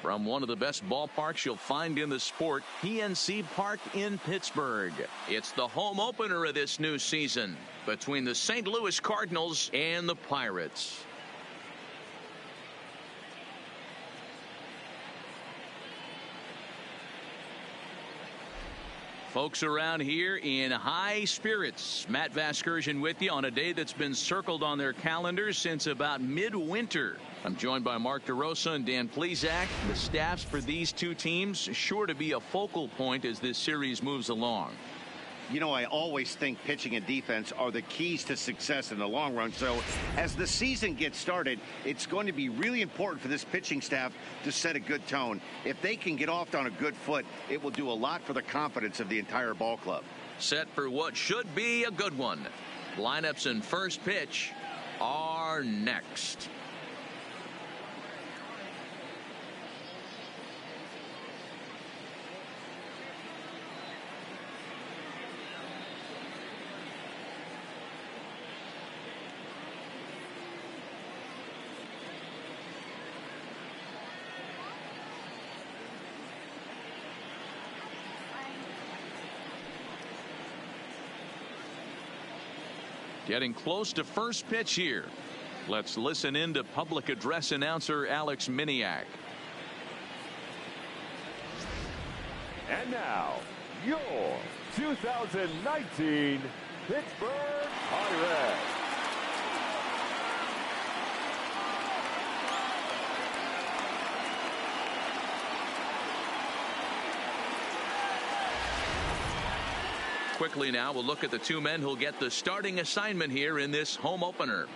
from one of the best ballparks you'll find in the sport, PNC Park in Pittsburgh. It's the home opener of this new season between the St. Louis Cardinals and the Pirates. Folks around here in high spirits. Matt Vasgersian with you on a day that's been circled on their calendars since about midwinter. I'm joined by Mark DeRosa and Dan Plesac. The staffs for these two teams sure to be a focal point as this series moves along. You know, I always think pitching and defense are the keys to success in the long run. So as the season gets started, it's going to be really important for this pitching staff to set a good tone. If they can get off on a good foot, it will do a lot for the confidence of the entire ball club. Set for what should be a good one. Lineups and first pitch are next. Getting close to first pitch here. Let's listen in to public address announcer Alex Miniak. And now, your 2019 Pittsburgh Pirates. Quickly now, we'll look at the two men who'll get the starting assignment here in this home opener.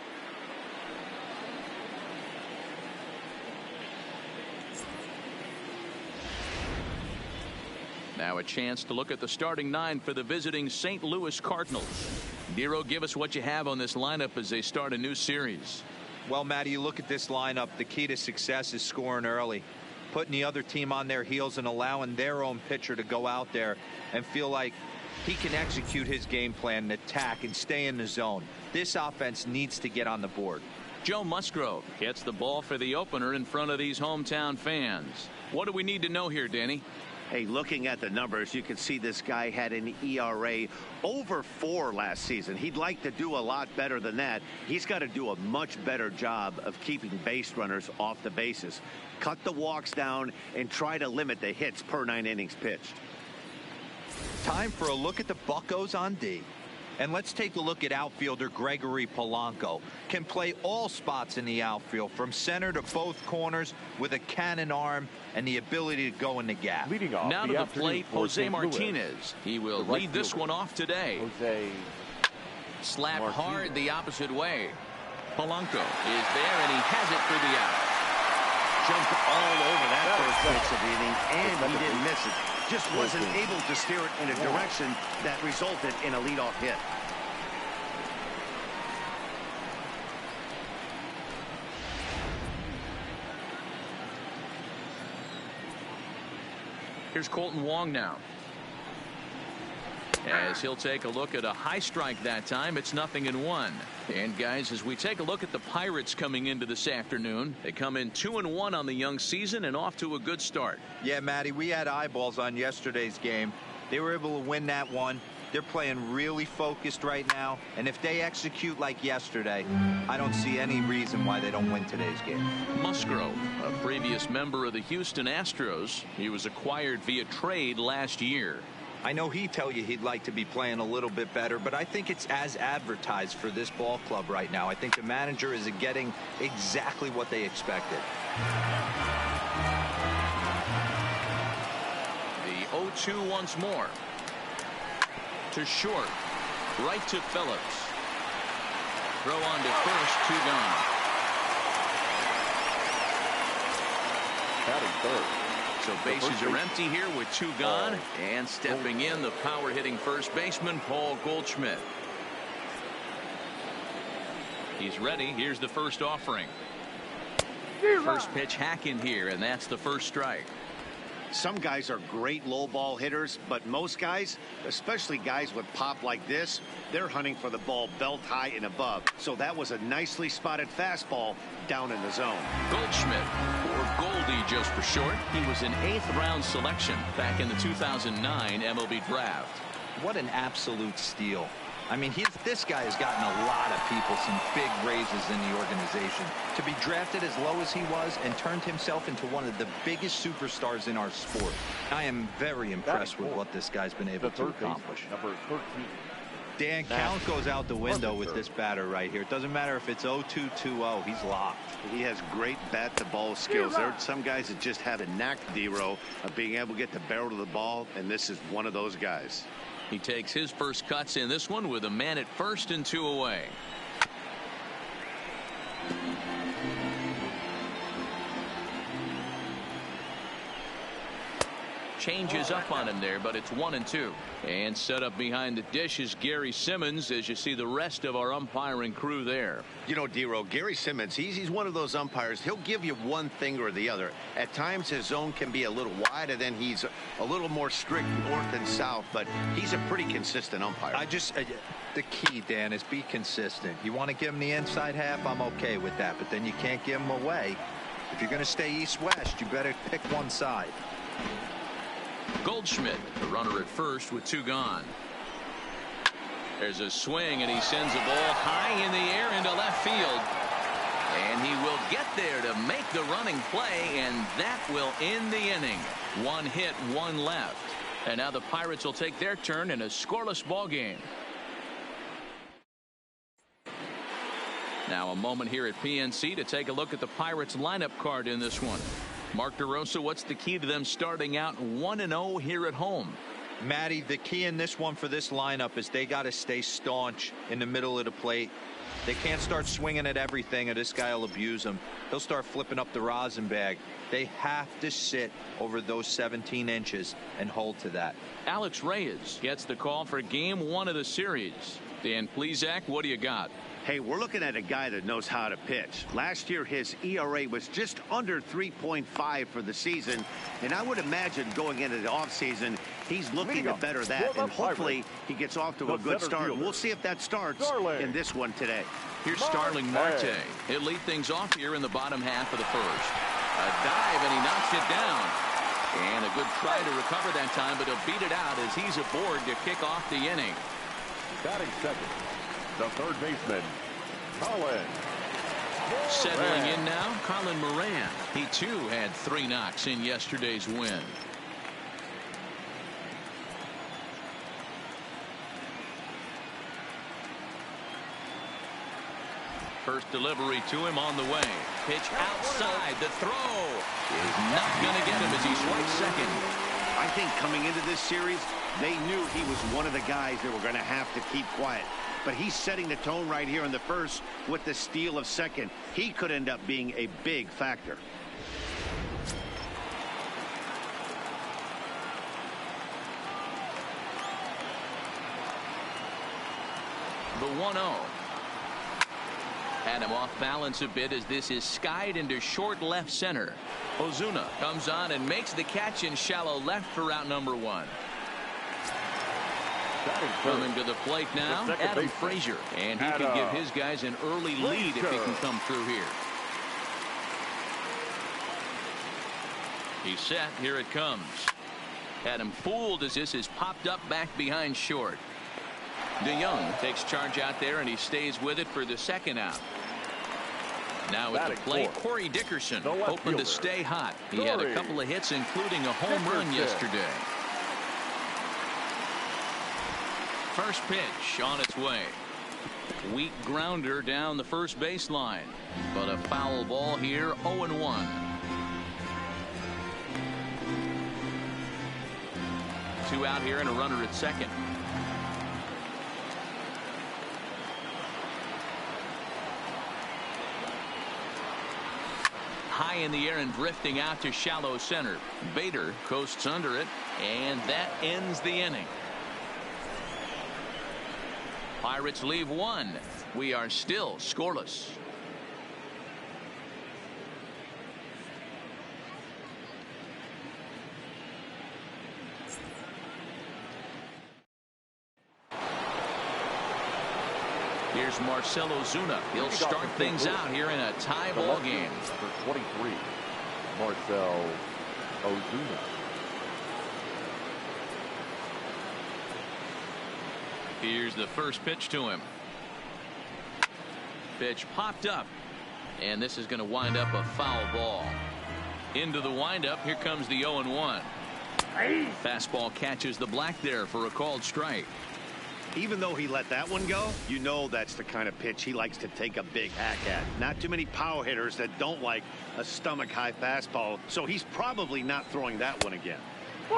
Now a chance to look at the starting nine for the visiting St. Louis Cardinals. Nero, give us what you have on this lineup as they start a new series. Well, Matty, you look at this lineup, the key to success is scoring early, putting the other team on their heels and allowing their own pitcher to go out there and feel like he can execute his game plan and attack and stay in the zone. This offense needs to get on the board. Joe Musgrove gets the ball for the opener in front of these hometown fans. What do we need to know here, Danny? Hey, looking at the numbers, you can see this guy had an ERA over 4 last season. He'd like to do a lot better than that. He's got to do a much better job of keeping base runners off the bases. Cut the walks down and try to limit the hits per 9 innings pitched. Time for a look at the Buccos on D. And let's take a look at outfielder Gregory Polanco. Can play all spots in the outfield, from center to both corners, with a cannon arm and the ability to go in the gap. Leading off now to the plate, Jose Martinez. He will lead this one off today. Slapped hard the opposite way. Polanco is there, and he has it for the out. Jumped all over that first pitch of the inning, and he didn't miss it. Just wasn't able to steer it in a direction that resulted in a leadoff hit. Here's Colton Wong now. As he'll take a look at a high strike that time, it's 0-1. And guys, as we take a look at the Pirates coming into this afternoon, they come in 2-1 on the young season and off to a good start. Yeah, Matty, we had eyeballs on yesterday's game. They were able to win that one. They're playing really focused right now, and if they execute like yesterday, I don't see any reason why they don't win today's game. Musgrove, a previous member of the Houston Astros. He was acquired via trade last year. I know he'd tell you he'd like to be playing a little bit better, but I think it's as advertised for this ball club right now. I think the manager is getting exactly what they expected. The 0-2 once more. To short. Right to Phillips. Throw on to first, 2 gone. Batting third. So bases are empty here with 2 gone. And stepping in, the power-hitting first baseman, Paul Goldschmidt. He's ready. Here's the first offering. First pitch hack in here, and that's the first strike. Some guys are great low ball hitters, but most guys, especially guys with pop like this, they're hunting for the ball belt high and above. So that was a nicely spotted fastball down in the zone. Goldschmidt, or Goldie just for short. He was an 8th round selection back in the 2009 MLB draft. What an absolute steal. I mean, this guy has gotten a lot of people some big raises in the organization. To be drafted as low as he was and turned himself into one of the biggest superstars in our sport. I am very impressed with what this guy's been able to accomplish. Number 13. Dan, count goes out the window with this batter right here. It doesn't matter if it's 0-2, 2-0. He's locked. He has great bat-to-ball skills. There are some guys that just have a knack, D-Row, of being able to get the barrel to the ball, and this is one of those guys. He takes his first cuts in this one with a man at first and 2 away. Changes up on him there, but it's 1-2. And set up behind the dish is Gary Simmons, as you see the rest of our umpiring crew there. You know, D-Row, Gary Simmons, he's one of those umpires. He'll give you one thing or the other. At times his zone can be a little wide, and then he's a little more strict north and south, but he's a pretty consistent umpire. The key, Dan, is be consistent. You want to give him the inside half, I'm okay with that, but then you can't give him away. If you're going to stay east-west, you better pick one side. Goldschmidt, the runner at first with 2 gone. There's a swing, and he sends a ball high in the air into left field. And he will get there to make the running play, and that will end the inning. 1 hit, 1 left. And now the Pirates will take their turn in a scoreless ball game. Now a moment here at PNC to take a look at the Pirates lineup card in this one. Mark DeRosa, what's the key to them starting out 1-0 here at home? Matty, the key in this one for this lineup is they got to stay staunch in the middle of the plate. They can't start swinging at everything, or this guy will abuse them. He'll start flipping up the rosin bag. They have to sit over those 17 inches and hold to that. Alex Reyes gets the call for game 1 of the series. Dan Plesac, what do you got? Hey, we're looking at a guy that knows how to pitch. Last year, his ERA was just under 3.5 for the season, and I would imagine going into the offseason, he's looking to better that, and hopefully he gets off to a good start. We'll see if that starts in this one today. Here's Starling Marte. He'll lead things off here in the bottom half of the first. A dive, and he knocks it down. And a good try to recover that time, but he'll beat it out as he's aboard to kick off the inning. Batting second, the third baseman, Colin. Settling in now, Colin Moran. He too had 3 knocks in yesterday's win. First delivery to him on the way. Pitch outside. The throw is not going to get him as he swipes second. I think coming into this series, they knew he was one of the guys that were going to have to keep quiet. But he's setting the tone right here in the first with the steal of second. He could end up being a big factor. The 1-0. Had him off balance a bit as this is skied into short left center. Ozuna comes on and makes the catch in shallow left for out number 1. Coming to the plate now, Adam Frazier. And he can give his guys an early lead if he can come through here. He's set. Here it comes. Had him fooled as this is popped up back behind short. DeYoung takes charge out there, and he stays with it for the second out. Now at the plate, Corey Dickerson, hoping to stay hot. He had a couple of hits, including a home run yesterday. First pitch on its way. Weak grounder down the first baseline, but a foul ball here. 0-1. Two out here and a runner at second. High in the air and drifting out to shallow center. Bader coasts under it, and that ends the inning. Pirates leave 1. We are still scoreless. Here's Marcell Ozuna. He'll start things out here in a tie ball game. For 23, Marcell Ozuna. Here's the first pitch to him. Pitch popped up. And this is going to wind up a foul ball. Into the windup. Here comes the 0-1. Fastball catches the black there for a called strike. Even though he let that one go, you know that's the kind of pitch he likes to take a big hack at. Not too many power hitters that don't like a stomach-high fastball, so he's probably not throwing that one again.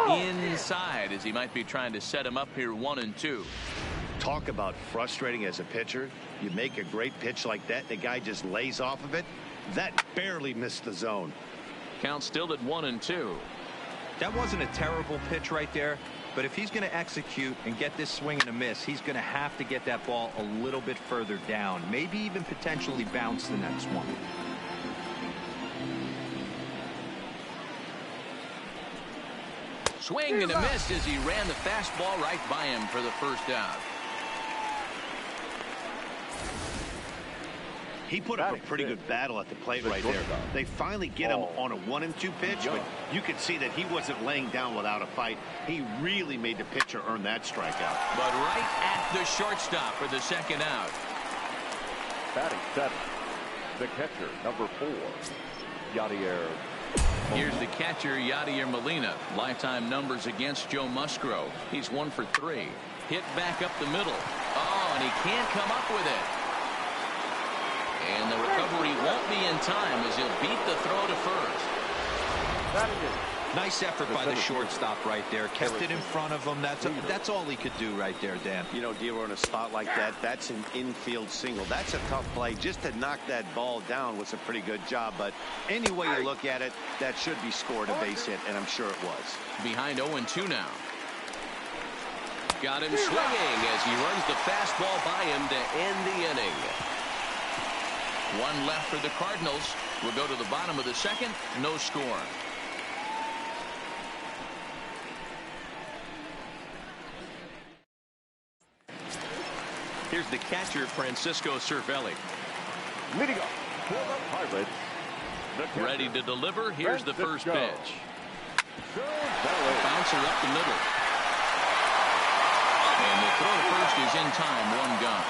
Inside, as he might be trying to set him up here 1-2. Talk about frustrating as a pitcher. You make a great pitch like that, the guy just lays off of it. That barely missed the zone. Count still at 1-2. That wasn't a terrible pitch right there, but if he's going to execute and get this swing and a miss, he's going to have to get that ball a little bit further down, maybe even potentially bounce the next one. Swing and a miss as he ran the fastball right by him for the first out. He put up a pretty good battle at the plate right there. They finally get him on a 1-2 pitch, but you could see that he wasn't laying down without a fight. He really made the pitcher earn that strikeout. But right at the shortstop for the second out. Batting 7, the catcher, number 4, Yadier. Here's the catcher, Yadier Molina. Lifetime numbers against Joe Musgrove. He's 1 for 3. Hit back up the middle. Oh, and he can't come up with it. And the recovery won't be in time as he'll beat the throw to first. Nice effort by the shortstop right there. Kept it in front of him. That's all he could do right there, Dan. You know, Dealer, in a spot like that, that's an infield single. That's a tough play. Just to knock that ball down was a pretty good job. But any way you look at it, that should be scored a base hit, and I'm sure it was. Behind 0-2 now. Got him swinging as he runs the fastball by him to end the inning. One left for the Cardinals. We'll go to the bottom of the second. No score. Here's the catcher, Francisco Cervelli. Leading off for the Pirates. Ready to deliver. Here's the first pitch. Bouncer up the middle. And the throw to first is in time. One gone.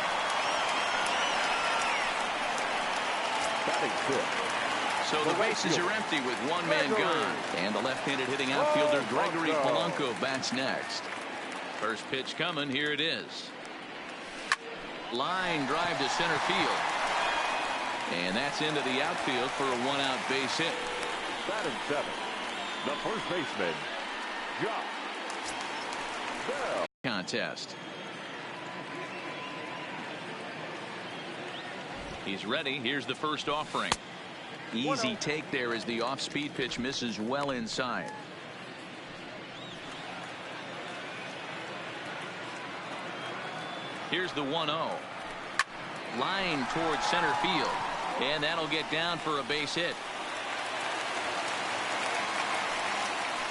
So the bases are empty with one man gone. And the left-handed hitting outfielder Gregory Polanco bats next. First pitch coming. Here it is. Line drive to center field. And that's into the outfield for a one-out base hit. Batting 7, the first baseman, Josh Bell. Contest. He's ready. Here's the first offering. Easy take there as the off-speed pitch misses well inside. Here's the 1-0. Line towards center field. And that'll get down for a base hit.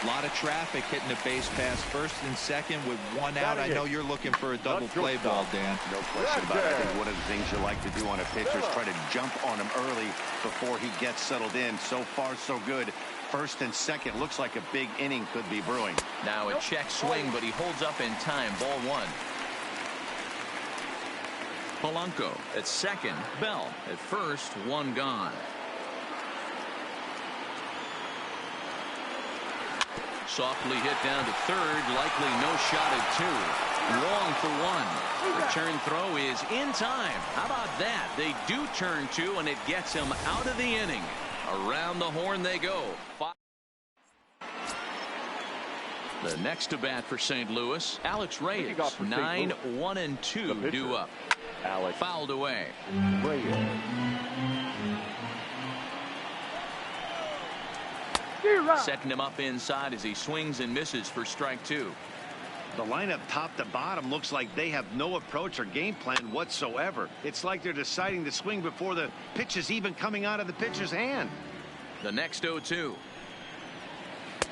A lot of traffic hitting the base pass first and second with one out. I know you're looking for a double play ball, Dan. No question about it. I think one of the things you like to do on a pitcher is try to jump on him early before he gets settled in. So far, so good. First and second. Looks like a big inning could be brewing. Now a check swing, but he holds up in time. Ball one. Polanco at second. Bell at first. One gone. Softly hit down to third. Likely no shot at two. Long for one. Return throw is in time. How about that? They do turn two, and it gets him out of the inning. Around the horn they go. The next to bat for St. Louis, Alex Reyes. 9-1-2 due up. Alex fouled away. Reyes. Setting him up inside as he swings and misses for strike two. The lineup top to bottom looks like they have no approach or game plan whatsoever. It's like they're deciding to swing before the pitch is even coming out of the pitcher's hand. The next 0-2.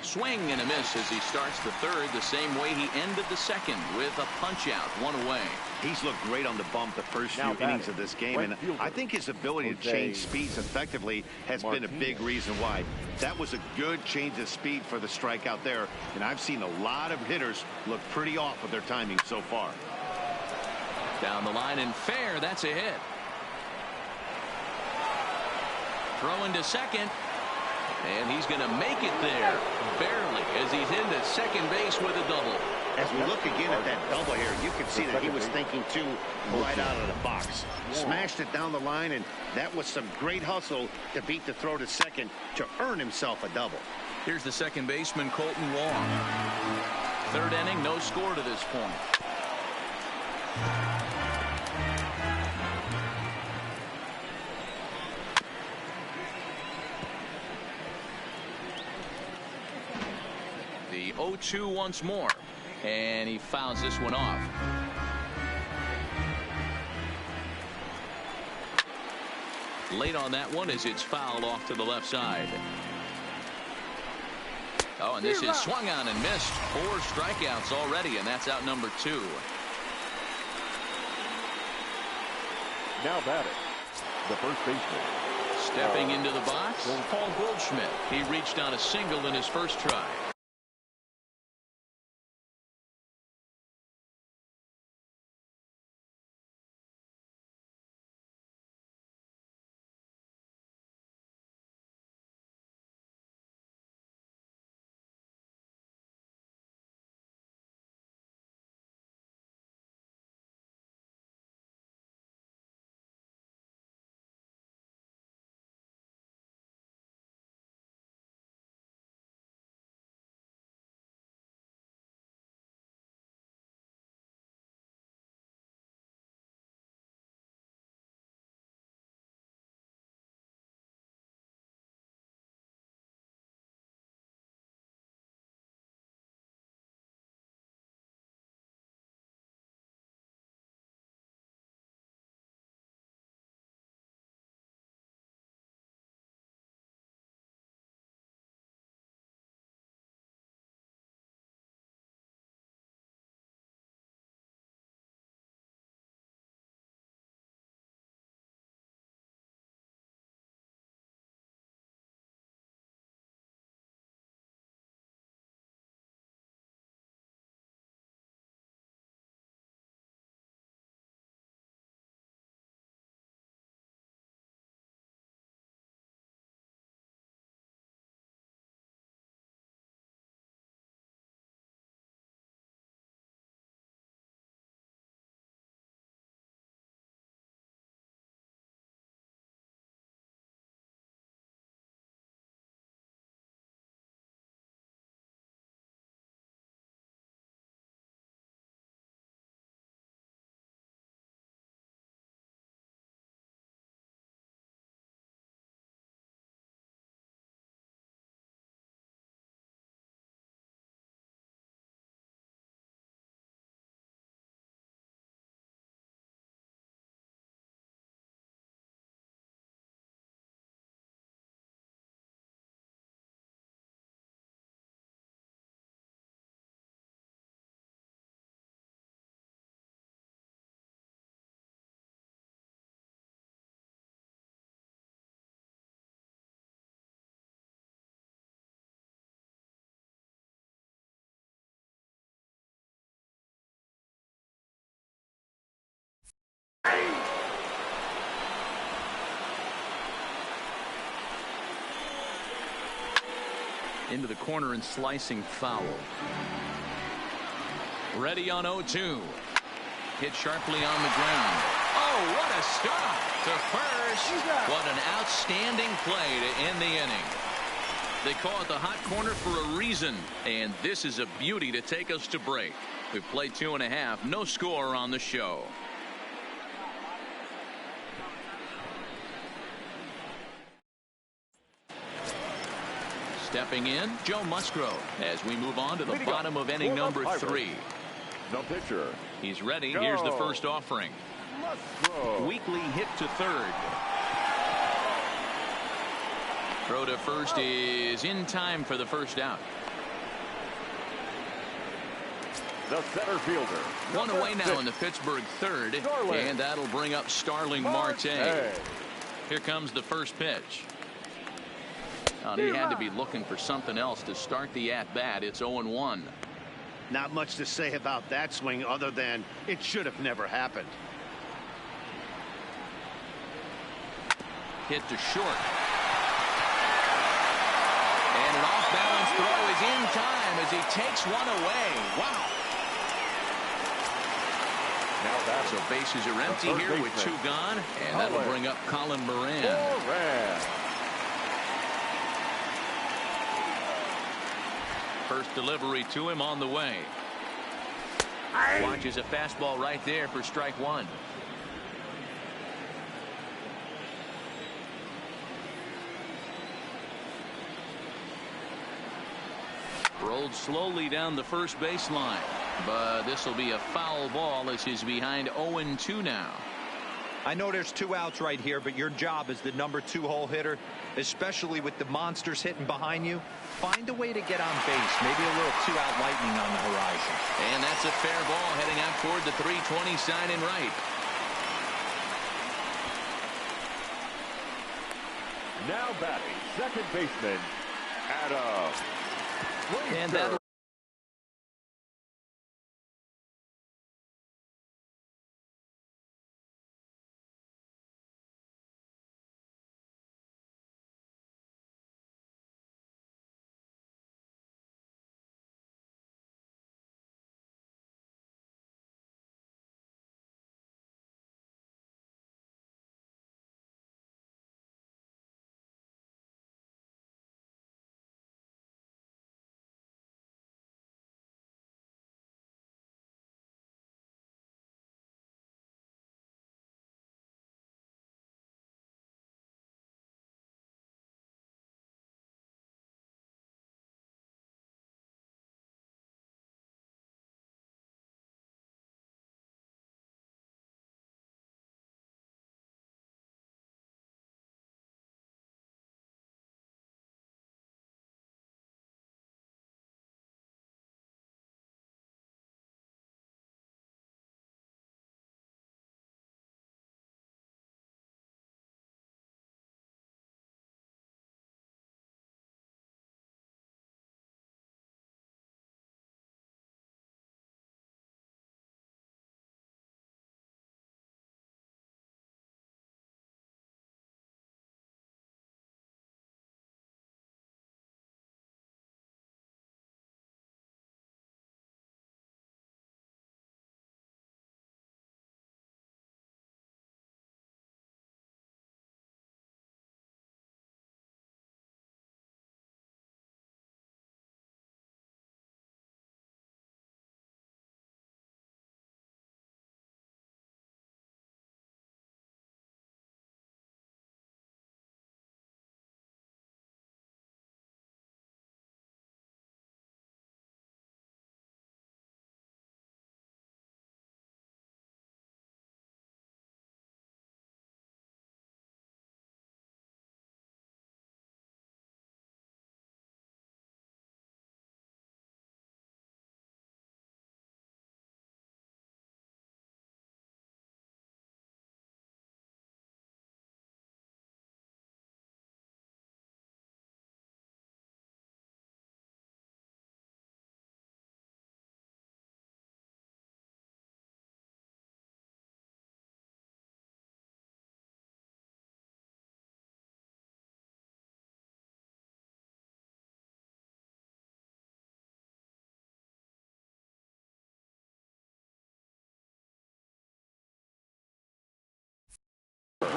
Swing and a miss as he starts the third the same way he ended the second, with a punch out, one away. He's looked great on the bump the first few innings of this game, and I think his ability to change speeds effectively has been a big reason why. That was a good change of speed for the strikeout there, and I've seen a lot of hitters look pretty off with their timing so far. Down the line and fair, that's a hit. Throw into second. And he's going to make it there, barely, as he's into second base with a double. As we look again at that double here, you can see that he was thinking, too, right out of the box. Smashed it down the line, and that was some great hustle to beat the throw to second to earn himself a double. Here's the second baseman, Colton Wong. Third inning, no score to this point. The 0-2 once more, and he fouls this one off. Late on that one as it's fouled off to the left side. Oh, and this is swung on and missed. 4 strikeouts already, and that's out number 2. Now batting, the first baseman. Stepping into the box, Paul Goldschmidt. He reached on a single in his first try. Into the corner and slicing foul. Ready on 0-2. Hit sharply on the ground. Oh, what a stop to first. What an outstanding play to end the inning. They call it the hot corner for a reason, and this is a beauty to take us to break. We've played 2.5, no score on the show. Stepping in, Joe Musgrove, as we move on to the bottom of inning number 3. The pitcher. He's ready. Here's the first offering. Weakly hit to third. Throw to first is in time for the first out. the center fielder. One away now in the Pittsburgh third, and that'll bring up Starling Marte. Here comes the first pitch. He had to be looking for something else to start the at-bat. It's 0-1. Not much to say about that swing other than it should have never happened. Hit to short. And an off-balance throw is in time as he takes one away. Wow. So bases are empty here with 2 gone, and that'll bring up Colin Moran. First delivery to him on the way. Watches a fastball right there for strike 1. Rolled slowly down the first baseline, but this will be a foul ball as he's behind 0-2 now. I know there's 2 outs right here, but your job as the number 2 hole hitter, especially with the monsters hitting behind you, find a way to get on base. Maybe a little 2-out lightning on the horizon. And that's a fair ball heading out toward the 320 sign in right. Now batting, second baseman, Adam. And that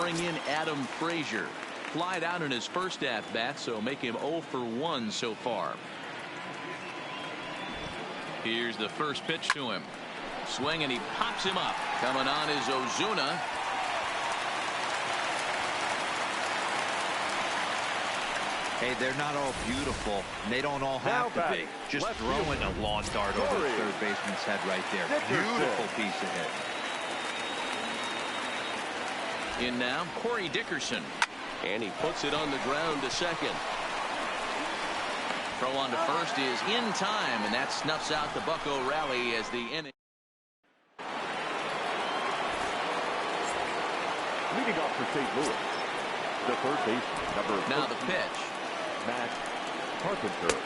bring in Adam Frazier. Flied out in his first at-bat, so make him 0 for 1 so far. Here's the first pitch to him. Swing, and he pops him up. Coming on is Ozuna. Hey, they're not all beautiful. They don't all have to be. Just throwing a lawn dart over the third baseman's head right there. Beautiful piece of hit. In now, Corey Dickerson. And he puts it on the ground to second. Throw on to first is in time, and that snuffs out the Bucco rally as the inning. Leading off for St. Louis, the third baseman, number Now 13, the pitch. Matt Carpenter.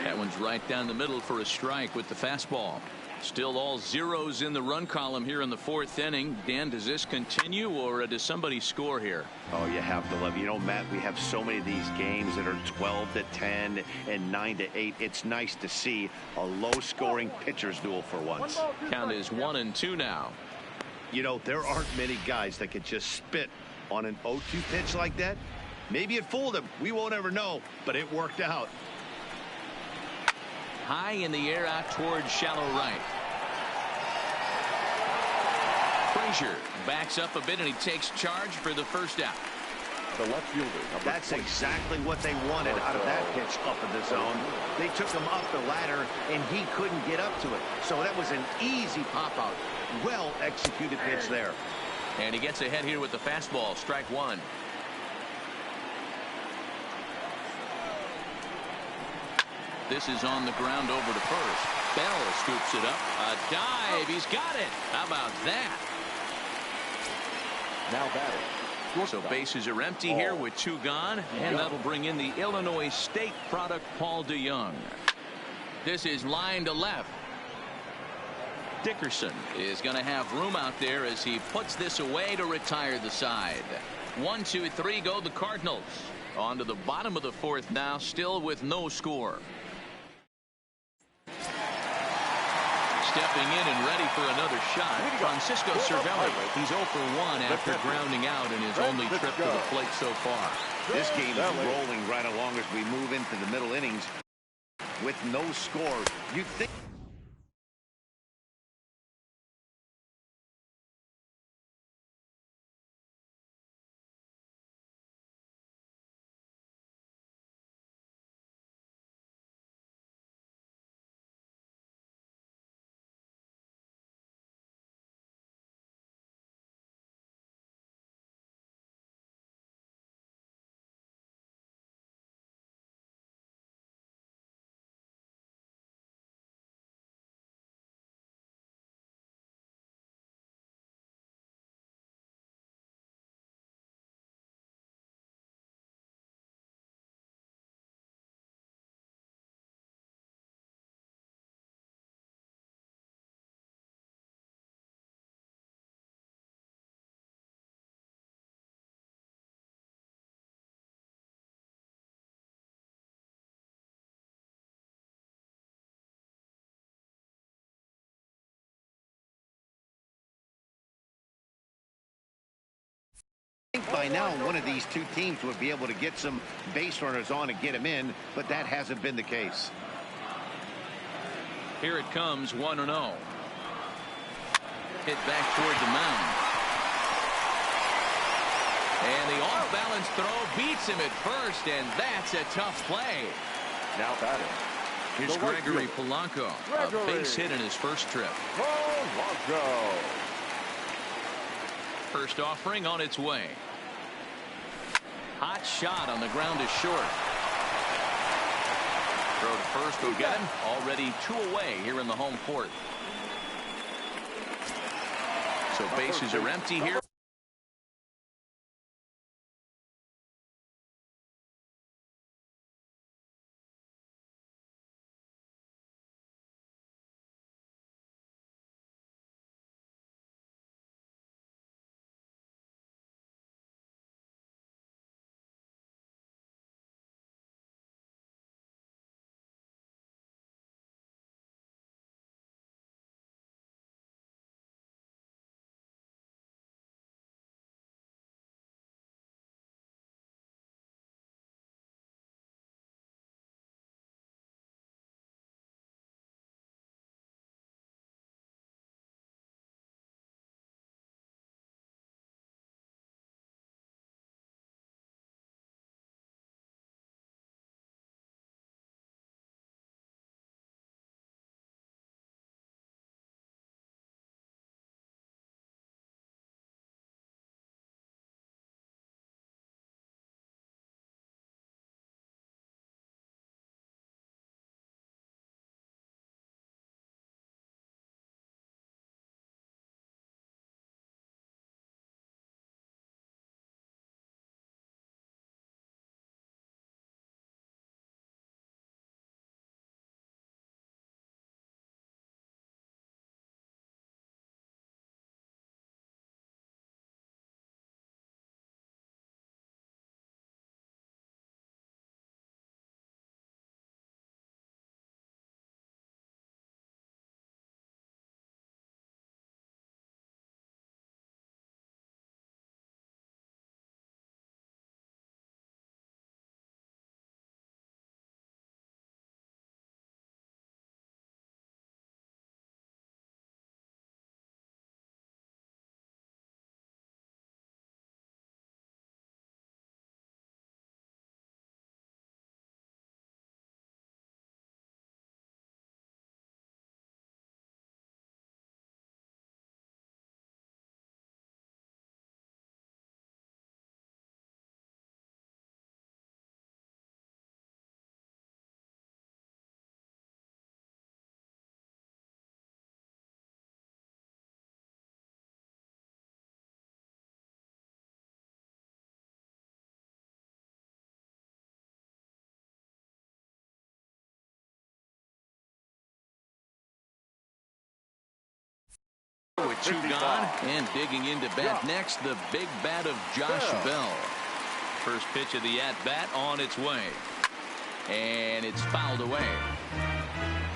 That one's right down the middle for a strike with the fastball. Still all zeros in the run column here in the fourth inning. Dan, does this continue, or does somebody score here? Oh, you have to love. You know, Matt, we have so many of these games that are 12-10 and 9-8. It's nice to see a low-scoring pitcher's duel for once. Count is 1-2 now. You know, there aren't many guys that could just spit on an 0-2 pitch like that. Maybe it fooled him. We won't ever know, but it worked out. High in the air out towards shallow right. Frazier backs up a bit, and he takes charge for the first out. The left fielder, number That's 20. exactly what they wanted out of that pitch up in the zone. They took him up the ladder, and he couldn't get up to it. So that was an easy pop-out. Well-executed pitch there. And he gets ahead here with the fastball. Strike one. This is on the ground over to first. Bell scoops it up. A dive. He's got it. How about that? Now batting. So bases are empty here with two gone, and that'll bring in the Illinois State product, Paul DeYoung. This is line to left. Dickerson is going to have room out there as he puts this away to retire the side. 1, 2, 3 go the Cardinals. On to the bottom of the fourth now, still with no score. Stepping in and ready for another shot, Francisco Cervelli. He's 0 for 1 after grounding out in his only trip to the plate so far. This game is rolling right along as we move into the middle innings with no score. You'd think by now one of these two teams would be able to get some base runners on and get them in, but that hasn't been the case. Here it comes, 1-0. Hit back toward the mound. And the off-balance throw beats him at first, and that's a tough play. Now batting. Here's Gregory Polanco. A base hit in his first trip. Polanco. First offering on its way. Hot shot on the ground is short. Throw to first again. Already 2 away here in the home court. So bases are empty here. 2 gone, and digging into bat next, the big bat of Josh Bell. First pitch of the at-bat on its way. And it's fouled away.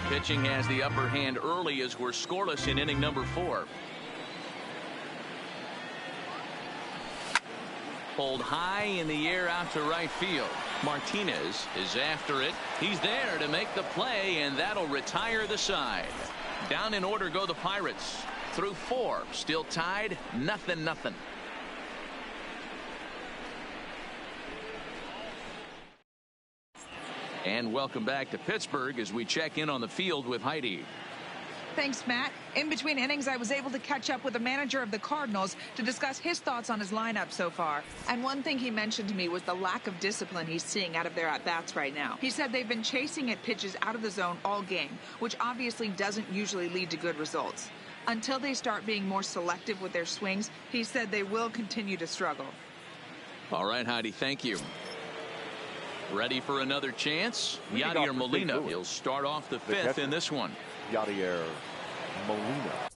Pitching has the upper hand early as we're scoreless in inning number 4. Pulled high in the air out to right field. Martinez is after it. He's there to make the play, and that'll retire the side. Down in order go the Pirates. Through 4, still tied, 0-0. And welcome back to Pittsburgh as we check in on the field with Heidi. Thanks, Matt. In between innings, I was able to catch up with the manager of the Cardinals to discuss his thoughts on his lineup so far. And one thing he mentioned to me was the lack of discipline he's seeing out of their at-bats right now. He said they've been chasing at pitches out of the zone all game, which obviously doesn't usually lead to good results. Until they start being more selective with their swings, he said they will continue to struggle. All right, Heidi, thank you. Ready for another chance? Yadier Molina. He'll start off the 5th in this one. Yadier Molina.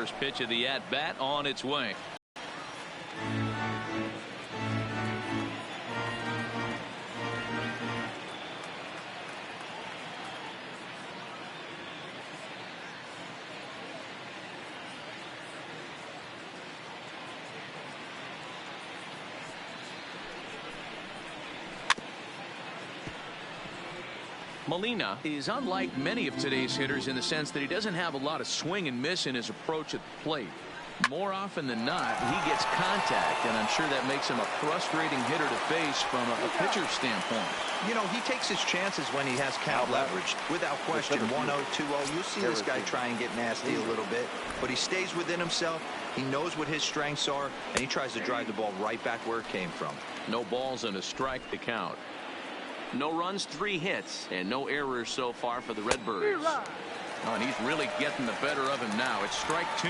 First pitch of the at-bat on its way. Molina is unlike many of today's hitters in the sense that he doesn't have a lot of swing and miss in his approach at the plate. More often than not, he gets contact, and I'm sure that makes him a frustrating hitter to face from a pitcher's standpoint. You know, he takes his chances when he has count leverage. Without question, 1-0, 2-0. You see this guy try and get nasty a little bit, but he stays within himself. He knows what his strengths are, and he tries to drive the ball right back where it came from. No balls and a strike to count. No runs, 3 hits, and no errors so far for the Redbirds. Oh, and he's really getting the better of him now. It's strike 2.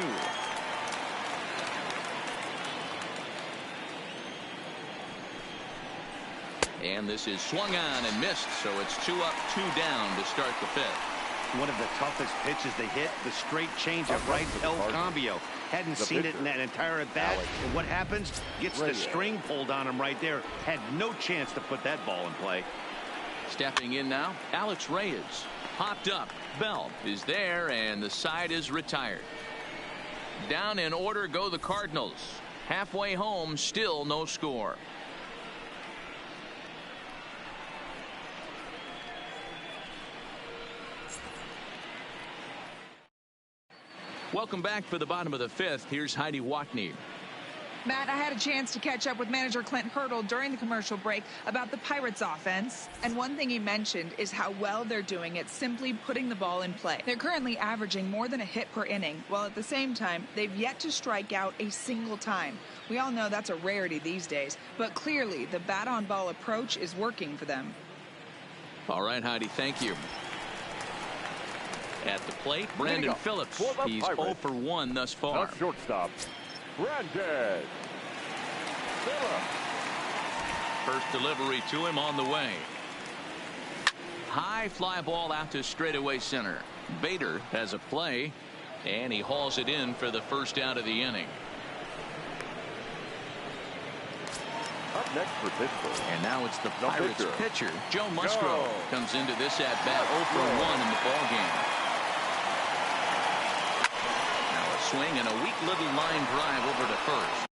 And this is swung on and missed, so it's 2 up, 2 down to start the 5th. One of the toughest pitches they hit, the straight changeup right to El Cambio. Hadn't seen it in that entire at-bat. And what happens? Gets the string pulled on him right there. Had no chance to put that ball in play. Stepping in now, Alex Reyes. Popped up. Bell is there, and the side is retired. Down in order go the Cardinals. Halfway home, still no score. Welcome back for the bottom of the 5th. Here's Heidi Watney. Matt, I had a chance to catch up with manager Clint Hurdle during the commercial break about the Pirates offense. And one thing he mentioned is how well they're doing at simply putting the ball in play. They're currently averaging more than a hit per inning, while at the same time, they've yet to strike out a single time. We all know that's a rarity these days, but clearly the bat-on-ball approach is working for them. All right, Heidi, thank you. At the plate, Brandon Phillips. He's 0 for 1 thus far. Now shortstop, Brandon Phillips. First delivery to him on the way. High fly ball out to straightaway center. Bader has a play, and he hauls it in for the first out of the inning. Up next for Pittsburgh. And now it's the Pirates pitcher, Joe Musgrove, comes into this at-bat 0 for 1 in the ballgame. Now a swing and a weak little line drive over to first.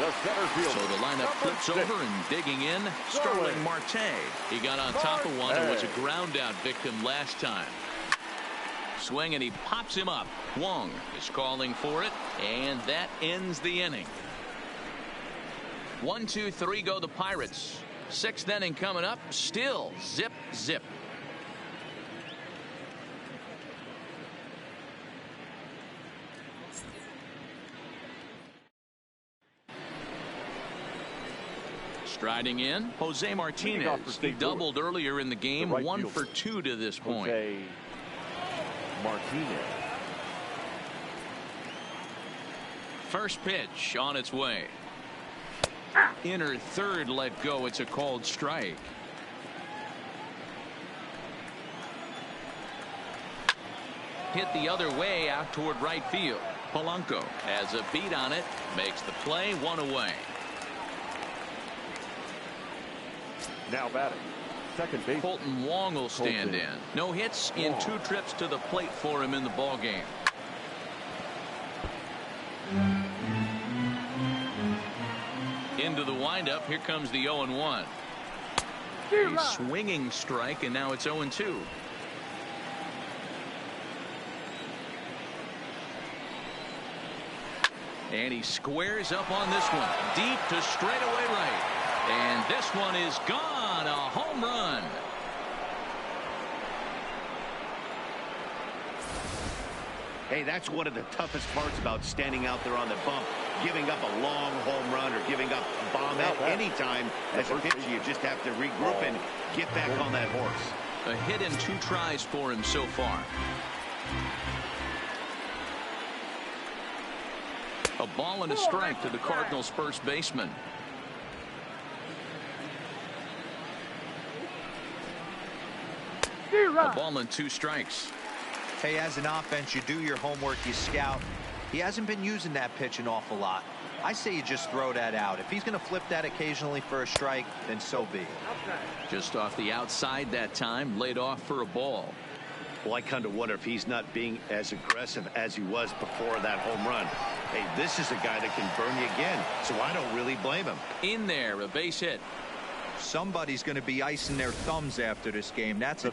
the center fielder. So the lineup flips over and digging in, Starling Marte. He got on top of one and was a ground out victim last time. Swing and he pops him up. Wong is calling for it, and that ends the inning. 1, 2, 3 go the Pirates. 6th inning coming up. Still zip, zip. Striding in, Jose Martinez. He doubled earlier in the game, 1 for 2 to this point. Jose Martinez. First pitch on its way. Inner third let go. It's a called strike. Hit the other way out toward right field. Polanco has a beat on it, makes the play, 1 away. Now batting, second base. Colton Wong will stand in. No hits in 2 trips to the plate for him in the ball game. Into the windup. Here comes the 0-1. A swinging strike, and now it's 0-2. And he squares up on this one. Deep to straightaway right. And this one is gone. A home run. Hey, that's one of the toughest parts about standing out there on the bump. Giving up a long home run or giving up a bomb at any time as a pitcher. You just have to regroup and get back on that horse. A hit in 2 tries for him so far. A ball and a strike to the Cardinals' first baseman. A ball and 2 strikes. Hey, as an offense, you do your homework, you scout. He hasn't been using that pitch an awful lot. I say you just throw that out. If he's going to flip that occasionally for a strike, then so be it. Just off the outside that time, laid off for a ball. Well, I kind of wonder if he's not being as aggressive as he was before that home run. Hey, this is a guy that can burn you again, so I don't really blame him. In there, a base hit. Somebody's going to be icing their thumbs after this game. That's a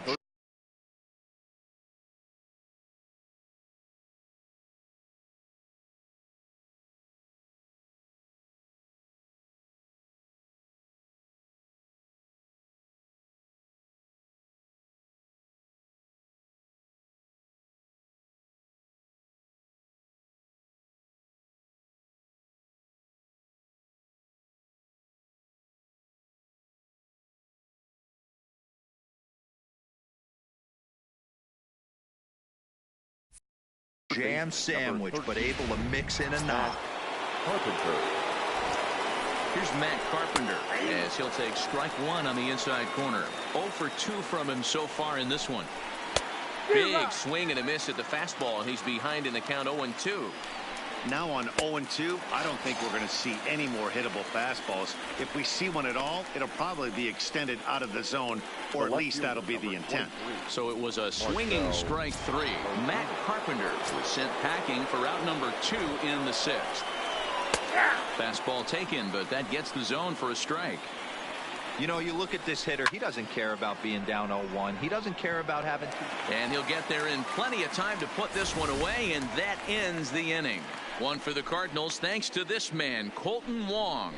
jam sandwich, but able to mix in a knock. Here's Matt Carpenter as he'll take strike 1 on the inside corner. 0 for 2 from him so far in this one. Big swing and a miss at the fastball, and he's behind in the count 0-2. Now on 0-2, I don't think we're going to see any more hittable fastballs. If we see one at all, it'll probably be extended out of the zone, or at least that'll be the intent. So it was a swinging strike 3. Matt Carpenter was sent packing for out number 2 in the 6th. Fastball taken, but that gets the zone for a strike. You know, you look at this hitter, he doesn't care about being down 0-1. He doesn't care about having to. And he'll get there in plenty of time to put this one away, and that ends the inning. 1 for the Cardinals thanks to this man, Colton Wong.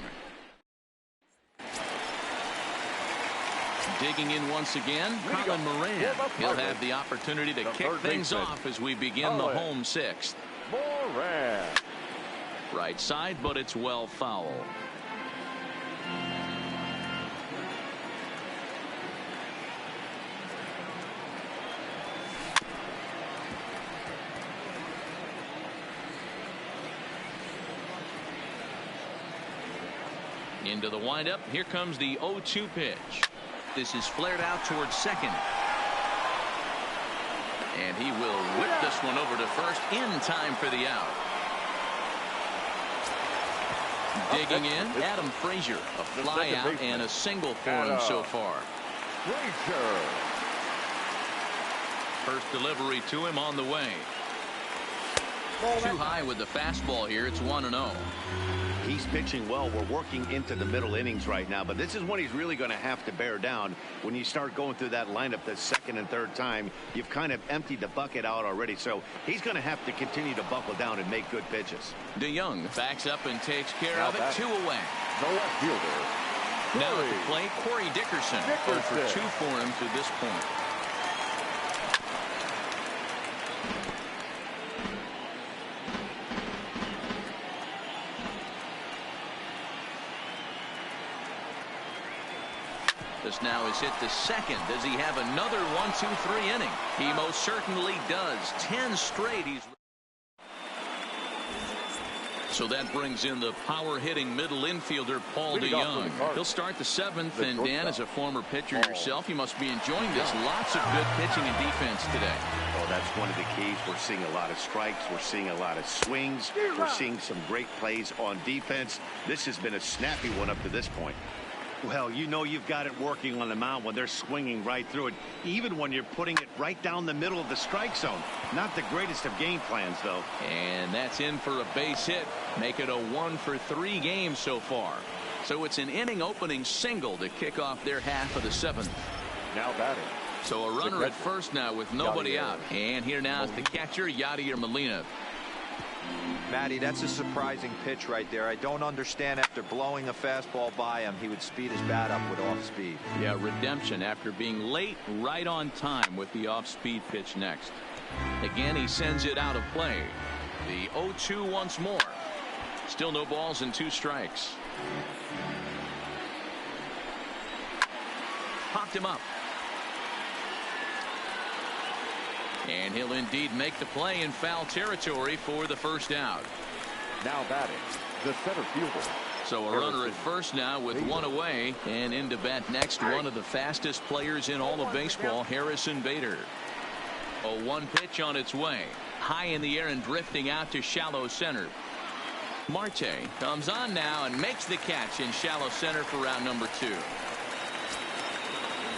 Digging in once again, Colin Moran. He'll have the opportunity to kick things off as we begin the home 6th. Moran. Right side, but it's well foul. Into the windup. Here comes the 0-2 pitch. This is flared out towards second. And he will whip this one over to first in time for the out. Digging in, Adam Frazier. A fly out and a single for him so far. Frazier. First delivery to him on the way. Too high with the fastball here. It's 1-0. He's pitching well. We're working into the middle innings right now, but this is when he's really going to have to bear down. When you start going through that lineup the second and third time, you've kind of emptied the bucket out already, so he's going to have to continue to buckle down and make good pitches. DeYoung backs up and takes care of it. 2 away. The left fielder. Now at the plate, Corey Dickerson. 0 for 2 for him to this point. This now is hit to second. Does he have another 1-2-3 inning? He most certainly does. 10 straight. So that brings in the power-hitting middle infielder, Paul DeYoung. He'll start the 7th, and Dan, as a former pitcher yourself, you must be enjoying this. Lots of good pitching and defense today. Oh, that's one of the keys. We're seeing a lot of strikes. We're seeing a lot of swings. We're seeing some great plays on defense. This has been a snappy one up to this point. Well, you know you've got it working on the mound when they're swinging right through it, even when you're putting it right down the middle of the strike zone. Not the greatest of game plans, though. And that's in for a base hit. Make it a 1 for 3 game so far. So it's an inning opening single to kick off their half of the 7th. Now batting. So a runner at first now with nobody out. And here now is the catcher, Yadier Molina. Matty, that's a surprising pitch right there. I don't understand, after blowing a fastball by him, he would speed his bat up with off speed. Yeah, redemption after being late, right on time with the off speed pitch next. Again, he sends it out of play. The 0-2 once more. Still no balls and 2 strikes. Popped him up. And he'll indeed make the play in foul territory for the first out. Now batting, the center fielder. So a runner at first now with 1 away, and into bat next, one of the fastest players in all of baseball, Harrison Bader. A 1 pitch on its way, high in the air and drifting out to shallow center. Marte comes on now and makes the catch in shallow center for round number 2.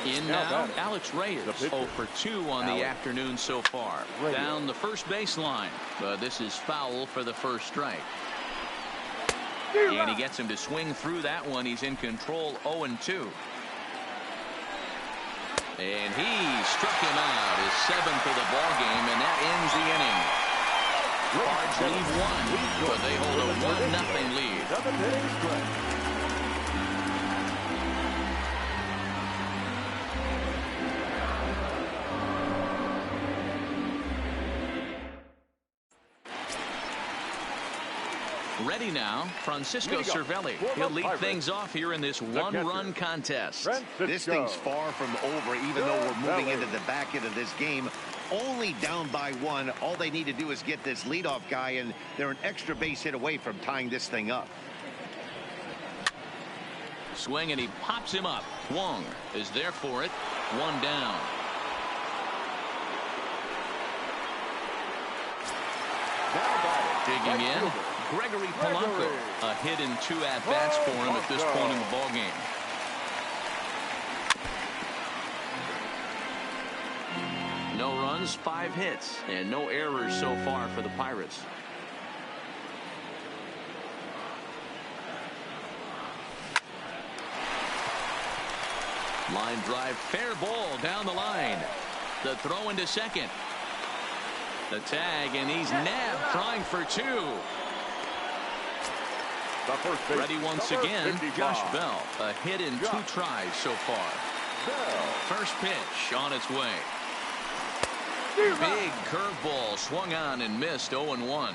In now, Alex Reyes, 0 for 2 on the afternoon so far. Down the first baseline, but this is foul for the first strike. And he gets him to swing through that one. He's in control, 0-2. And he struck him out, his 7th of the ball game, and that ends the inning. Cards lead 1, but they hold a 1-0 lead. 7 innings straight. Ready now, Francisco Cervelli. He'll lead things off here in this 1-run contest. This thing's far from over, even though we're moving into the back end of this game. Only down by 1. All they need to do is get this leadoff guy, and they're an extra base hit away from tying this thing up. Swing, and he pops him up. Wong is there for it. 1 down. Digging in, Gregory Polanco. A hit in 2 at-bats for him at this point in the ballgame. No runs, 5 hits, and no errors so far for the Pirates. Line drive, fair ball down the line. The throw into second. The tag, and he's nabbed, trying for 2. Ready once again, Josh Bell. A hit in 2 tries so far. First pitch on its way. Big curveball swung on and missed, 0-1.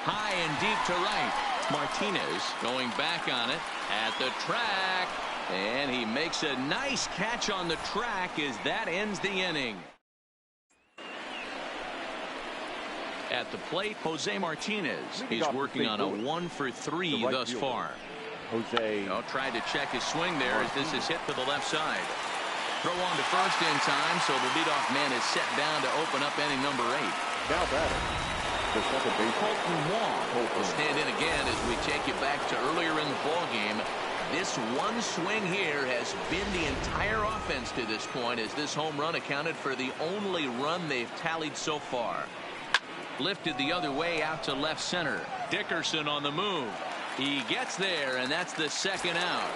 High and deep to right. Martinez going back on it at the track. And he makes a nice catch on the track as that ends the inning. At the plate, Jose Martinez. He's working on a 1 for 3 thus far. Jose tried to check his swing there as this is hit to the left side. Throw on to first in time, so the leadoff man is set down to open up inning number 8. Now batting, the second base. Colton Wong will stand in again as we take you back to earlier in the ball game. This one swing here has been the entire offense to this point, as this home run accounted for the only run they've tallied so far. Lifted the other way out to left center. Dickerson on the move. He gets there, and that's the second out.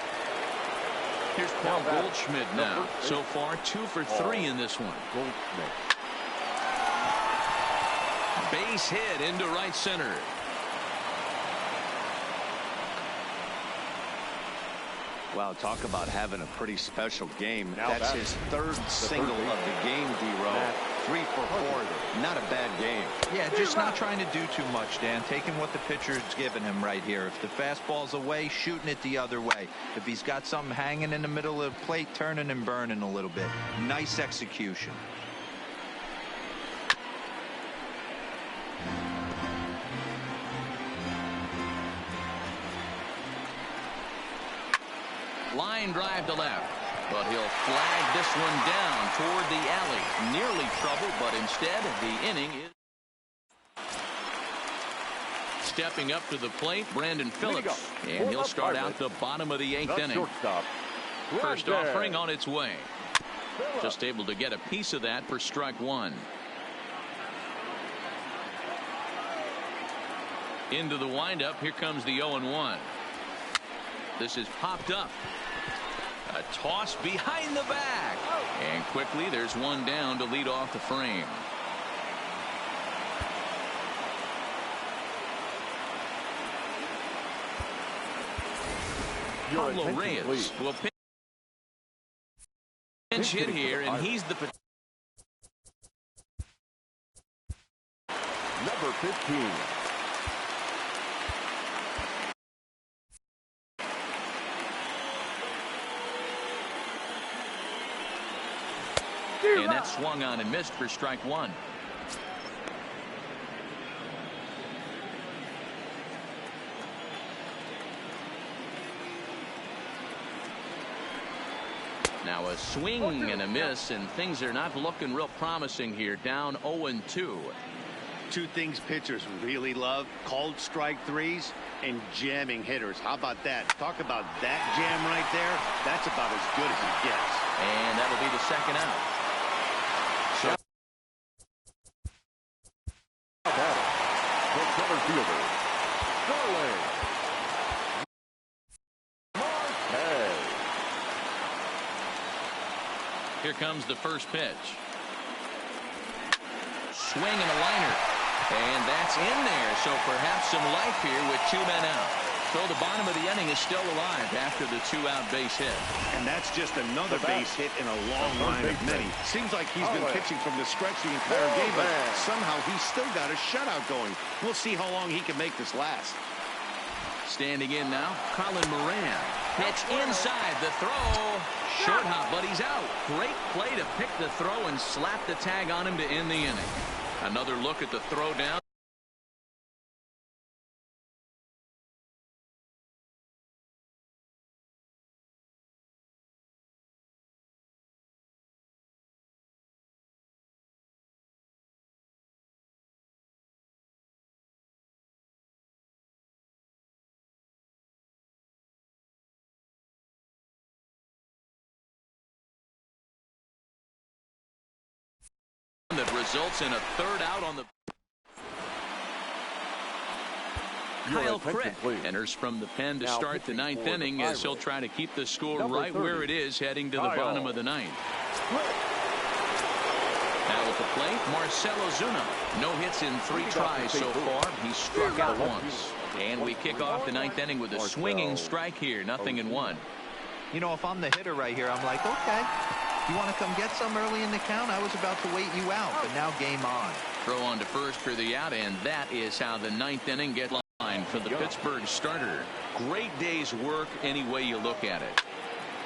Here's Paul Goldschmidt now. So far, 2 for 3 in this one. Base hit into right center. Wow, talk about having a pretty special game. That's his third single of the game, D-Row. 3 for 4. Not a bad game. Yeah, just not trying to do too much, Dan. Taking what the pitcher's given him right here. If the fastball's away, shooting it the other way. If he's got something hanging in the middle of the plate, turning and burning a little bit. Nice execution. Line drive to left, but he'll flag this one down toward the alley. Nearly trouble, but instead the inning is. Stepping up to the plate, Brandon Phillips, and he'll start out the bottom of the 8th inning. First offering on its way. Just able to get a piece of that for strike 1. Into the windup, here comes the 0-1. This is popped up. A toss behind the back. And quickly there's one down to lead off the frame. Pablo Reyes will pinch hit here, and he's the number 15. And that swung on and missed for strike 1. Now a swing and a miss, and things are not looking real promising here. Down 0-2. 2 things pitchers really love: called strike 3s and jamming hitters. How about that? Talk about that jam right there. That's about as good as it gets. And that'll be the second out. The center fielder, Starling Marte. Here comes the first pitch. Swing and a liner. And that's in there. So perhaps some life here with 2 men out. So the bottom of the inning is still alive after the 2-out base hit. And that's just another base hit in a long line of many. Seems like he's been pitching from the stretch the entire game, but somehow he's still got a shutout going. We'll see how long he can make this last. Standing in now, Colin Moran. Pitch inside, the throw. Short hop, but he's out. Great play to pick the throw and slap the tag on him to end the inning. Another look at the throw down. That results in a 3rd out on the. Kyle Crick enters from the pen to start the 9th inning, as he'll try to keep the score right where it is heading to the bottom of the 9th. Now at the plate, Marcell Ozuna. No hits in 3 tries so far. He struck out once. And we kick off the 9th inning with a swinging strike here. 0-1. You know, if I'm the hitter right here, I'm like, okay. You want to come get some early in the count? I was about to wait you out, but now game on. Throw on to first for the out, and that is how the 9th inning gets lined for the Pittsburgh starter. Great day's work any way you look at it.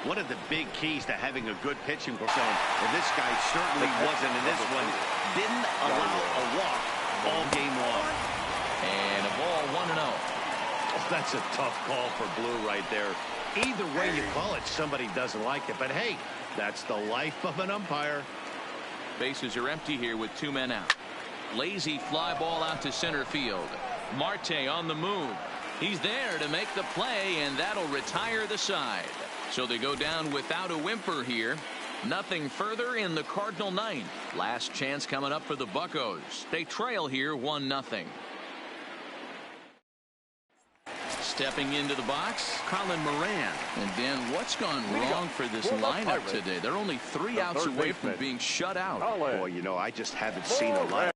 One of the big keys to having a good pitching performance, and this guy certainly wasn't in this one, didn't allow a walk all game long. And a ball 1-0. Oh, that's a tough call for Blue right there. Either way you call it, somebody doesn't like it. But hey, that's the life of an umpire. Bases are empty here with 2 men out. Lazy fly ball out to center field. Marte on the move. He's there to make the play, and that'll retire the side. So they go down without a whimper here. Nothing further in the Cardinal ninth. Last chance coming up for the Buccos. They trail here 1-0. Stepping into the box, Colin Moran. And Dan, what's gone wrong for this lineup today? They're only 3 outs away from being shut out. Boy, you know, I just haven't seen a lot.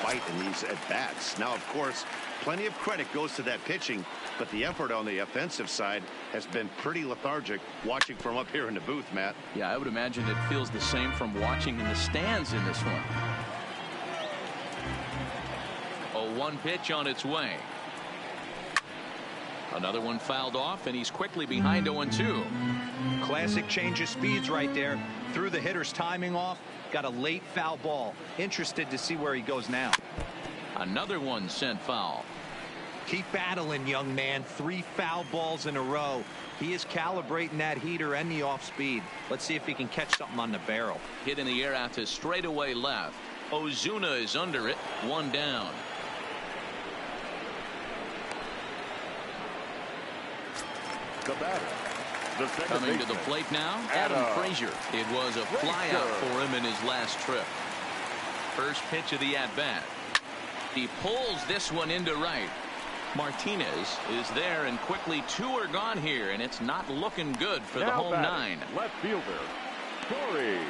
Fight in these at-bats. Now, of course, plenty of credit goes to that pitching, but the effort on the offensive side has been pretty lethargic watching from up here in the booth, Matt. Yeah, I would imagine it feels the same from watching in the stands in this one. A 1 pitch on its way. Another one fouled off, and he's quickly behind 0-2. Classic change of speeds right there. Threw the hitter's timing off. Got a late foul ball. Interested to see where he goes now. Another one sent foul. Keep battling, young man. 3 foul balls in a row. He is calibrating that heater and the off speed. Let's see if he can catch something on the barrel. Hit in the air out to straightaway left. Ozuna is under it. 1 down. The batter. Coming to the plate now, Adam Frazier. It was a flyout for him in his last trip. First pitch of the at-bat. He pulls this one into right. Martinez is there, and quickly 2 are gone here, and it's not looking good for the home 9. Left fielder, Corey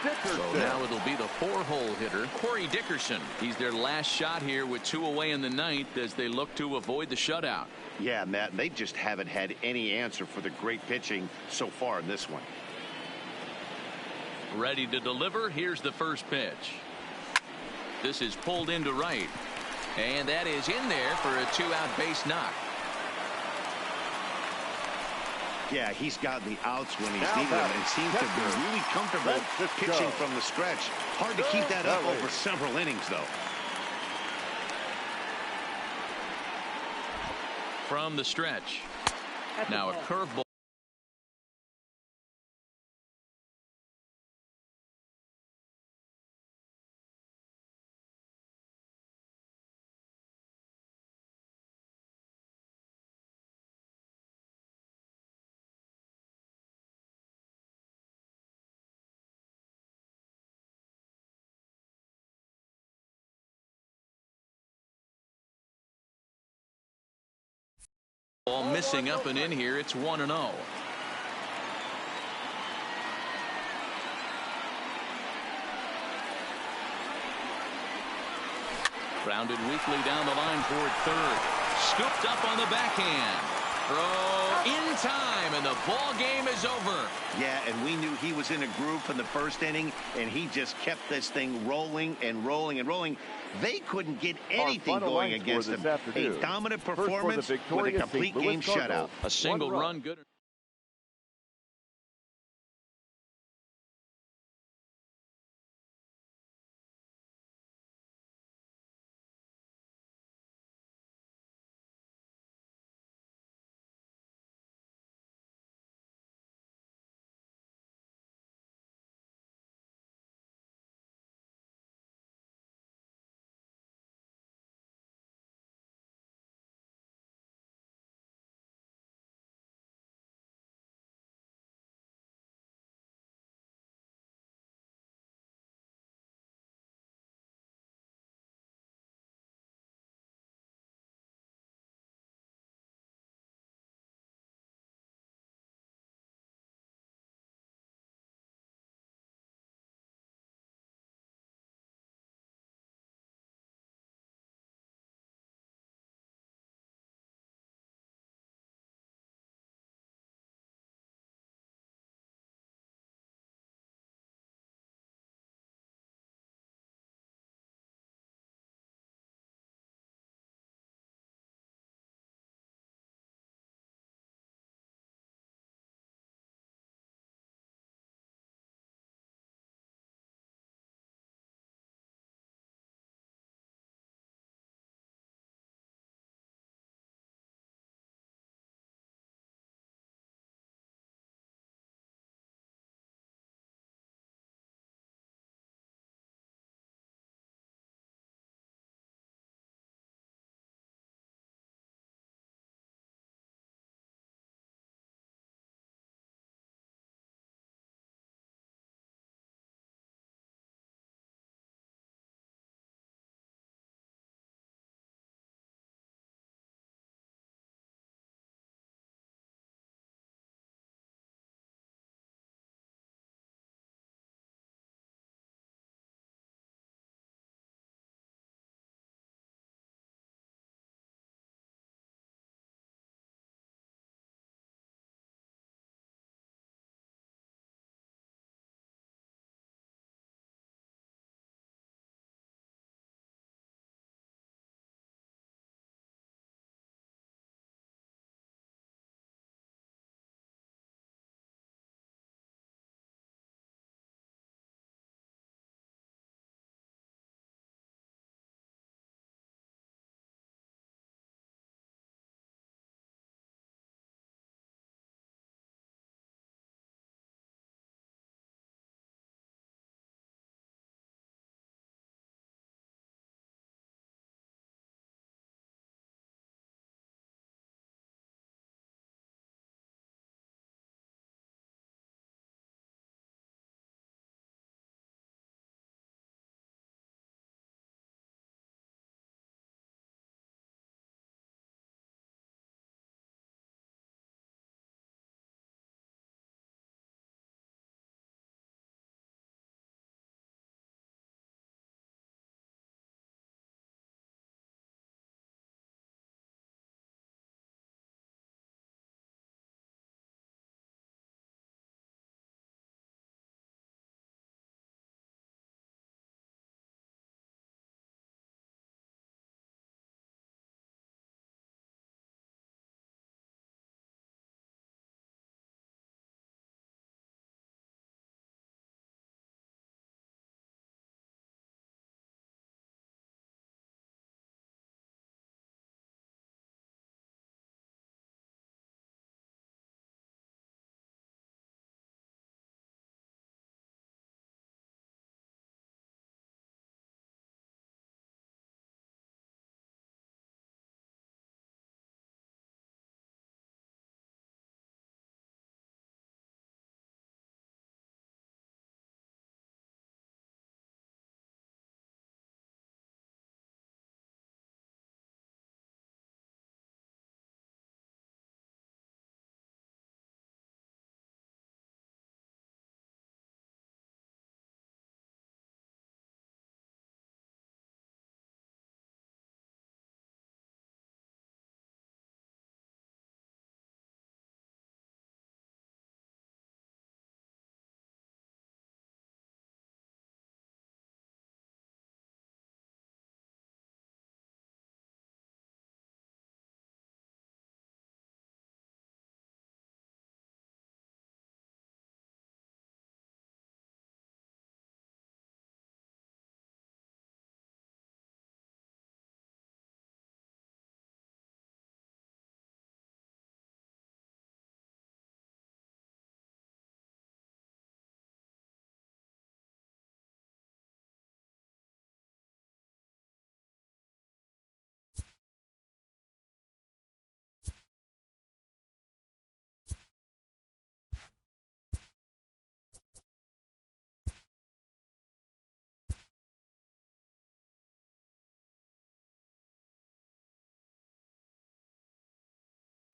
Dickerson. So now it'll be the 4-hole hitter, Corey Dickerson. He's their last shot here with 2 away in the 9th as they look to avoid the shutout. Yeah, Matt, they just haven't had any answer for the great pitching so far in this one. Ready to deliver. Here's the first pitch. This is pulled into right. And that is in there for a 2-out base knock. Yeah, he's gotten the outs when he's needed them and seems to be really comfortable pitching from the stretch. Hard to keep that up over several innings, though. From the stretch. Now a curveball. Ball missing up and in here. It's 1-0. Grounded weakly down the line toward third. Scooped up on the backhand. Throw in time, and the ball game is over. Yeah, and we knew he was in a groove in the first inning, and he just kept this thing rolling and rolling and rolling. They couldn't get anything going against him. A dominant performance with a complete game shutout. A single run, good.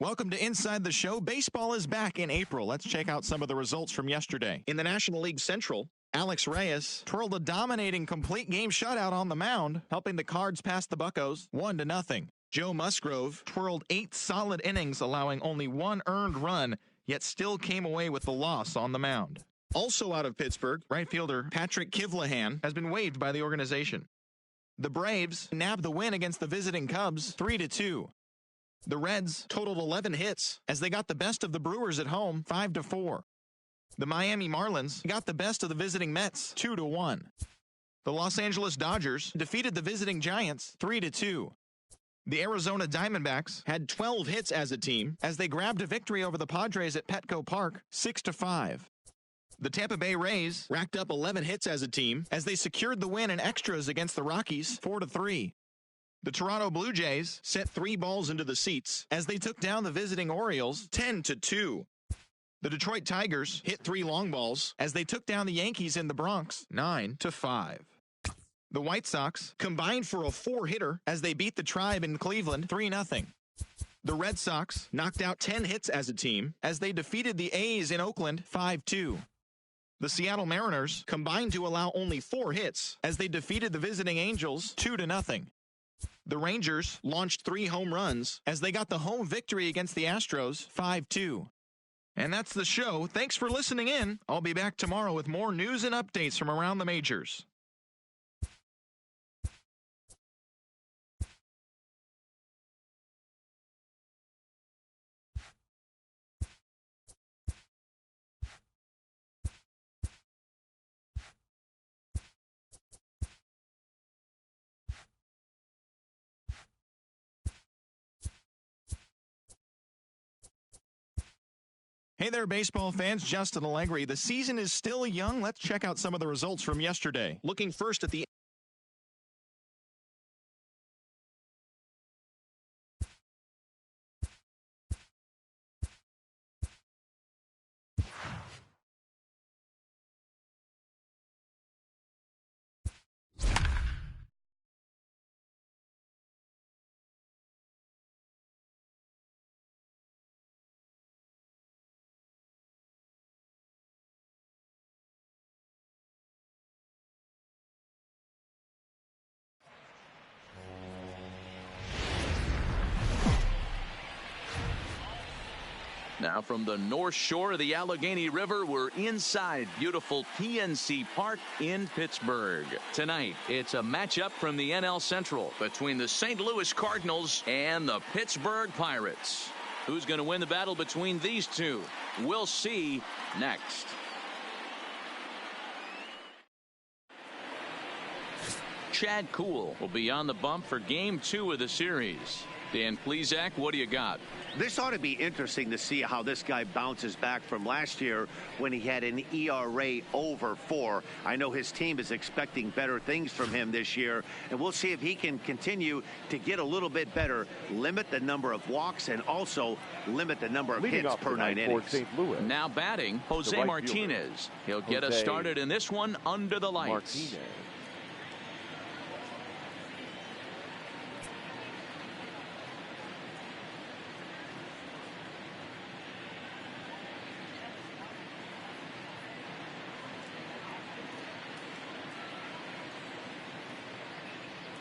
Welcome to Inside the Show. Baseball is back in April. Let's check out some of the results from yesterday. In the National League Central, Alex Reyes twirled a dominating complete game shutout on the mound, helping the Cards pass the Buccos 1-0. Joe Musgrove twirled 8 solid innings, allowing only 1 earned run, yet still came away with the loss on the mound. Also out of Pittsburgh, right fielder Patrick Kivlahan has been waived by the organization. The Braves nabbed the win against the visiting Cubs 3-2. The Reds totaled 11 hits as they got the best of the Brewers at home 5-4. The Miami Marlins got the best of the visiting Mets 2-1. The Los Angeles Dodgers defeated the visiting Giants 3-2. The Arizona Diamondbacks had 12 hits as a team as they grabbed a victory over the Padres at Petco Park 6-5. The Tampa Bay Rays racked up 11 hits as a team as they secured the win in extras against the Rockies 4-3. The Toronto Blue Jays set 3 balls into the seats as they took down the visiting Orioles 10-2. The Detroit Tigers hit 3 long balls as they took down the Yankees in the Bronx 9-5. The White Sox combined for a 4-hitter as they beat the Tribe in Cleveland 3-0. The Red Sox knocked out 10 hits as a team as they defeated the A's in Oakland 5-2. The Seattle Mariners combined to allow only 4 hits as they defeated the visiting Angels 2-0. The Rangers launched 3 home runs as they got the home victory against the Astros 5-2. And that's the show. Thanks for listening in. I'll be back tomorrow with more news and updates from around the majors. Hey there, baseball fans. Justin Allegri. The season is still young. Let's check out some of the results from yesterday. Looking first at the Now from the north shore of the Allegheny River, we're inside beautiful PNC Park in Pittsburgh. Tonight, it's a matchup from the NL Central between the St. Louis Cardinals and the Pittsburgh Pirates. Who's going to win the battle between these two? We'll see next. Chad Kuhl will be on the bump for Game 2 of the series. Dan Plesac, what do you got? This ought to be interesting to see how this guy bounces back from last year when he had an ERA over 4. I know his team is expecting better things from him this year, and we'll see if he can continue to get a little bit better, limit the number of walks, and also limit the number of hits per 9 innings. Now batting, Jose Martinez. He'll get us started in this one under the lights.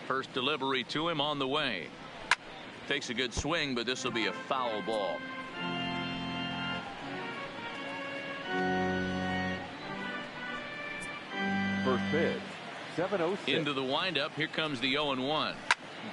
First delivery to him on the way. Takes a good swing, but this will be a foul ball. First pitch, 7:06. Into the windup. Here comes the 0-1.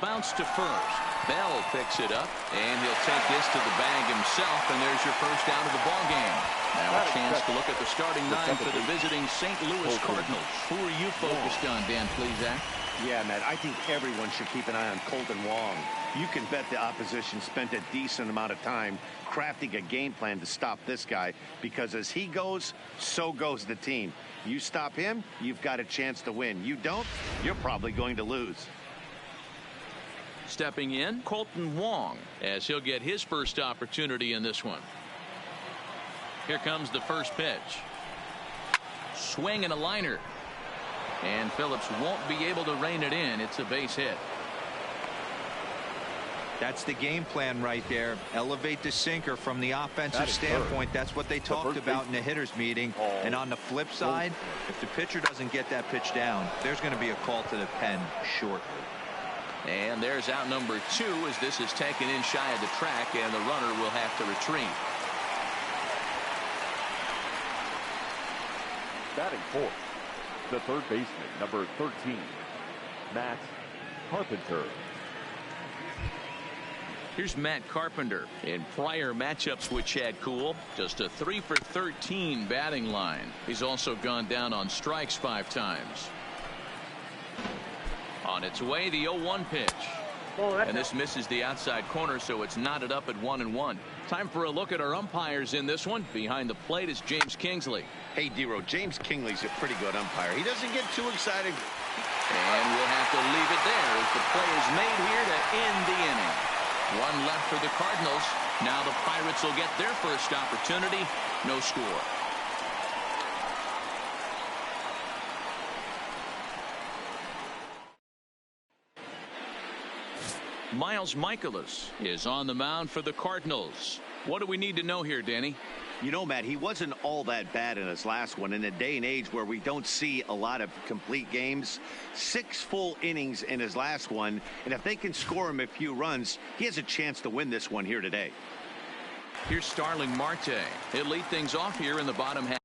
Bounce to first. Bell picks it up, and he'll take this to the bag himself, and there's your first out of the ball game. Now a chance to look at the starting 9 for the visiting St. Louis Cardinals. Who are you focused on, Dan Plesac? Yeah, Matt, I think everyone should keep an eye on Colton Wong. You can bet the opposition spent a decent amount of time crafting a game plan to stop this guy, because as he goes, so goes the team. You stop him, you've got a chance to win. You don't, you're probably going to lose. Stepping in, Colton Wong, as he'll get his first opportunity in this one. Here comes the first pitch. Swing and a liner. And Phillips won't be able to rein it in. It's a base hit. That's the game plan right there. Elevate the sinker from the offensive standpoint. That's what they talked about in the hitters meeting. And on the flip side, if the pitcher doesn't get that pitch down, there's going to be a call to the pen shortly. And there's out number 2 as this is taken in shy of the track, and the runner will have to retreat. Batting fourth, the third baseman, number 13, Matt Carpenter. Here's Matt Carpenter. In prior matchups with Chad Kuhl, just a 3 for 13 batting line. He's also gone down on strikes 5 times. On its way, the 0-1 pitch. And this misses the outside corner, so it's knotted up at 1-1. Time for a look at our umpires in this one. Behind the plate is James Kingsley. Hey, D-Row, James Kingsley's a pretty good umpire. He doesn't get too excited. And we'll have to leave it there as the play is made here to end the inning. 1 left for the Cardinals. Now the Pirates will get their first opportunity. No score. Miles Michaelis is on the mound for the Cardinals. What do we need to know here, Danny? You know, Matt, he wasn't all that bad in his last one. In a day and age where we don't see a lot of complete games, 6 full innings in his last one. And if they can score him a few runs, he has a chance to win this one here today. Here's Starling Marte. He'll lead things off here in the bottom half.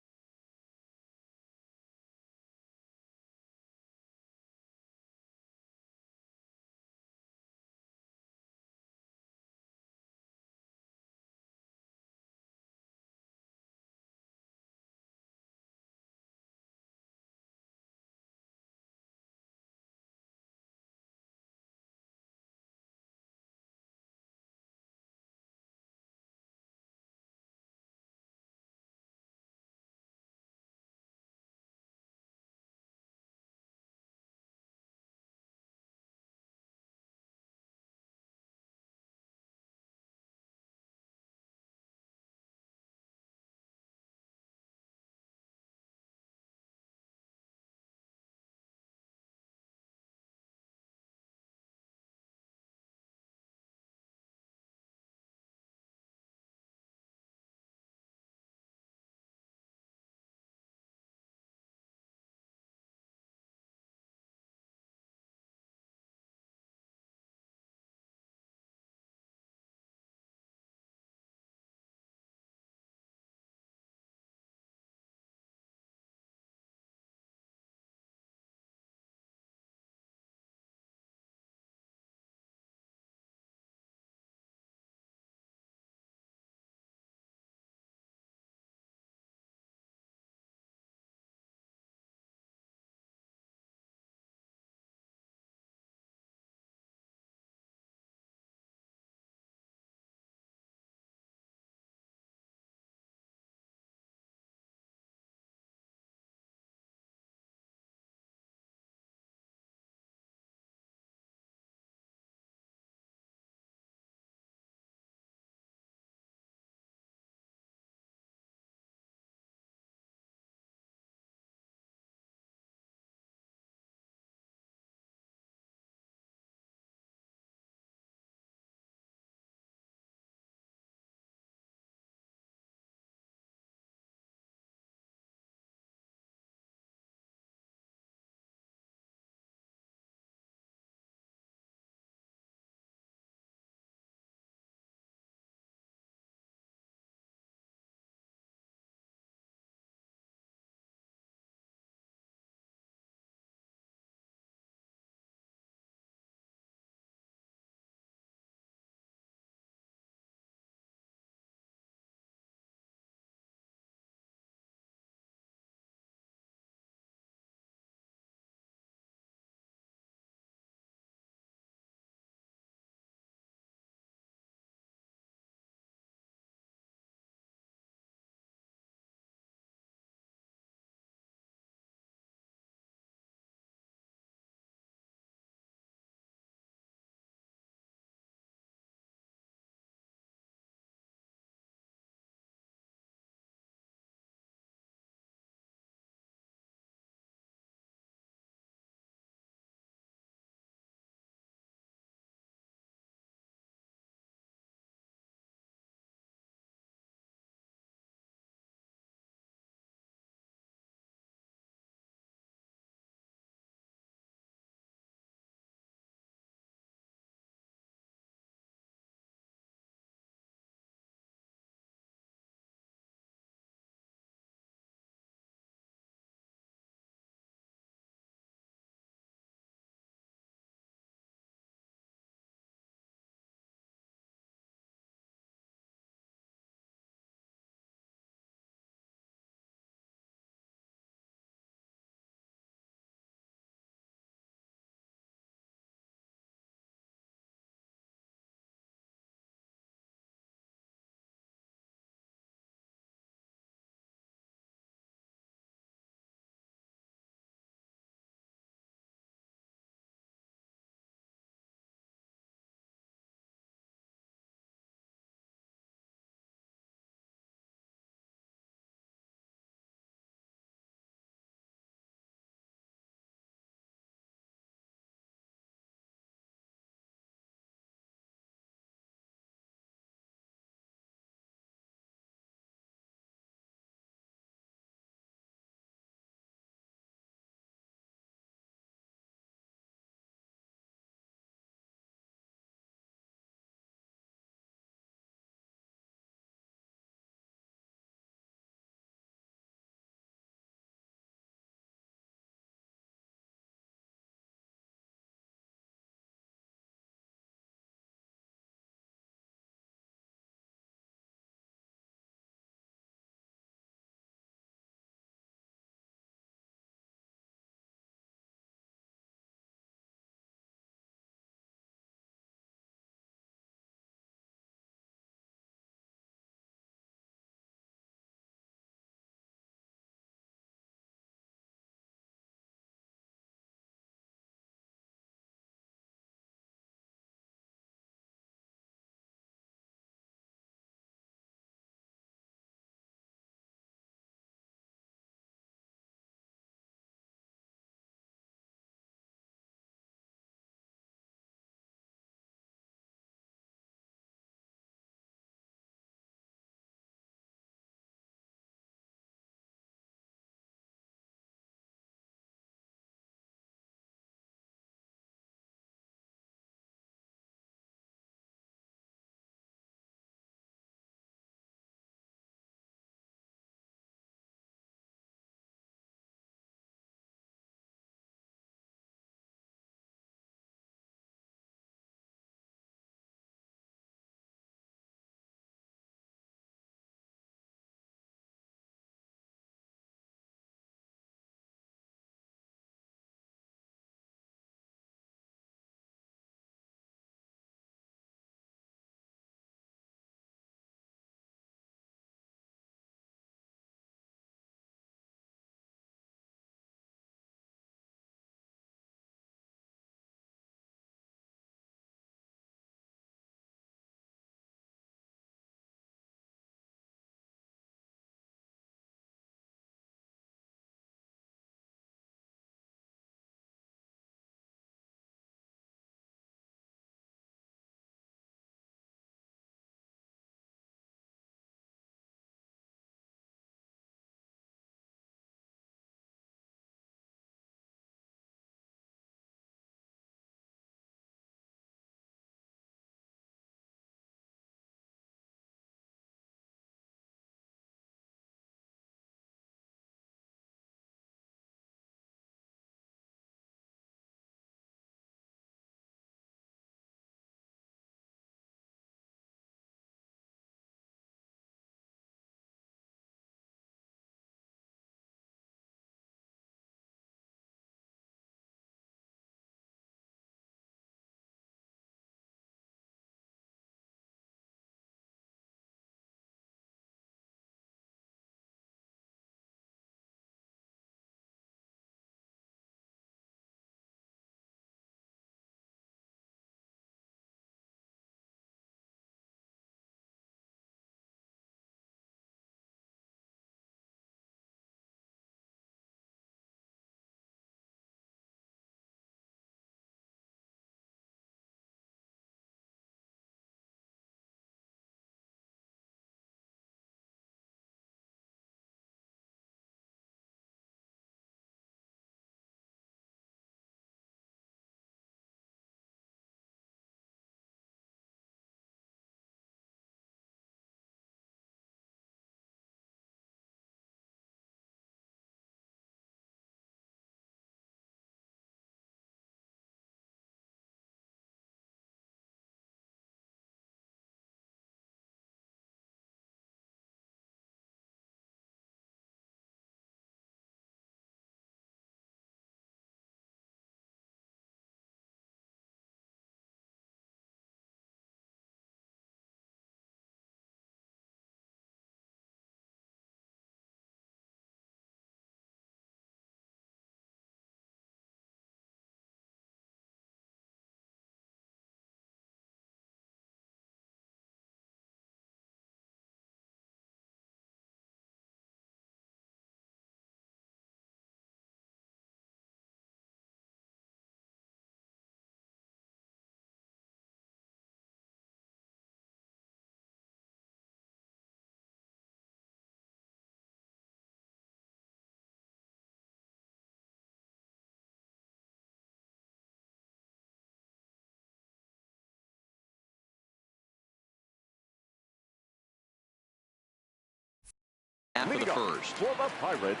half of the first. For the Pirates,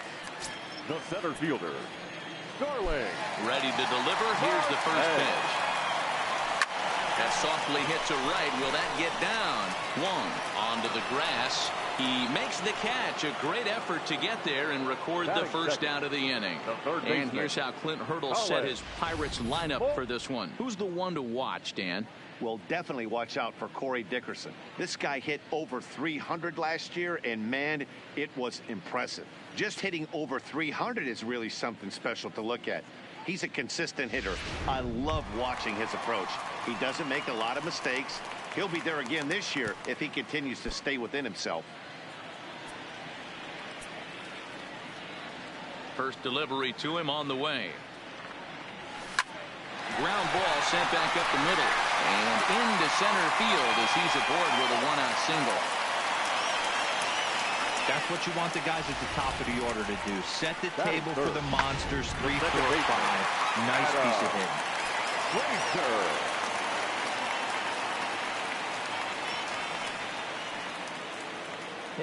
the center fielder, Darling. Ready to deliver. Here's the first pitch. That softly hits a right. Will that get down? One onto the grass. He makes the catch. A great effort to get there and record the first out of the inning. And here's how Clint Hurdle set his Pirates lineup for this one. Who's the one to watch, Dan? Well, definitely watch out for Corey Dickerson. This guy hit over 300 last year, and man, it was impressive. Just hitting over 300 is really something special to look at. He's a consistent hitter. I love watching his approach. He doesn't make a lot of mistakes. He'll be there again this year if he continues to stay within himself. First delivery to him on the way. Ground ball sent back up the middle and into center field as he's aboard with a one-out single. That's what you want the guys at the top of the order to do. Set the table for the monsters. 3, 4, 5. Nice piece of hitting.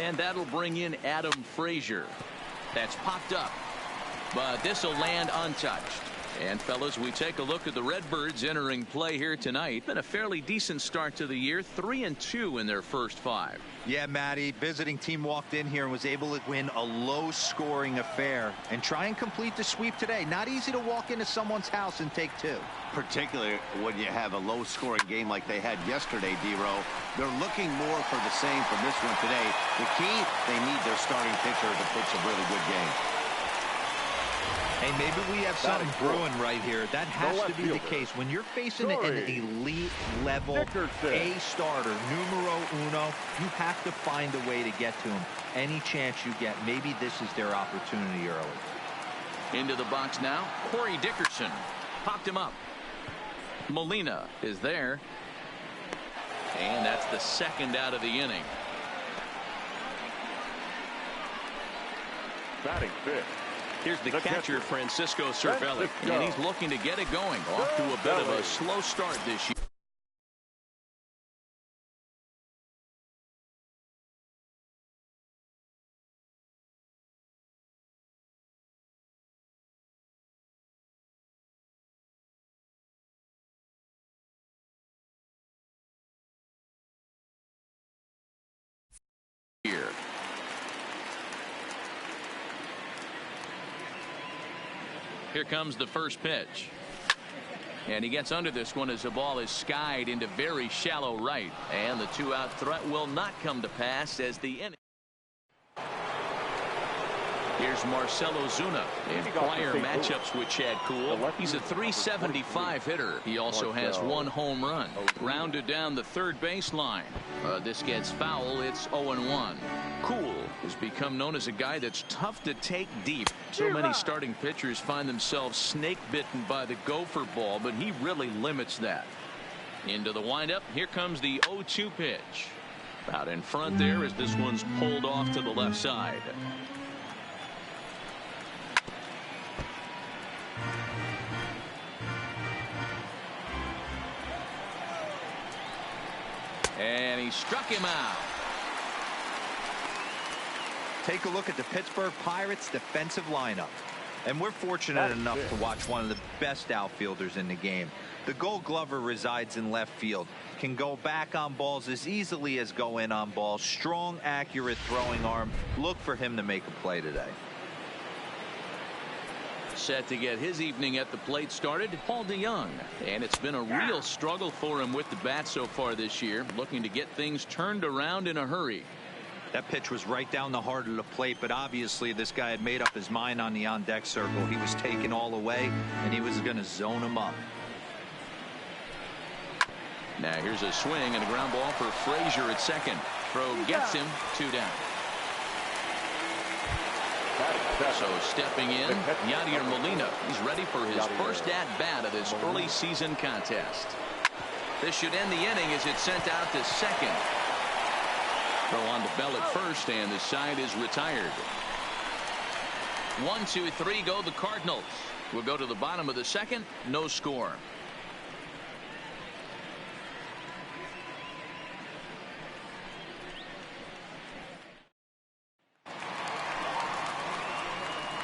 And that'll bring in Adam Frazier. That's popped up, but this will land untouched. And fellas, we take a look at the Redbirds entering play here tonight. Been a fairly decent start to the year, 3-2 in their first 5. Yeah, Matty, visiting team walked in here and was able to win a low-scoring affair and try and complete the sweep today. Not easy to walk into someone's house and take 2. Particularly when you have a low-scoring game like they had yesterday, D-Row. They're looking more for the same from this one today. The key, they need their starting pitcher to pitch a really good game. Hey, maybe we have something brewing right here. That has to be the case. When you're facing an elite level A starter, numero uno, you have to find a way to get to him. Any chance you get, maybe this is their opportunity early. Into the box now, Corey Dickerson. Popped him up. Molina is there. And that's the second out of the inning. Batting fifth. Here's the catcher, Francisco Cervelli, and he's looking to get it going. Off to a bit of a slow start this year. Here comes the first pitch. And he gets under this one as the ball is skied into very shallow right. And the 2-out threat will not come to pass as the inning. Here's Marcell Ozuna in prior matchups with Chad Kuhl. He's a .375 hitter. He also has 1 home run. Grounded down the third baseline. This gets foul. It's 0-1. Kuhl has become known as a guy that's tough to take deep. So many starting pitchers find themselves snake bitten by the gopher ball, but he really limits that. Into the windup. Here comes the 0-2 pitch. Out in front there as this one's pulled off to the left side. And he struck him out. Take a look at the Pittsburgh Pirates defensive lineup. And we're fortunate enough to watch one of the best outfielders in the game. The Gold Glover resides in left field. Can go back on balls as easily as go in on balls. Strong, accurate throwing arm. Look for him to make a play today. Set to get his evening at the plate started, Paul DeJong. And it's been a real struggle for him with the bat so far this year, looking to get things turned around in a hurry. That pitch was right down the heart of the plate, but obviously this guy had made up his mind on the on-deck circle. He was taken all away, and he was going to zone him up. Now here's a swing and a ground ball for Frazier at second. Throw gets him 2 down. So stepping in, Yadier Molina. He's ready for his first at-bat of this early season contest. This should end the inning as it's sent out to second. Throw on the bell at first, and the side is retired. 1, 2, 3 go the Cardinals. We'll go to the bottom of the second. No score.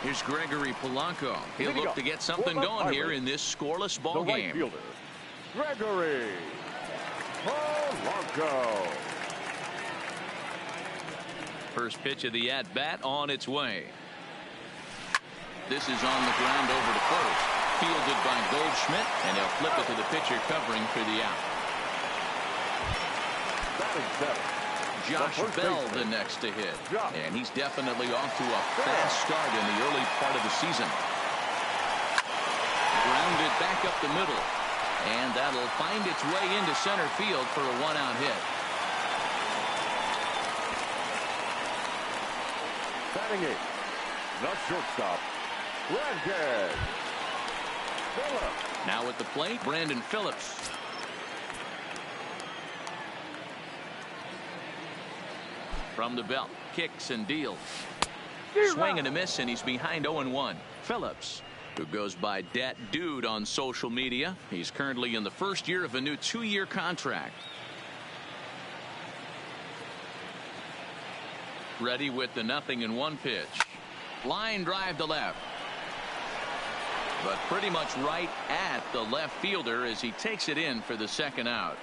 Here's Gregory Polanco. He'll look to get something going here in this scoreless ball game. Right fielder, Gregory Polanco. First pitch of the at-bat on its way. This is on the ground over to first. Fielded by Goldschmidt, and he'll flip it to the pitcher covering for the out. Batting seventh, Josh Bell the next to hit. And he's definitely off to a fast start in the early part of the season. Grounded back up the middle. And that'll find its way into center field for a one-out hit. Batting eighth, the shortstop, Brandon Phillips. Now at the plate, Brandon Phillips. From the belt, kicks and deals. Swing and a miss, and he's behind 0-1. Phillips, who goes by Dat Dude on social media. He's currently in the first year of a new 2-year contract. Ready with the 0-1 pitch. Line drive to left. But pretty much right at the left fielder as he takes it in for the second out.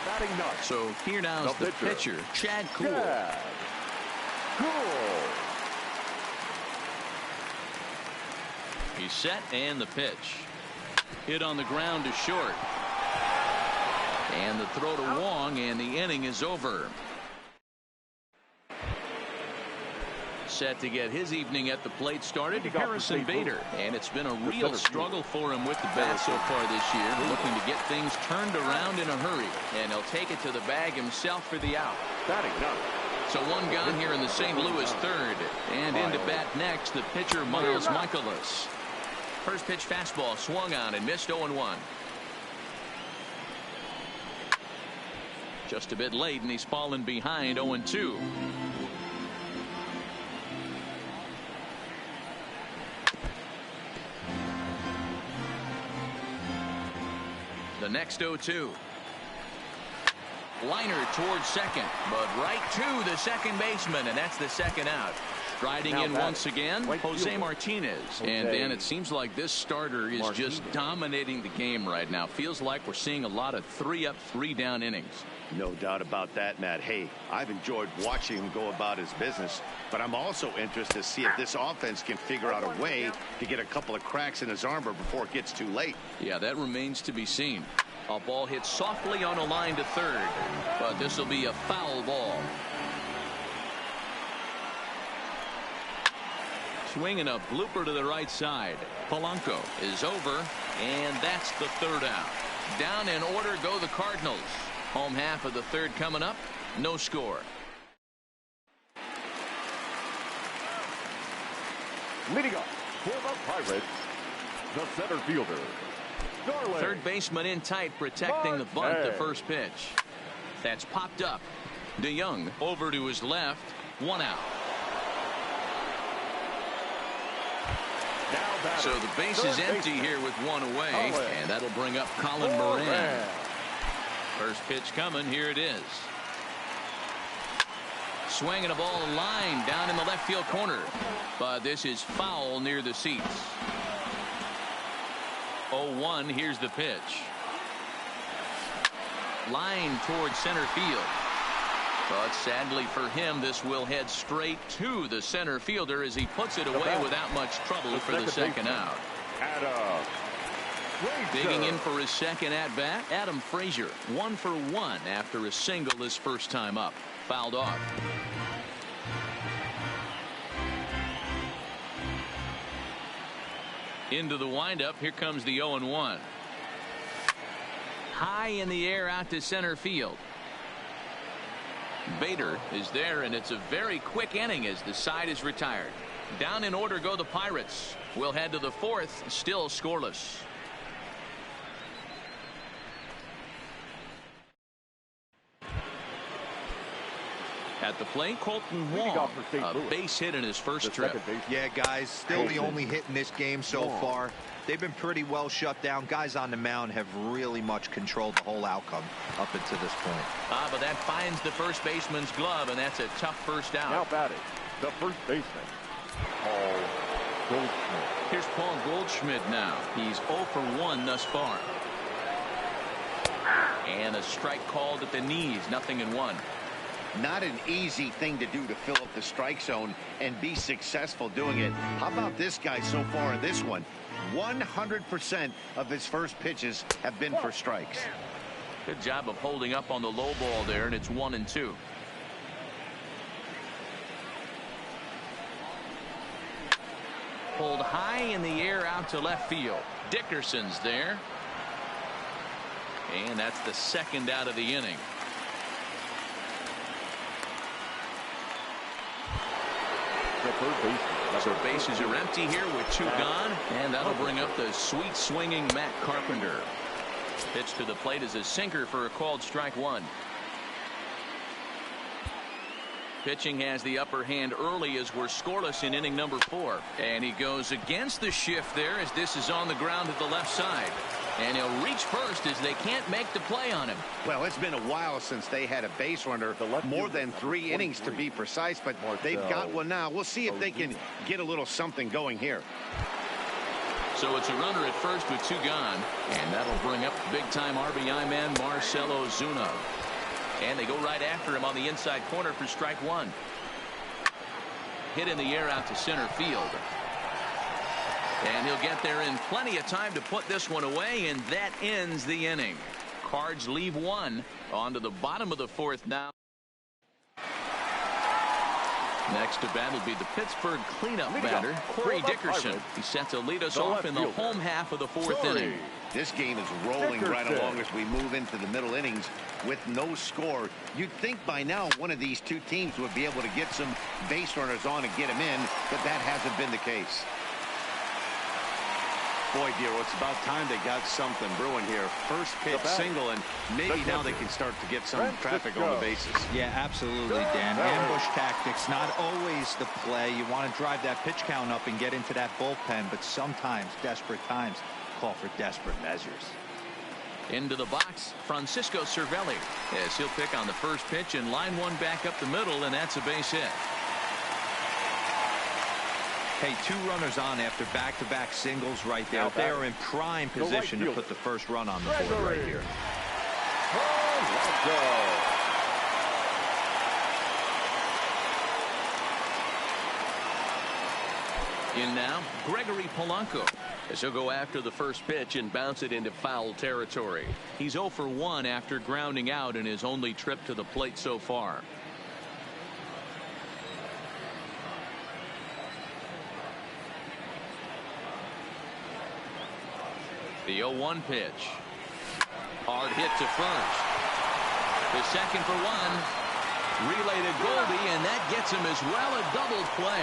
Batting ninth. So here now is the pitcher, Chad Kuhl. He's set, and the pitch. Hit on the ground to short. And the throw to Wong, and the inning is over. Set to get his evening at the plate started, Harrison Bader. And it's been a real struggle for him with the bat so far this year. Looking to get things turned around in a hurry. And he'll take it to the bag himself for the out. So one gone here in the St. Louis third. And into bat next, the pitcher, Miles Michaelis. First pitch fastball swung on and missed 0-1. Just a bit late, and he's fallen behind 0-2. The next 0-2. Liner towards second, but right to the second baseman, and that's the second out. Striding in once again, Jose Martinez. And then it seems like this starter is just dominating the game right now. Feels like we're seeing a lot of 3-up, 3-down innings. No doubt about that, Matt. Hey, I've enjoyed watching him go about his business, but I'm also interested to see if this offense can figure out a way to get a couple of cracks in his armor before it gets too late. Yeah, that remains to be seen. A ball hit softly on a line to third, but this will be a foul ball. Swinging a blooper to the right side. Polanco is over, and that's the third out. Down in order go the Cardinals. Home half of the third coming up. No score. Leading up for the Pirates, the center fielder, Darling. Third baseman in tight, protecting the bunt to first pitch. That's popped up. DeYoung over to his left. One out. So the base is empty here with one away, and that'll bring up Colin Moran. First pitch coming. Here it is. Swinging a ball line down in the left field corner, but this is foul near the seats. 0-1. Here's the pitch. Line towards center field. But sadly for him, this will head straight to the center fielder as he puts it away without much trouble for the second out. Digging in for his second at-bat, Adam Frazier. 1 for 1 after a single his first time up. Fouled off. Into the windup. Here comes the 0-1. High in the air out to center field. Bader is there, and it's a very quick inning as the side is retired. Down in order go the Pirates. We'll head to the fourth, still scoreless. At the plate, Colton Wong, a base hit in his first trip. Yeah, guys, still the only hit in this game so far. They've been pretty well shut down. Guys on the mound have really much controlled the whole outcome up until this point. But that finds the first baseman's glove, and that's a tough first out. Now batting, the first baseman, Paul Goldschmidt. Here's Paul Goldschmidt now. He's 0 for 1 thus far. And a strike called at the knees, 0-1. Not an easy thing to do to fill up the strike zone and be successful doing it. How about this guy so far in this one? 100% of his first pitches have been for strikes. Good job of holding up on the low ball there, and it's 1-2. Pulled high in the air out to left field. Dickerson's there. And that's the second out of the inning. So bases are empty here with 2 gone, and that'll bring up the sweet swinging Matt Carpenter. Pitch to the plate is a sinker for a called strike 1. Pitching has the upper hand early as we're scoreless in inning number 4. And he goes against the shift there as this is on the ground at the left side. And he'll reach first as they can't make the play on him. Well, it's been a while since they had a base runner, more than 3 innings to be precise, but they've got one now. We'll see if they can get a little something going here. So it's a runner at first with 2 gone, and that'll bring up big-time RBI man Marcell Ozuna. And they go right after him on the inside corner for strike 1. Hit in the air out to center field. And he'll get there in plenty of time to put this one away, and that ends the inning. Cards leave 1 on to the bottom of the 4th now. Next to bat will be the Pittsburgh cleanup batter, Corey Dickerson. He's set to lead us off in the home half of the 4th inning. This game is rolling right along as we move into the middle innings with no score. You'd think by now one of these 2 teams would be able to get some base runners on and get them in, but that hasn't been the case. Boy, dear, it's about time they got something brewing here. First pitch single, and maybe now they can start to get some traffic on the bases. Yeah, absolutely, Dan. Ambush tactics, not always the play. You want to drive that pitch count up and get into that bullpen, but sometimes desperate times call for desperate measures. Into the box, Francisco Cervelli, as he'll pick on the first pitch and line one back up the middle, and that's a base hit. Hey, 2 runners on after back-to-back singles right there. They are in prime position to put the first run on the board right here. In now, Gregory Polanco, as he'll go after the first pitch and bounce it into foul territory. He's 0 for 1 after grounding out in his only trip to the plate so far. The 0-1 pitch. Hard hit to first. The second for 1. Relay to Goldie, and that gets him as well, a double play.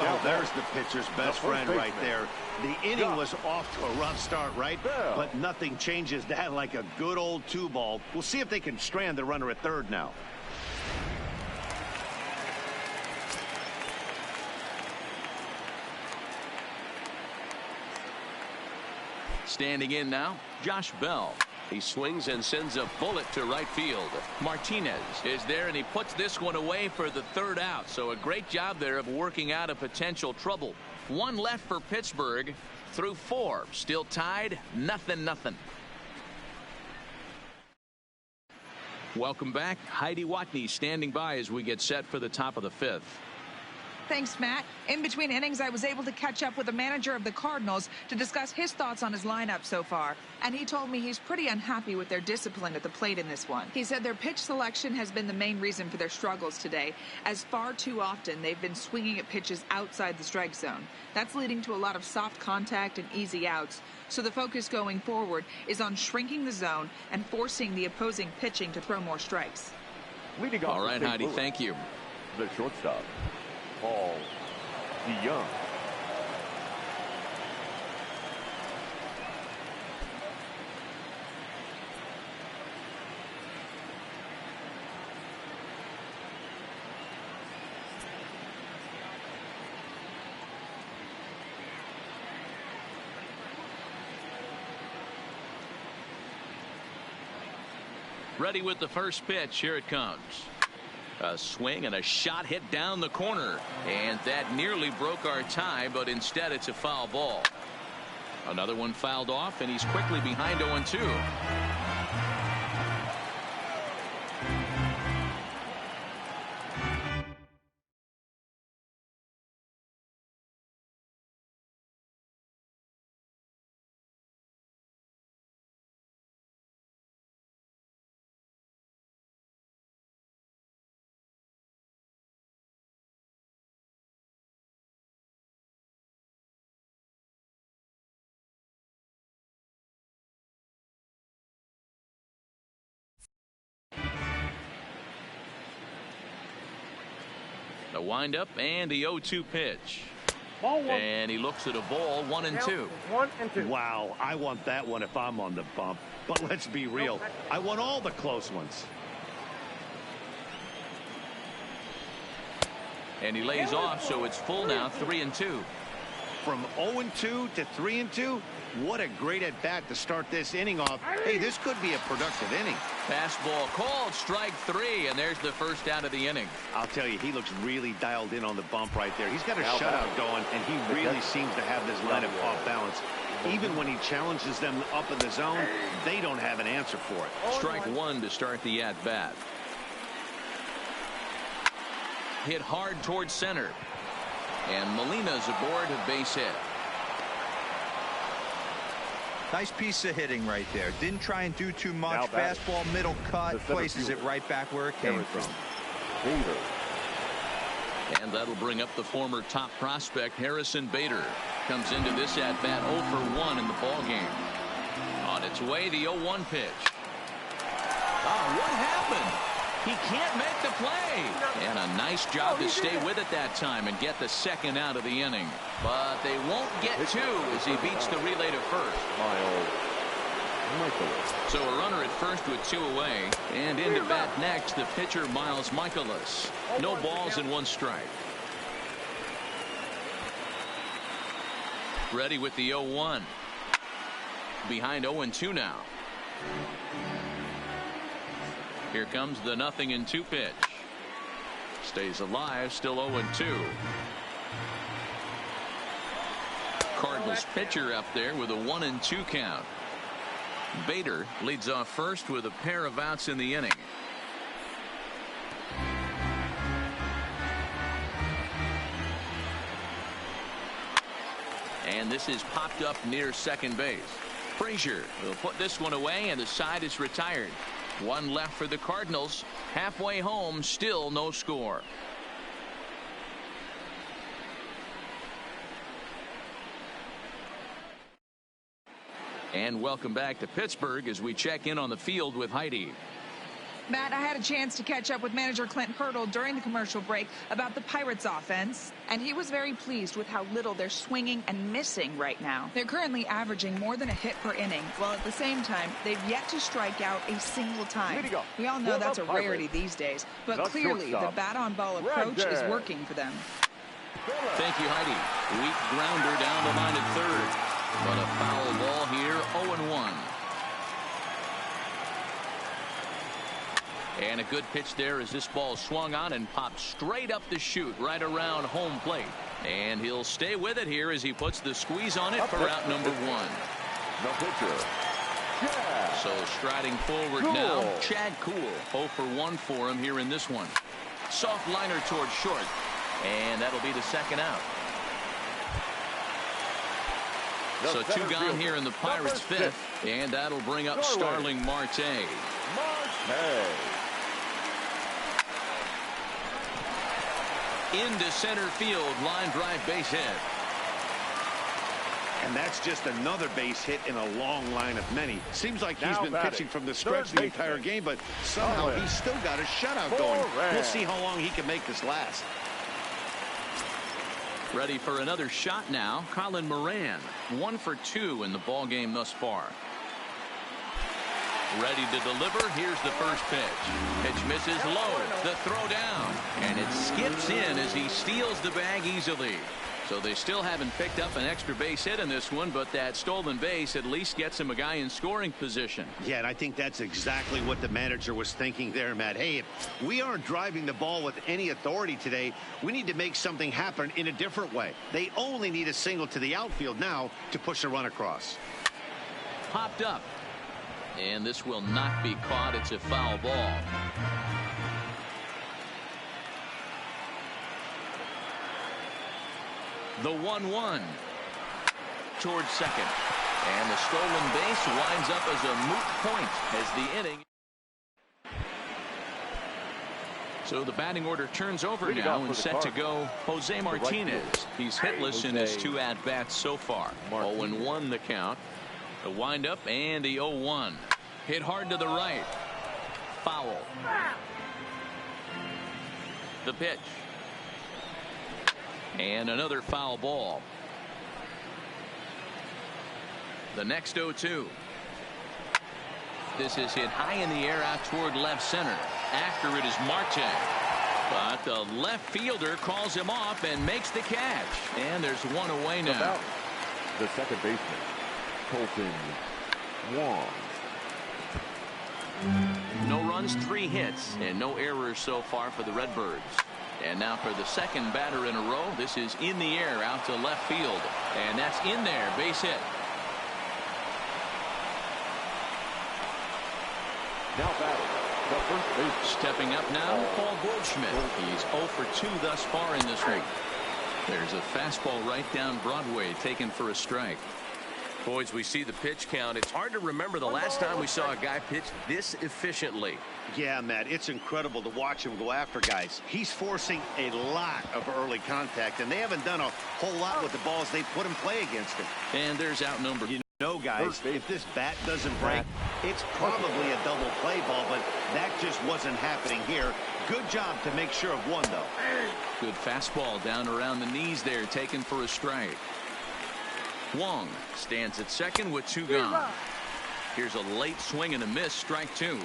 Well, there's the pitcher's best friend right there. The inning was off to a rough start, right? But nothing changes that like a good old 2-ball. We'll see if they can strand the runner at third now. Standing in now, Josh Bell. He swings and sends a bullet to right field. Martinez is there, and he puts this one away for the 3rd out. So a great job there of working out a potential trouble. 1 left for Pittsburgh through 4. Still tied, 0-0. Welcome back. Heidi Watney standing by as we get set for the top of the 5th. Thanks, Matt. In between innings, I was able to catch up with the manager of the Cardinals to discuss his thoughts on his lineup so far. And he told me he's pretty unhappy with their discipline at the plate in this one. He said their pitch selection has been the main reason for their struggles today, as far too often they've been swinging at pitches outside the strike zone. That's leading to a lot of soft contact and easy outs. So the focus going forward is on shrinking the zone and forcing the opposing pitching to throw more strikes. All right, Heidi, thank you. The shortstop, Paul DeYoung. Ready with the first pitch. Here it comes. A swing and a shot hit down the corner. And that nearly broke our tie, but instead it's a foul ball. Another one fouled off, and he's quickly behind 0-2. The windup and the 0-2 pitch. And he looks at a ball, 1-2. 1-2. Wow, I want that one if I'm on the bump. But let's be real, I want all the close ones. And he lays off, so it's full now, 3-2. From 0-2 to 3-2, what a great at bat to start this inning off. Hey, this could be a productive inning. Fastball called, strike 3, and there's the first out of the inning. I'll tell you, he looks really dialed in on the bump right there. He's got a shutout going, and he really seems to have this lineup off balance. Even when he challenges them up in the zone, they don't have an answer for it. Strike 1 to start the at bat. Hit hard towards center. And Molina's aboard a base hit. Nice piece of hitting right there. Didn't try and do too much. Fastball, middle cut, places it right back where it came from. And that'll bring up the former top prospect, Harrison Bader. Comes into this at bat 0 for 1 in the ball game. On its way, the 0-1 pitch. Oh, what happened? He can't make the play. And a nice job to stay with it that time and get the second out of the inning. But they won't get two as he beats the relay to first. So a runner at first with 2 away. And into bat next, the pitcher, Miles Michaelis. No balls and 1 strike. Ready with the 0-1. Behind 0-2 now. Here comes the 0-2 pitch. Stays alive, still 0-2. Cardinals pitcher up there with a 1-2 count. Bader leads off first with a pair of outs in the inning. And this is popped up near second base. Frazier will put this one away, and the side is retired. 1 left for the Cardinals. Halfway home, still no score. And welcome back to Pittsburgh as we check in on the field with Heidi. Matt, I had a chance to catch up with manager Clint Hurdle during the commercial break about the Pirates offense, and he was very pleased with how little they're swinging and missing right now. They're currently averaging more than a hit per inning, while at the same time, they've yet to strike out a single time. We all know that's a rarity these days, but clearly the bat-on-ball approach is working for them. Thank you, Heidi. Weak grounder down the line at third, but a foul ball here, 0-1. And a good pitch there as this ball swung on and popped straight up the chute right around home plate. And he'll stay with it here as he puts the squeeze on it for out number 1. The pitcher, so striding forward now, Chad Kuhl. 0 for 1 for him here in this one. Soft liner towards short. And that'll be the second out. So 2 gone here in the Pirates' 5th. And that'll bring up Starling Marte. Into center field, line drive base hit. And that's just another base hit in a long line of many. Seems like he's been pitching from the stretch the entire game, but somehow he's still got a shutout going. We'll see how long he can make this last. Ready for another shot now, Colin Moran. 1 for 2 in the ball game thus far. Ready to deliver. Here's the first pitch. Pitch misses low. The throw down. And it skips in as he steals the bag easily. So they still haven't picked up an extra base hit in this one, but that stolen base at least gets him a guy in scoring position. Yeah, and I think that's exactly what the manager was thinking there, Matt. Hey, if we aren't driving the ball with any authority today, we need to make something happen in a different way. They only need a single to the outfield now to push a run across. Popped up. And this will not be caught. It's a foul ball. The 1-1 towards second. And the stolen base winds up as a moot point as the inning. So the batting order turns over now, and set to go Jose Martinez. He's hitless in his 2 at-bats so far. 0-1 the count. The windup and the 0-1. Hit hard to the right. Foul. The pitch. And another foul ball. The next 0-2. This is hit high in the air out toward left center. After it is Marte. But the left fielder calls him off and makes the catch. And there's one away now. About the second baseman, Colton Wong. No runs, 3 hits, and no errors so far for the Redbirds. And now for the second batter in a row. This is in the air out to left field. And that's in there. Base hit. Now batting, the first base. Stepping up now, Paul Goldschmidt. He's 0 for 2 thus far in this one. There's a fastball right down Broadway, taken for a strike. Boys, we see the pitch count. It's hard to remember the last time we saw a guy pitch this efficiently. Yeah, Matt, it's incredible to watch him go after guys. He's forcing a lot of early contact, and they haven't done a whole lot with the balls they put in play against him. And there's out number. You know, guys, if this bat doesn't break, it's probably a double play ball, but that just wasn't happening here. Good job to make sure of one, though. Good fastball down around the knees there, taken for a strike. Wong stands at second with 2 gone. Here's a late swing and a miss, strike 2.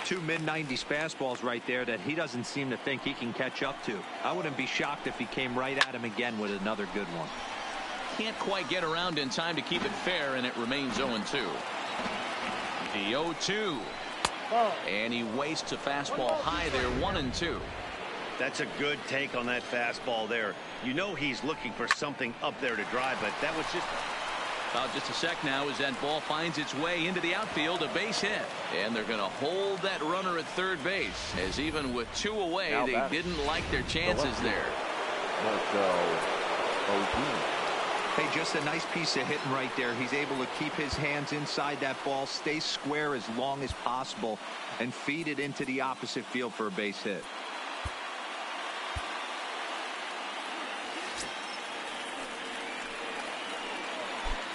2 mid-90s fastballs right there that he doesn't seem to think he can catch up to. I wouldn't be shocked if he came right at him again with another good one. Can't quite get around in time to keep it fair, and it remains 0-2. The 0-2. And he wastes a fastball high there, 1-2. That's a good take on that fastball there. You know he's looking for something up there to drive, but that was just... About just a sec now as that ball finds its way into the outfield, a base hit. And they're going to hold that runner at third base, as even with 2 away, now they didn't like their chances there. Hey, just a nice piece of hitting right there. He's able to keep his hands inside that ball, stay square as long as possible, and feed it into the opposite field for a base hit.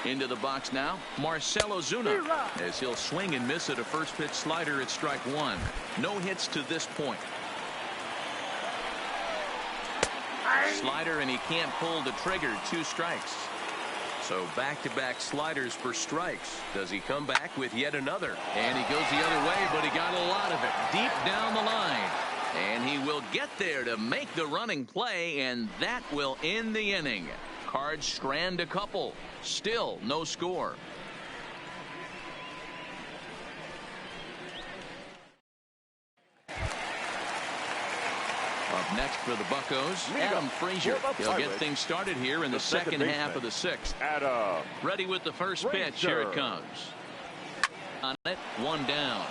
Into the box now, Marcell Ozuna, as he'll swing and miss at a first pitch slider at strike 1. No hits to this point. Slider, and he can't pull the trigger. 2 strikes. So back-to-back sliders for strikes. Does he come back with yet another? And he goes the other way, but he got a lot of it deep down the line. And he will get there to make the running play, and that will end the inning. Cards strand a couple. Still no score. Up next for the Buccos, Adam Frazier. He'll get things started here in the second half of the 6th. Adam. Ready with the first pitch. Here it comes. On it, 1 down.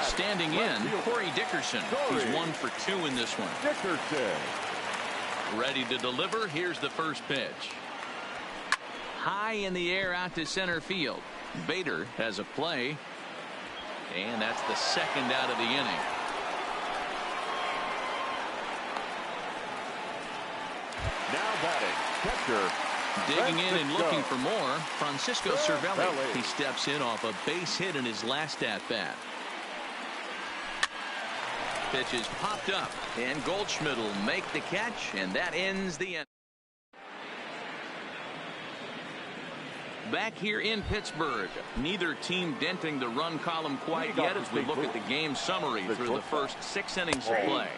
Standing in, Corey Dickerson. He's 1 for 2 in this one. Dickerson. Ready to deliver. Here's the first pitch. High in the air out to center field. Bader has a play. And that's the second out of the inning. Now batting, catcher. Digging in and looking for more, Francisco Cervelli. He steps in off a base hit in his last at-bat. Pitch is popped up, and Goldschmidt will make the catch, and that ends the inning. Back here in Pittsburgh, neither team denting the run column quite yet as we look at the game summary through the first 6 innings of play.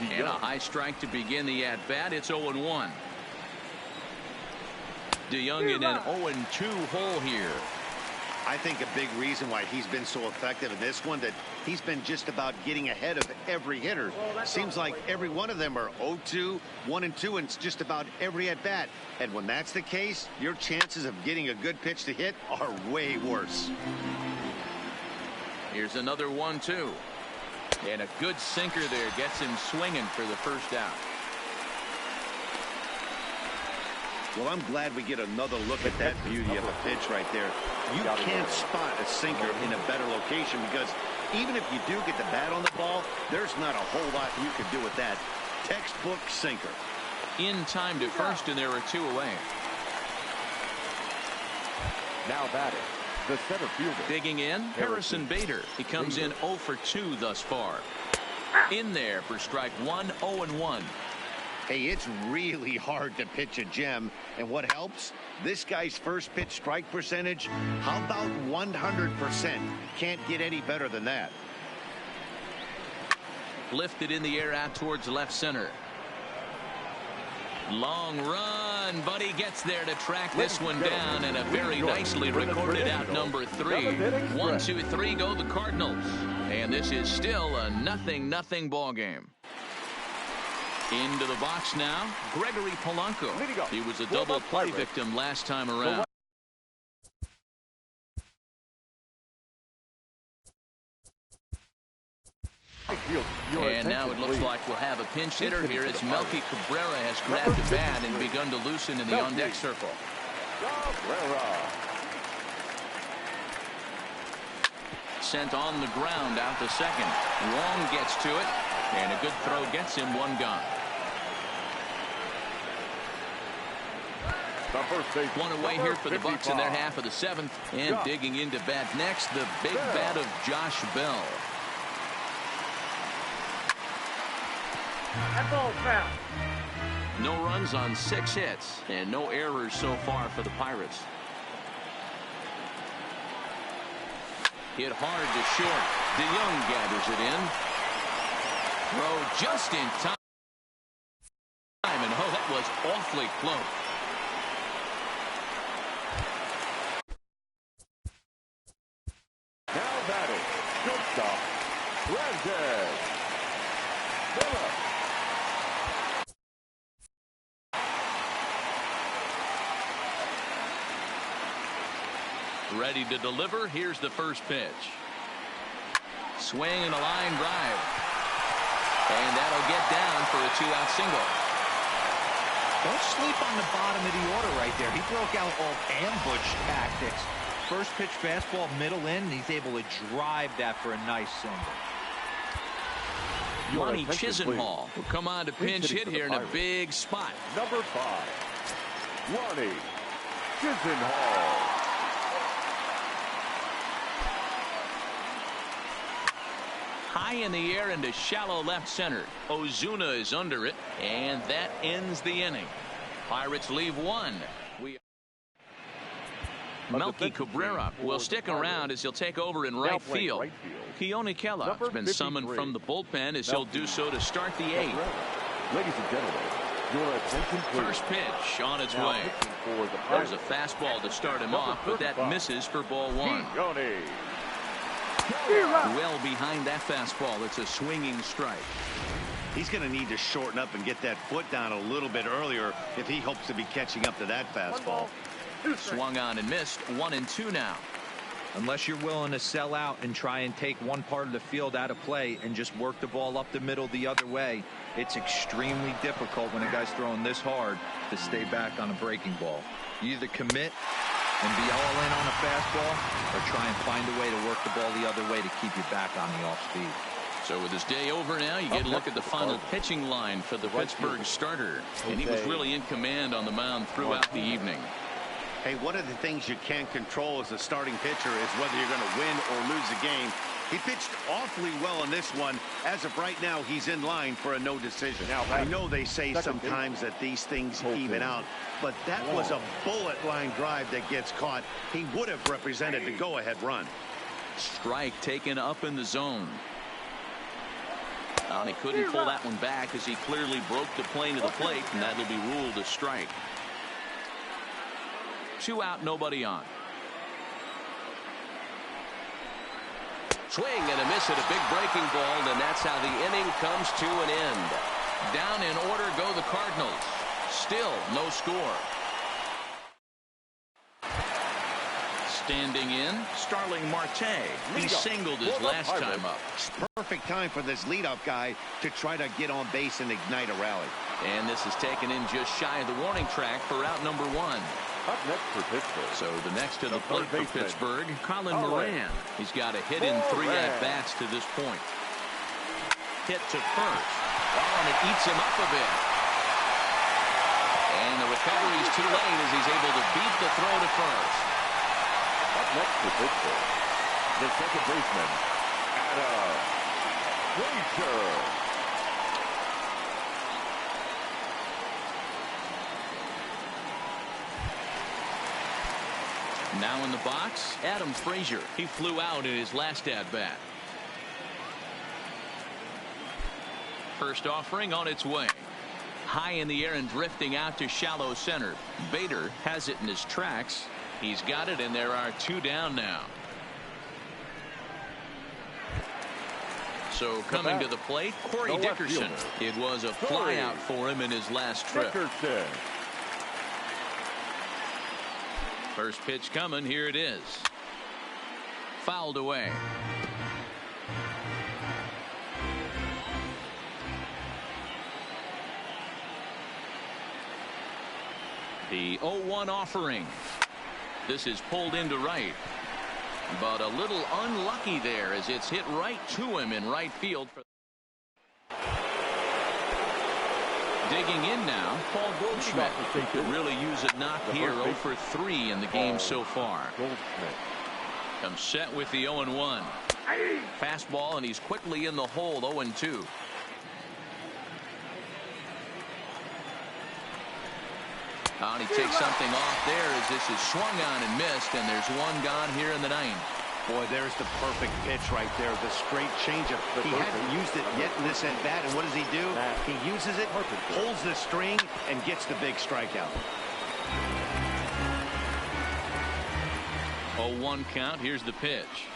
And a high strike to begin the at-bat. It's 0-1. DeYoung in an 0-2 hole here. I think a big reason why he's been so effective in this one, that he's been just about getting ahead of every hitter. Seems like every one of them are 0-2, 1-2, and it's just about every at-bat. And when that's the case, your chances of getting a good pitch to hit are way worse. Here's another 1-2. And a good sinker there gets him swinging for the first out. Well, I'm glad we get another look at that beauty of a pitch right there. You can't spot a sinker in a better location, because even if you do get the bat on the ball, there's not a whole lot you can do with that. Textbook sinker. In time to first, and there are 2 away. Now batting, the center fielder. Digging in, Harrison Bader. He comes in 0 for 2 thus far. In there for strike 1, 0-1. Hey, it's really hard to pitch a gem, and what helps? This guy's first pitch strike percentage, how about 100%? Can't get any better than that. Lifted in the air out towards left center. Long run, but he gets there to track this one down, and a very nicely recorded out number 3. 1, 2, 3 go the Cardinals, and this is still a 0-0 ball game. Into the box now, Gregory Polanco. He was a double play victim last time around. And now it looks like we'll have a pinch hitter here as Melky Cabrera has grabbed the bat and begun to loosen in the on-deck circle. Sent on the ground out to second. Wong gets to it, and a good throw gets him 1 gone. One away here for the Bucks in their half of the 7th. And digging into bat next, the big bat of Josh Bell. That ball's foul. No runs on 6 hits and no errors so far for the Pirates. Hit hard to short. DeYoung gathers it in. Throw just in time. And oh, that was awfully close. Now batting, shortstop, Brandon Miller. Ready to deliver. Here's the first pitch. Swing and a line drive. And that'll get down for a 2-out single. Don't sleep on the bottom of the order right there. He broke out all ambush tactics. First pitch fastball middle in, and he's able to drive that for a nice single. Lonnie Chisenhall will come on to pinch hit here in a big spot. Number 5, Lonnie Chisenhall. High in the air into shallow left center. Ozuna is under it, and that ends the inning. Pirates leave 1. Melky Cabrera will stick around as he'll take over in right field. Keone Kellogg's been summoned from the bullpen as he'll do so to start the 8th. Ladies and gentlemen, your attention please. First pitch on its way. There's a fastball to start him off, but that misses for ball 1. Well behind that fastball. It's a swinging strike. He's going to need to shorten up and get that foot down a little bit earlier if he hopes to be catching up to that fastball. Swung on and missed. 1-2 now. Unless you're willing to sell out and try and take one part of the field out of play and just work the ball up the middle the other way, it's extremely difficult when a guy's throwing this hard to stay back on a breaking ball. You either commit and be all in on a fastball or try and find a way to work the ball the other way to keep you back on the off speed. So with his day over now, you get a look at the final pitching line for the Pittsburgh starter. And he was really in command on the mound throughout the evening. Hey, one of the things you can't control as a starting pitcher is whether you're going to win or lose a game. He pitched awfully well in this one. As of right now, he's in line for a no decision. Now, I know they say sometimes that these things even out, but that was a bullet line drive that gets caught. He would have represented the go-ahead run. Strike taken up in the zone. And he couldn't pull that one back as he clearly broke the plane of the plate, and that'll be ruled a strike. 2 out, nobody on. Swing and a miss at a big breaking ball, and that's how the inning comes to an end. Down in order go the Cardinals. Still no score. Standing in, Starling Marte. He singled his last time up. Perfect time for this leadoff guy to try to get on base and ignite a rally. And this is taken in just shy of the warning track for out number 1. Up next for Pittsburgh. So the next to the plate for Pittsburgh, Colin Moran. He's got a hit in 3 at-bats to this point. Hit to first. Oh, and it eats him up a bit. And the recovery's too late as he's able to beat the throw to first. Up next for Pittsburgh, the second baseman, Adam Frazier. Now in the box, Adam Frazier. He flew out in his last at-bat. First offering on its way. High in the air and drifting out to shallow center. Bader has it in his tracks. He's got it, and there are 2 down now. So coming to the plate, Corey Dickerson. It was a flyout for him in his last trip. Dickerson. First pitch coming. Here it is. Fouled away. The 0-1 offering. This is pulled into right. But a little unlucky there as it's hit right to him in right field. Digging in now, Paul Goldschmidt. Could really use a knock here. 0 for 3 in the game so far. Comes set with the 0-1. Fastball, and he's quickly in the hole. 0-2. And he takes something off there as this is swung on and missed, and there's 1 gone here in the 9th. Boy, there's the perfect pitch right there. The straight changeup. He hadn't used it yet in this at bat, and what does he do? He uses it, pulls the string, and gets the big strikeout. 0-1 count. Here's the pitch.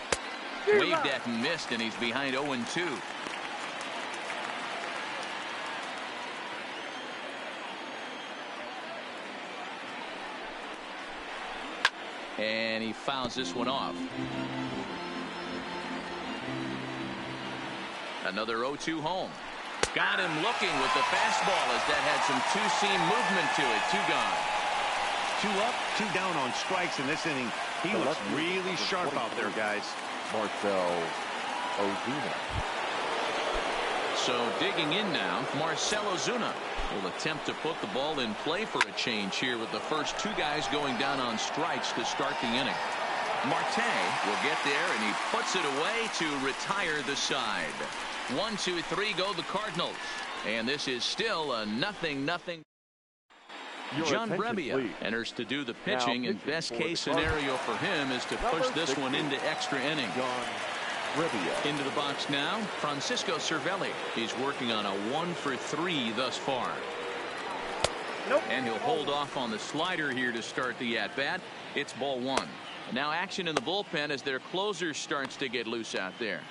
Waved at and missed, and he's behind 0-2. And he fouls this one off. Another 0-2 home. Got him looking with the fastball as that had some two-seam movement to it. 2 gone. 2 up, 2 down on strikes in this inning. He looks really sharp out there, guys. Marcell Ozuna. So digging in now, Marcell Ozuna will attempt to put the ball in play for a change here with the first 2 guys going down on strikes to start the inning. Marte will get there, and he puts it away to retire the side. 1, 2, 3 go the Cardinals. And this is still a 0-0. John Brebbia enters to do the pitching, and best case scenario for him is to push this one into extra innings. Into the box now, Francisco Cervelli. He's working on a 1 for 3 thus far. And he'll hold off on the slider here to start the at-bat. It's ball 1. Now action in the bullpen as their closer starts to get loose out there.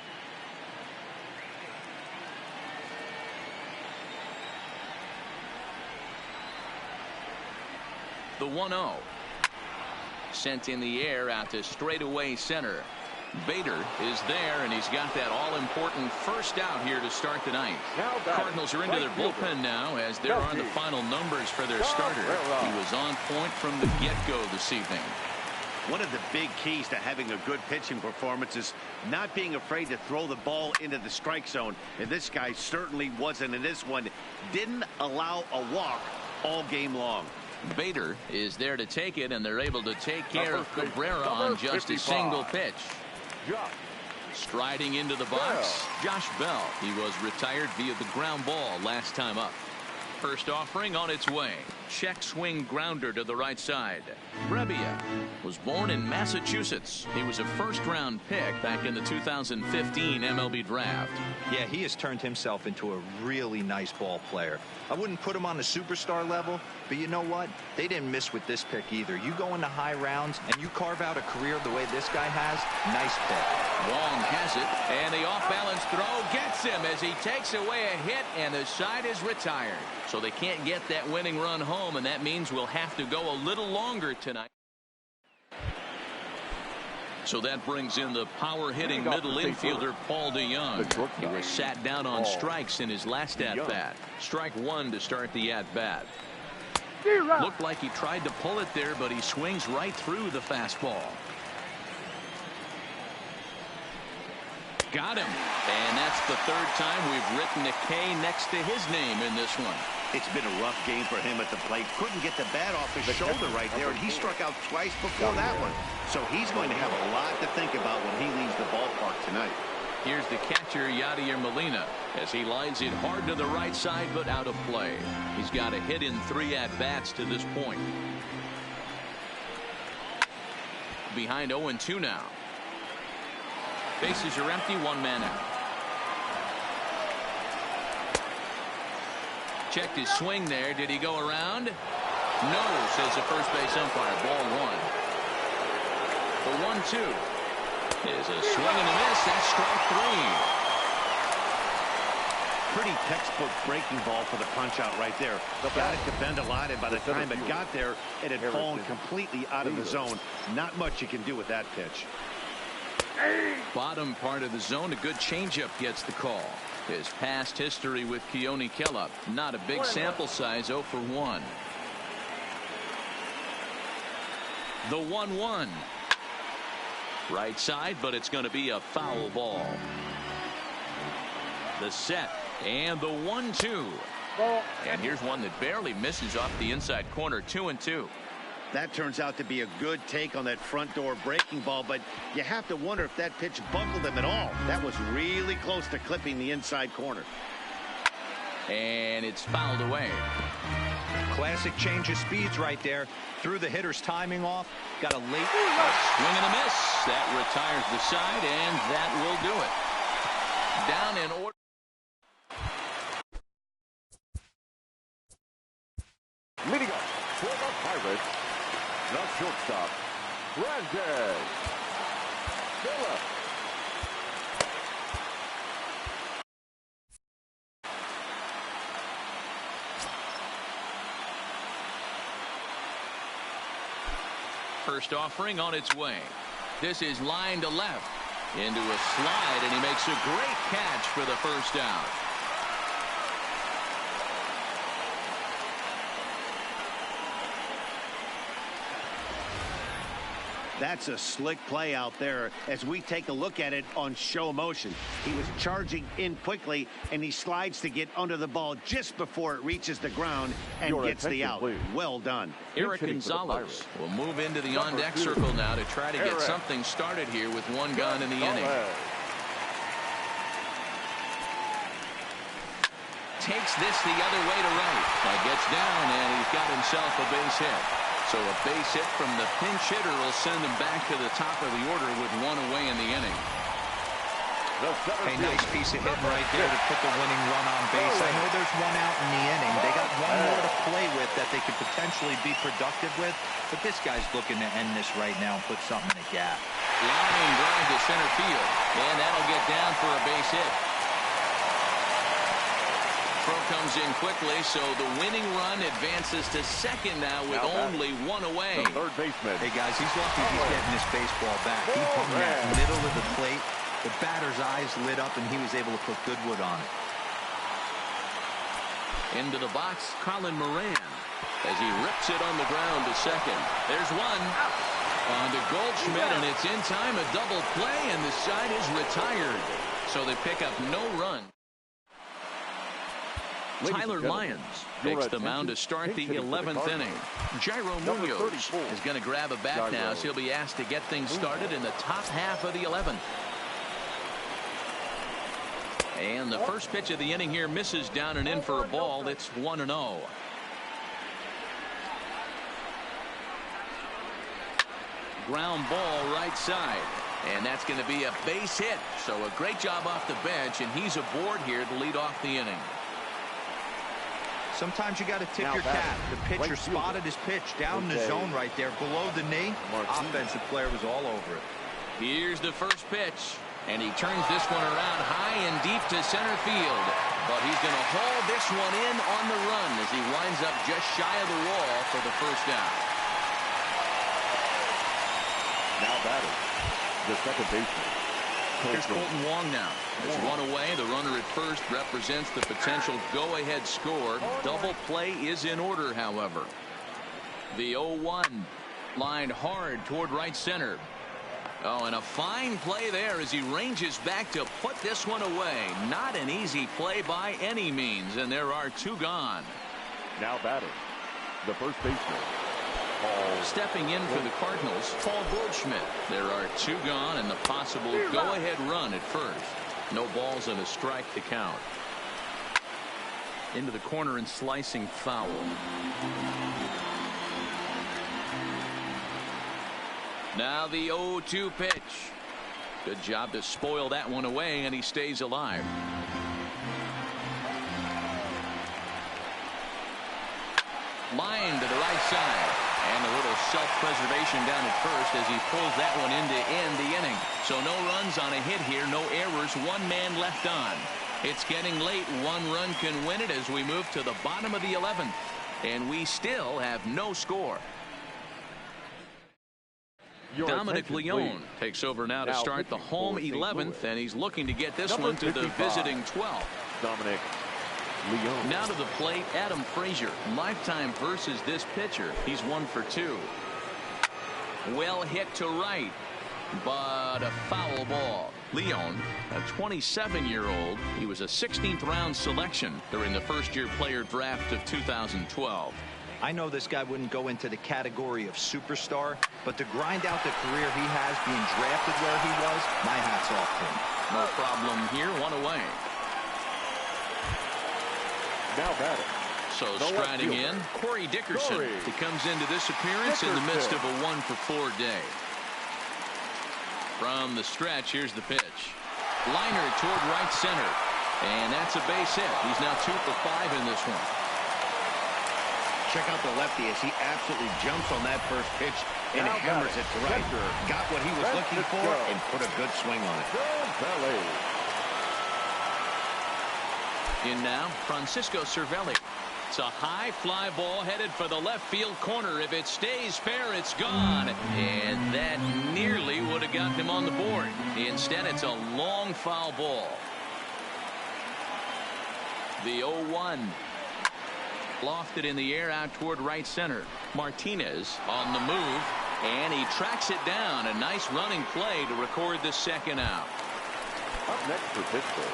The 1-0. Sent in the air out to straightaway center. Bader is there, and he's got that all-important first out here to start the 9th. Cardinals are into their bullpen now as there are the final numbers for their starter. He was on point from the get-go this evening. One of the big keys to having a good pitching performance is not being afraid to throw the ball into the strike zone. And this guy certainly wasn't in this one. Didn't allow a walk all game long. Bader is there to take it, and they're able to take care of Number Cabrera on just 55. a single pitch. Josh. Striding into the box, Josh Bell. He was retired via the ground ball last time up. First offering on its way. Check swing grounder to the right side. Brebbia was born in Massachusetts. He was a first-round pick back in the 2015 MLB draft. Yeah, he has turned himself into a really nice ball player. I wouldn't put him on the superstar level, but you know what? They didn't miss with this pick either. You go into high rounds and you carve out a career the way this guy has, nice pick. Wong has it, and the off-balance throw gets him as he takes away a hit, and the side is retired. So they can't get that winning run home, and that means we'll have to go a little longer tonight. So that brings in the power-hitting middle infielder, Paul DeYoung. He was sat down on strikes in his last at-bat. Strike one to start the at-bat. Looked like he tried to pull it there, but he swings right through the fastball. Got him. And that's the third time we've written a K next to his name in this one. It's been a rough game for him at the plate. Couldn't get the bat off his shoulder right there, and he struck out twice before that one. So he's going to have a lot to think about when he leaves the ballpark tonight. Here's the catcher, Yadier Molina, as he lines it hard to the right side, but out of play. He's got a hit in 3 at-bats to this point. Behind 0-2 now. Bases are empty, 1 man out. Checked his swing there. Did he go around? No, says the first base umpire. Ball 1. The 1-2 is a swing and a miss. That's strike 3. Pretty textbook breaking ball for the punch out right there. Got it to bend a lot, and by the time it got there, it had fallen completely out of the zone. Not much you can do with that pitch. Bottom part of the zone, a good changeup gets the call. His past history with Keone Kela, not a big sample size, 0 for 1. The 1-1. Right side, but it's going to be a foul ball. The set and the 1-2. And here's one that barely misses off the inside corner. 2-2. That turns out to be a good take on that front door breaking ball, but you have to wonder if that pitch buckled him at all. That was really close to clipping the inside corner. And it's fouled away. Classic change of speeds right there. Threw the hitter's timing off. Got a late swing and a miss. That retires the side, and that will do it. Down in order. Leading up for the Pirates, the shortstop, Brandon Phillips. First offering on its way. This is line to left. Into a slide, and he makes a great catch for the first out. That's a slick play out there as we take a look at it on show motion. He was charging in quickly, and he slides to get under the ball just before it reaches the ground and gets the out. Please. Well done. Eric Gonzalez will move into the on-deck circle now to try to get something started here with one gun in the inning. Takes this the other way to right. That gets down, and he's got himself a base hit. So a base hit from the pinch hitter will send him back to the top of the order with one away in the inning. A nice piece of hitting right there to put the winning run on base. I know there's one out in the inning. They got one more to play with that they could potentially be productive with, but this guy's looking to end this right now and put something in the gap. Line drive to center field, and that'll get down for a base hit. Throw comes in quickly, so the winning run advances to second now with only one away. The third baseman. Hey, guys, he's lucky he's getting this baseball back. He hung that middle of the plate. The batter's eyes lit up, and he was able to put good wood on it. Into the box, Colin Moran, as he rips it on the ground to second. There's one. On to Goldschmidt, and it's in time, a double play, and the side is retired. So they pick up no run. Tyler Lyons takes the mound to start the 11th inning. Jairo Munoz is going to grab a bat now, so he'll be asked to get things started in the top half of the 11th. And the first pitch of the inning here misses down and in for a ball. It's 1-0. Ground ball right side. And that's going to be a base hit. So a great job off the bench, and he's aboard here to lead off the inning. Sometimes you got to tip your cap. The pitcher spotted his pitch down in the zone right there below the knee. Offensive player was all over it. Here's the first pitch, and he turns this one around high and deep to center field. But he's going to haul this one in on the run as he winds up just shy of the wall for the first out. Now batting, the second baseman. Here's Colton Wong now. There's one away. The runner at first represents the potential go-ahead score. Double play is in order, however. The 0-1 lined hard toward right center. Oh, and a fine play there as he ranges back to put this one away. Not an easy play by any means, and there are two gone. Now batting, the first baseman. Stepping in for the Cardinals, Paul Goldschmidt. There are two gone and the possible go-ahead run at first. No balls and a strike to count. Into the corner and slicing foul. Now the 0-2 pitch. Good job to spoil that one away, and he stays alive. Line to the right side. And a little self-preservation down at first as he pulls that one in to end the inning. So no runs on a hit here, no errors, one man left on. It's getting late. One run can win it as we move to the bottom of the 11th. And we still have no score. Dominic Leone takes over now to start the home 11th, and he's looking to get this one to the visiting 12th. Dominic Leone. Now to the plate, Adam Frazier. Lifetime versus this pitcher. He's 1 for 2. Well hit to right, but a foul ball. Leone, a 27-year-old. He was a 16th round selection during the first-year player draft of 2012. I know this guy wouldn't go into the category of superstar, but to grind out the career he has being drafted where he was, my hat's off to him. No problem here. One away. Now batting. So striding in, Corey Dickerson. He comes into this appearance in the midst of a 1-for-4 day. From the stretch, here's the pitch. Liner toward right center. And that's a base hit. He's now 2 for 5 in this one. Check out the lefty as he absolutely jumps on that first pitch and hammers it to right. Got what he was looking for and put a good swing on it. In now, Francisco Cervelli. It's a high fly ball headed for the left field corner. If it stays fair, it's gone. And that nearly would have gotten him on the board. Instead, it's a long foul ball. The 0-1. Lofted in the air out toward right center. Martinez on the move, and he tracks it down. A nice running play to record the second out. Up next for Pittsburgh.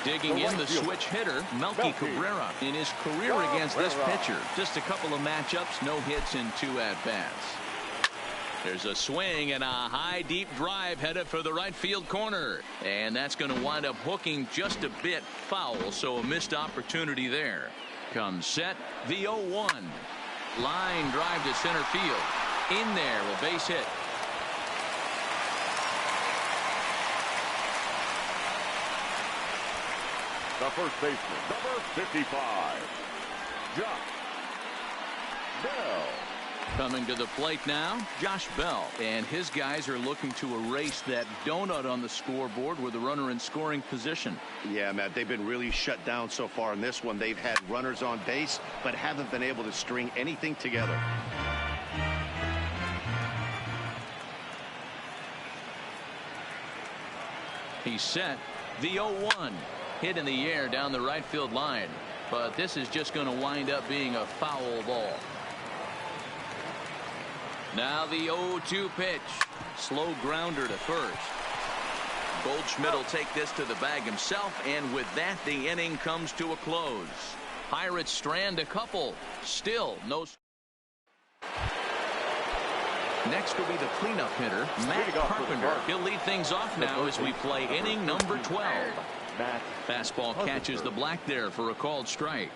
Digging in the switch hitter, Melky Cabrera. In his career against this pitcher, just a couple of matchups, no hits in 2 at-bats. There's a swing and a high deep drive headed for the right field corner, and that's going to wind up hooking just a bit foul, so a missed opportunity there. Comes set, the 0-1. Line drive to center field. In there, a base hit. The first baseman, number 55, Josh Bell. Coming to the plate now, Josh Bell. And his guys are looking to erase that donut on the scoreboard with the runner in scoring position. Yeah, Matt, they've been really shut down so far in this one. They've had runners on base, but haven't been able to string anything together. He's set. The 0-1. Hit in the air down the right field line. But this is just going to wind up being a foul ball. Now the 0-2 pitch. Slow grounder to first. Goldschmidt will take this to the bag himself, and with that the inning comes to a close. Pirates strand a couple. Still no. Next will be the cleanup hitter, Matt Carpenter. He'll lead things off now as we play inning number 12. Fastball catches the black there for a called strike.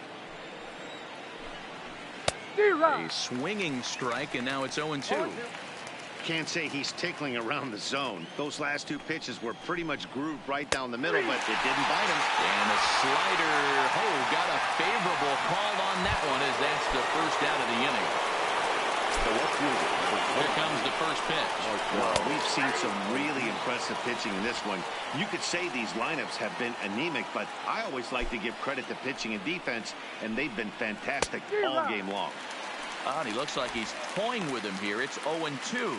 A swinging strike, and now it's 0-2. Can't say he's tickling around the zone. Those last two pitches were pretty much grooved right down the middle, but it didn't bite him. And a slider. Oh, got a favorable call on that one as that's the first out of the inning. Here comes the first pitch. Well, we've seen some really impressive pitching in this one. You could say these lineups have been anemic, but I always like to give credit to pitching and defense, and they've been fantastic all game long. And he looks like he's toying with him here. It's 0-2.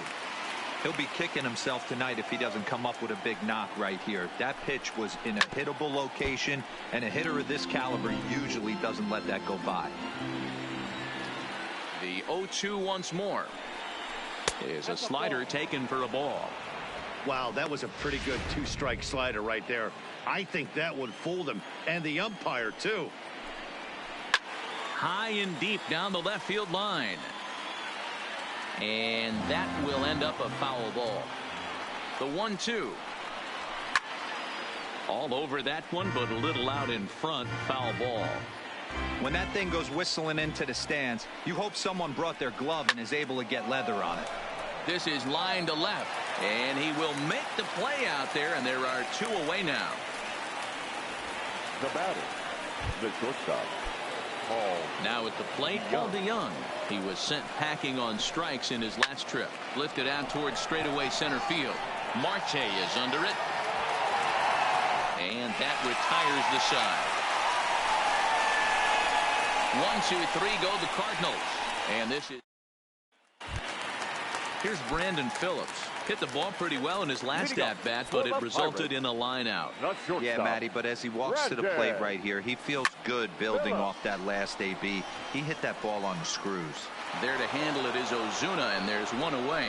He'll be kicking himself tonight if he doesn't come up with a big knock right here. That pitch was in a hittable location, and a hitter of this caliber usually doesn't let that go by. The 0-2 once more. Is a slider taken for a ball. Wow, that was a pretty good two-strike slider right there. I think that would fool them, and the umpire too. High and deep down the left field line. And that will end up a foul ball. The 1-2. All over that one, but a little out in front. Foul ball. When that thing goes whistling into the stands, you hope someone brought their glove and is able to get leather on it. This is line to left, and he will make the play out there, and there are two away now. The batter, the shortstop, Paul. Now at the plate, Paul DeYoung. He was sent packing on strikes in his last trip. Lifted out towards straightaway center field. Marte is under it. And that retires the side. 1-2-3 go the Cardinals. And this is. Here's Brandon Phillips. Hit the ball pretty well in his last at-bat, but it resulted in a line out. Yeah, Matty, but as he walks to the plate right here, he feels good building off that last AB. He hit that ball on the screws. There to handle it is Ozuna, and there's one away.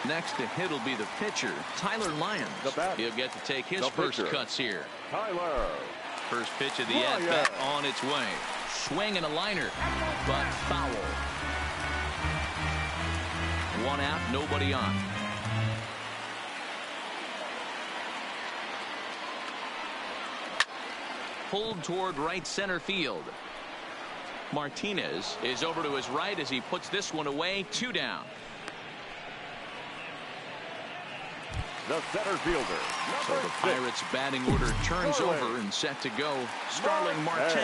Next to hit will be the pitcher, Tyler Lyons. He'll get to take his first cuts here. Tyler. First pitch of the at-bat on its way. Swing and a liner, but foul. One out, nobody on. Pulled toward right center field. Martinez is over to his right as he puts this one away. Two down. The center fielder. So the Pirates batting order turns over and set to go. Starling Marte.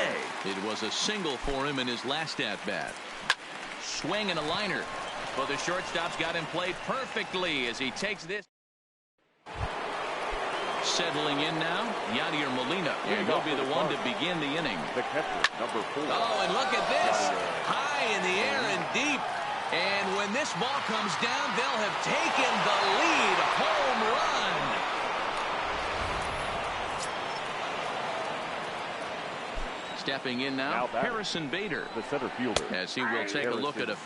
It was a single for him in his last at-bat. Swing and a liner. But the shortstop's got him played perfectly as he takes this. Settling in now, Yadier Molina. And he'll be the one to begin the inning. The catcher, number 4. Oh, and look at this. High in the air and deep. And when this ball comes down, they'll have taken the lead. Home run. Stepping in now Harrison Bader, the center fielder, as he will take a look at a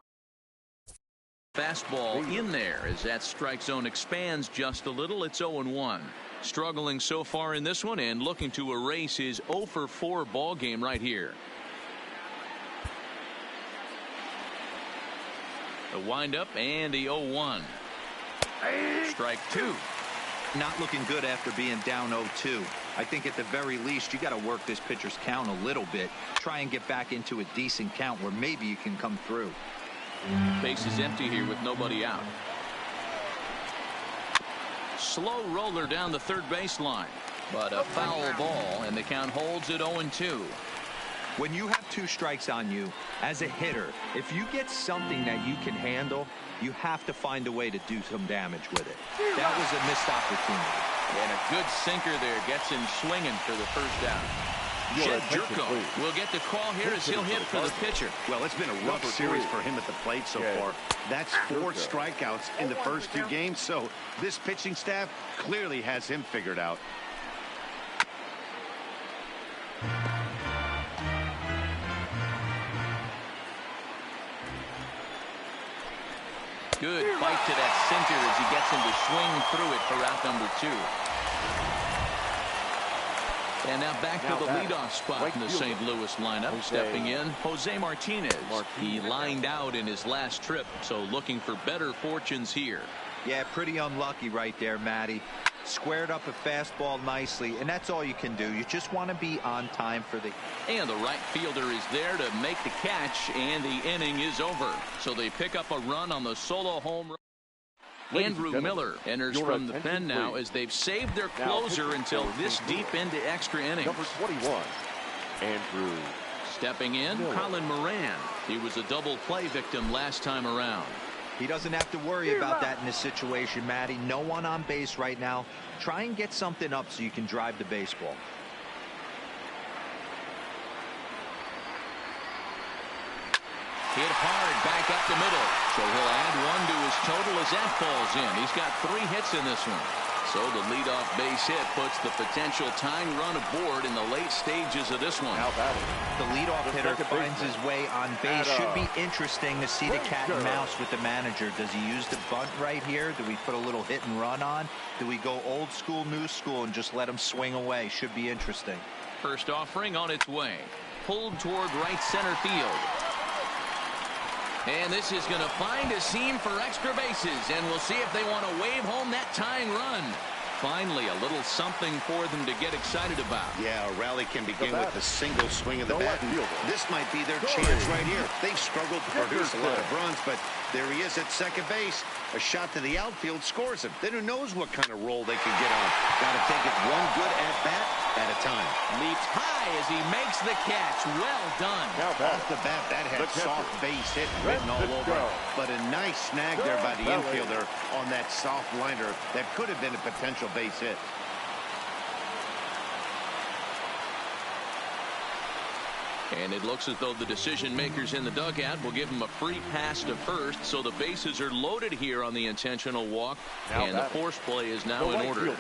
fastball in there as that strike zone expands just a little. It's 0-1. Struggling so far in this one and looking to erase his 0-for-4 ball game right here. The windup and the 0-1. Strike two. Not looking good after being down 0-2. I think at the very least you got to work this pitcher's count a little bit. Try and get back into a decent count where maybe you can come through. Base is empty here with nobody out. Slow roller down the third baseline, but a foul ball, and the count holds at 0-2. When you have two strikes on you as a hitter, if you get something that you can handle, you have to find a way to do some damage with it. That was a missed opportunity. And a good sinker there gets him swinging for the first out. Jed Jerko will get the call here as he'll hit for the pitcher. Well, it's been a rough series for him at the plate so far. That's 4 strikeouts in the first 2 games, so this pitching staff clearly has him figured out. Good bite to that center as he gets him to swing through it for out number 2. And now back to the leadoff spot in the St. Louis lineup. Stepping in, Jose Martinez. He lined out in his last trip, so looking for better fortunes here. Yeah, pretty unlucky right there, Matty. Squared up a fastball nicely, and that's all you can do. You just want to be on time for the... And the right fielder is there to make the catch, and the inning is over. So they pick up a run on the solo home run. Andrew Miller enters from the pen now as they've saved their closer until this deep into extra innings. Number 21, Andrew. Stepping in, Colin Moran. He was a double play victim last time around. He doesn't have to worry about that in this situation, Matty. No one on base right now. Try and get something up so you can drive the baseball. Hit hard back up the middle. So he'll add 1 to his total as that falls in. He's got 3 hits in this one. So the leadoff base hit puts the potential tying run aboard in the late stages of this one. The leadoff hitter finds his way on base. Should be interesting to see the cat and mouse with the manager. Does he use the bunt right here? Do we put a little hit and run on? Do we go old school, new school, and just let him swing away? Should be interesting. First offering on its way. Pulled toward right center field. And this is going to find a seam for extra bases, and we'll see if they want to wave home that tying run. Finally, a little something for them to get excited about. Yeah, a rally can begin with a single swing of the bat. This might be their chance right here. They've struggled to produce a lot of runs, but there he is at second base. A shot to the outfield scores him. Then who knows what kind of roll they can get on. Got to take it one good at-bat at a time. Leaps high as he makes the catch. Well done. Off the bat, that had soft base hit written all over it. But a nice snag there by the infielder on that soft liner that could have been a potential base hit. And it looks as though the decision makers in the dugout will give him a free pass to first, so the bases are loaded here on the intentional walk, and the force play is now in order.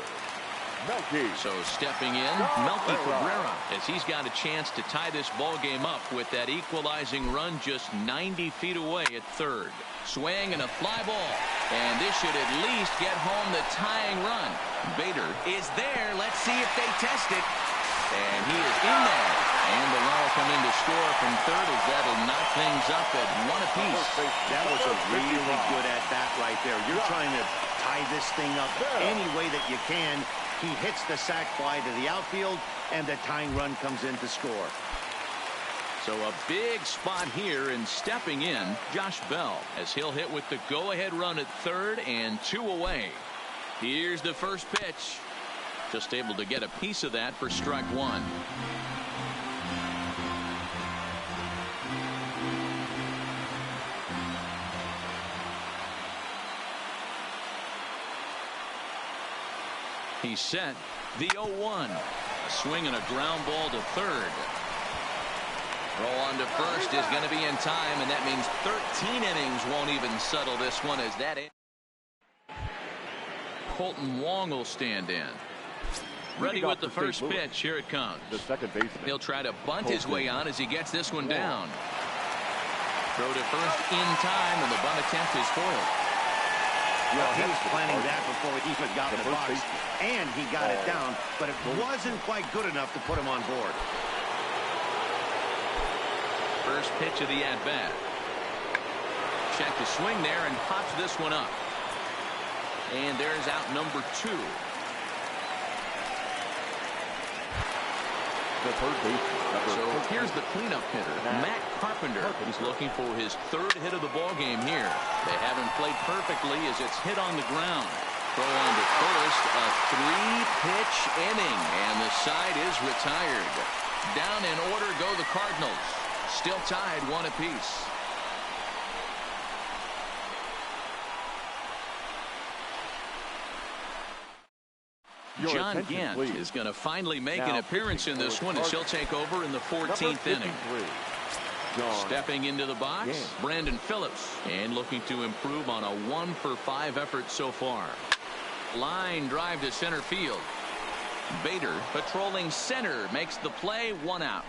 So stepping in, Melky Cabrera, as he's got a chance to tie this ball game up with that equalizing run just 90 feet away at third. Swing and a fly ball, and this should at least get home the tying run. Bader is there. Let's see if they test it. And he is in there. And the run will come in to score from third as that'll knock things up at 1 apiece. That was a really good at-bat right there. You're trying to tie this thing up any way that you can. He hits the sac fly to the outfield, and the tying run comes in to score. So a big spot here, and stepping in, Josh Bell, as he'll hit with the go-ahead run at third and 2 away. Here's the first pitch. Just able to get a piece of that for strike 1. He's set. The 0-1. A swing and a ground ball to third. Roll on to first is going to be in time, and that means 13 innings won't even settle this one as that ends. Colton Wong will stand in. Ready with the first pitch. Here it comes. The second baseman. He'll try to bunt his way on as he gets this one down. Throw to first in time, and the bunt attempt is foiled. Well, he was planning that before he even got in the box, and he got it down, but it wasn't quite good enough to put him on board. First pitch of the at-bat. Check the swing there and pops this one up. And there's out number 2. The third baseman. So here's the cleanup hitter, Matt Carpenter. He's looking for his 3rd hit of the ball game here. They haven't played perfectly as it's hit on the ground. Throw on to first, a 3-pitch inning, and the side is retired. Down in order go the Cardinals. Still tied 1 apiece. John Gant is going to finally make an appearance in this one as he'll take over in the 14th inning. Stepping into the box, Brandon Phillips, and looking to improve on a 1-for-5 effort so far. Line drive to center field. Bader patrolling center makes the play, 1 out.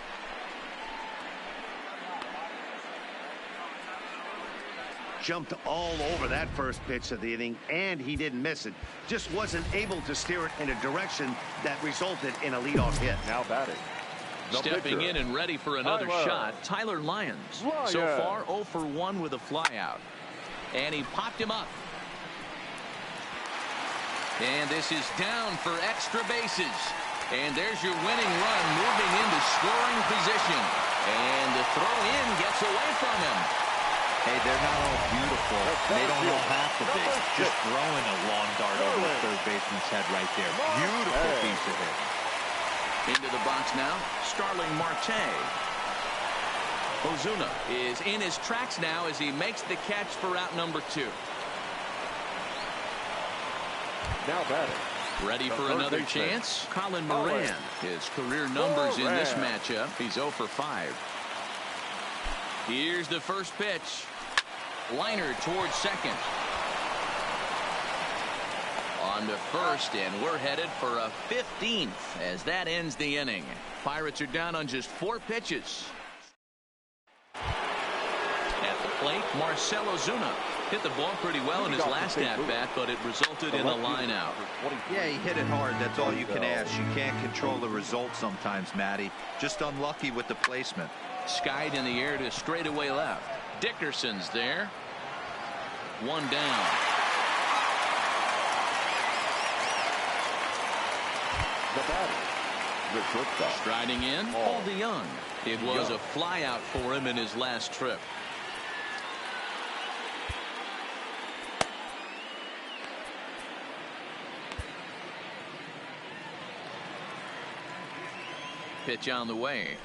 jumped all over that first pitch of the inning, and he didn't miss it. Just wasn't able to steer it in a direction that resulted in a leadoff hit. Now batting. Stepping in and ready for another shot, Tyler Lyons. So far, 0 for 1 with a flyout. And he popped him up. And this is down for extra bases. And there's your winning run moving into scoring position. And the throw in gets away from him. Hey, they're not all beautiful. They don't all have to be. Just throwing a long dart over the third baseman's head right there. Beautiful piece of hit. Into the box now, Starling Marte. Ozuna is in his tracks now as he makes the catch for out number 2. Now batting. Ready for another chance? Colin Moran. His career numbers in this matchup. He's 0 for 5. Here's the first pitch. Liner towards second. On to first, and we're headed for a 15th as that ends the inning. Pirates are down on just 4 pitches. At the plate, Marcell Ozuna hit the ball pretty well in his last at-bat, but it resulted in a line-out. Yeah, he hit it hard. That's all you can ask. You can't control the result sometimes, Matty. Just unlucky with the placement. Skied in the air to straightaway left. Dickerson's there. 1 down. The batter, the shortstop. Striding in, Paul DeYoung. It was a flyout for him in his last trip. Pitch on the way.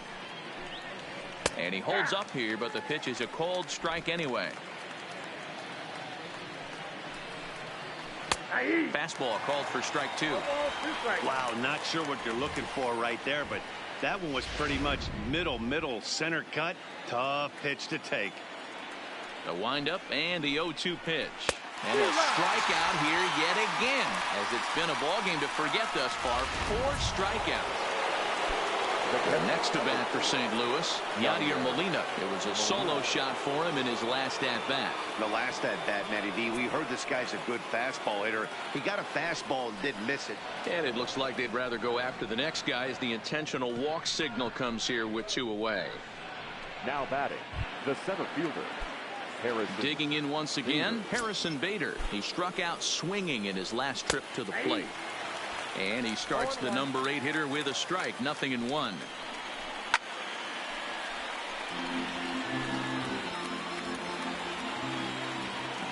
And he holds up here, but the pitch is a cold strike anyway. Fastball called for strike 2. Wow, not sure what you're looking for right there, but that one was pretty much middle center cut. Tough pitch to take. The windup and the 0-2 pitch. And a strikeout here yet again, as it's been a ball game to forget thus far. 4 strikeouts. Next to bat for St. Louis, Yadier Molina. It was a solo shot for him in his last at-bat. The last at-bat, Matty D, we heard this guy's a good fastball hitter. He got a fastball and didn't miss it. And it looks like they'd rather go after the next guy as the intentional walk signal comes here with 2 away. Now batting, the center fielder, Harrison. Digging in once again, Harrison Bader. He struck out swinging in his last trip to the plate. And he starts the number 8 hitter with a strike. 0-1.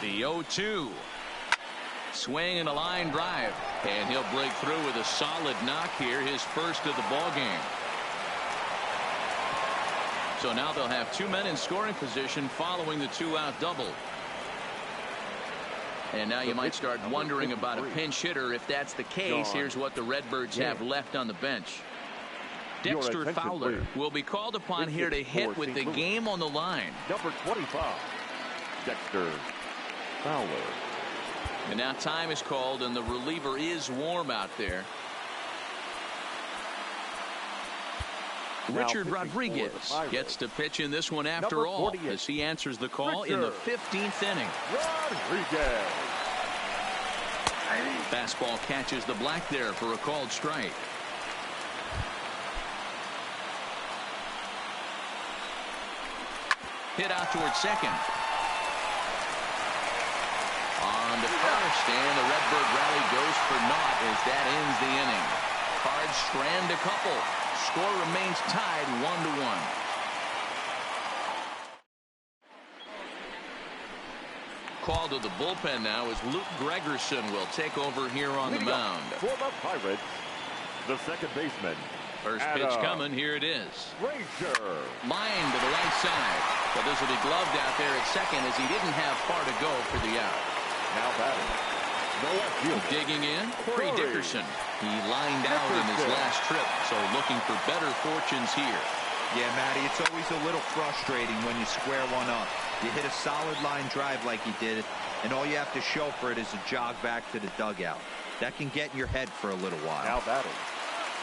The 0-2. Swing and a line drive. And he'll break through with a solid knock here. His first of the ball game. So now they'll have 2 men in scoring position following the 2-out double. And now you might start wondering about a pinch hitter. If that's the case, here's what the Redbirds have left on the bench. Dexter Fowler will be called upon here to hit with the game on the line. Number 25, Dexter Fowler. And now time is called, and the reliever is warm out there. Richard Rodriguez gets to pitch in this one after all, as he answers the call in the 15th inning. Rodriguez. Fastball catches the black there for a called strike. Hit out towards second. On to first, and the Redbird rally goes for naught as that ends the inning. Cards strand a couple. Score remains tied 1-1. Call to the bullpen now as Luke Gregerson will take over here on the mound. For the Pirates, the second baseman. First pitch coming. Here it is. Ranger. Line to the right side. But this will be gloved out there at second as he didn't have far to go for the out. Now batting. Digging in, Corey Dickerson. He lined out in his last trip, so looking for better fortunes here. Yeah, Matty, it's always a little frustrating when you square one up. You hit a solid line drive like he did, and all you have to show for it is a jog back to the dugout. That can get in your head for a little while. Now batting,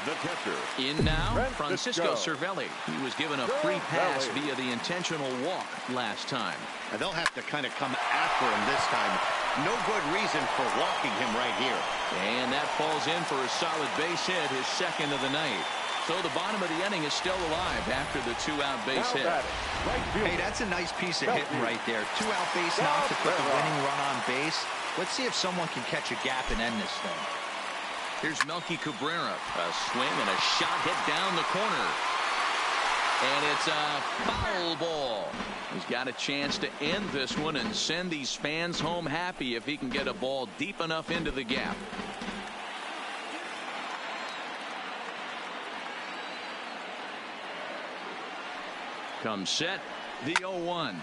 The catcher. In now, Francisco Cervelli. He was given a free pass via the intentional walk last time. And they'll have to kind of come after him this time. No good reason for walking him right here. And that falls in for a solid base hit, his second of the night. So the bottom of the inning is still alive after the two-out base hit. Hey, that's a nice piece of hitting right there. Two-out base knock to put the winning run on base. Let's see if someone can catch a gap and end this thing. Here's Melky Cabrera. A swing and a shot hit down the corner. And it's a foul ball. He's got a chance to end this one and send these fans home happy if he can get a ball deep enough into the gap. Comes set, the 0-1.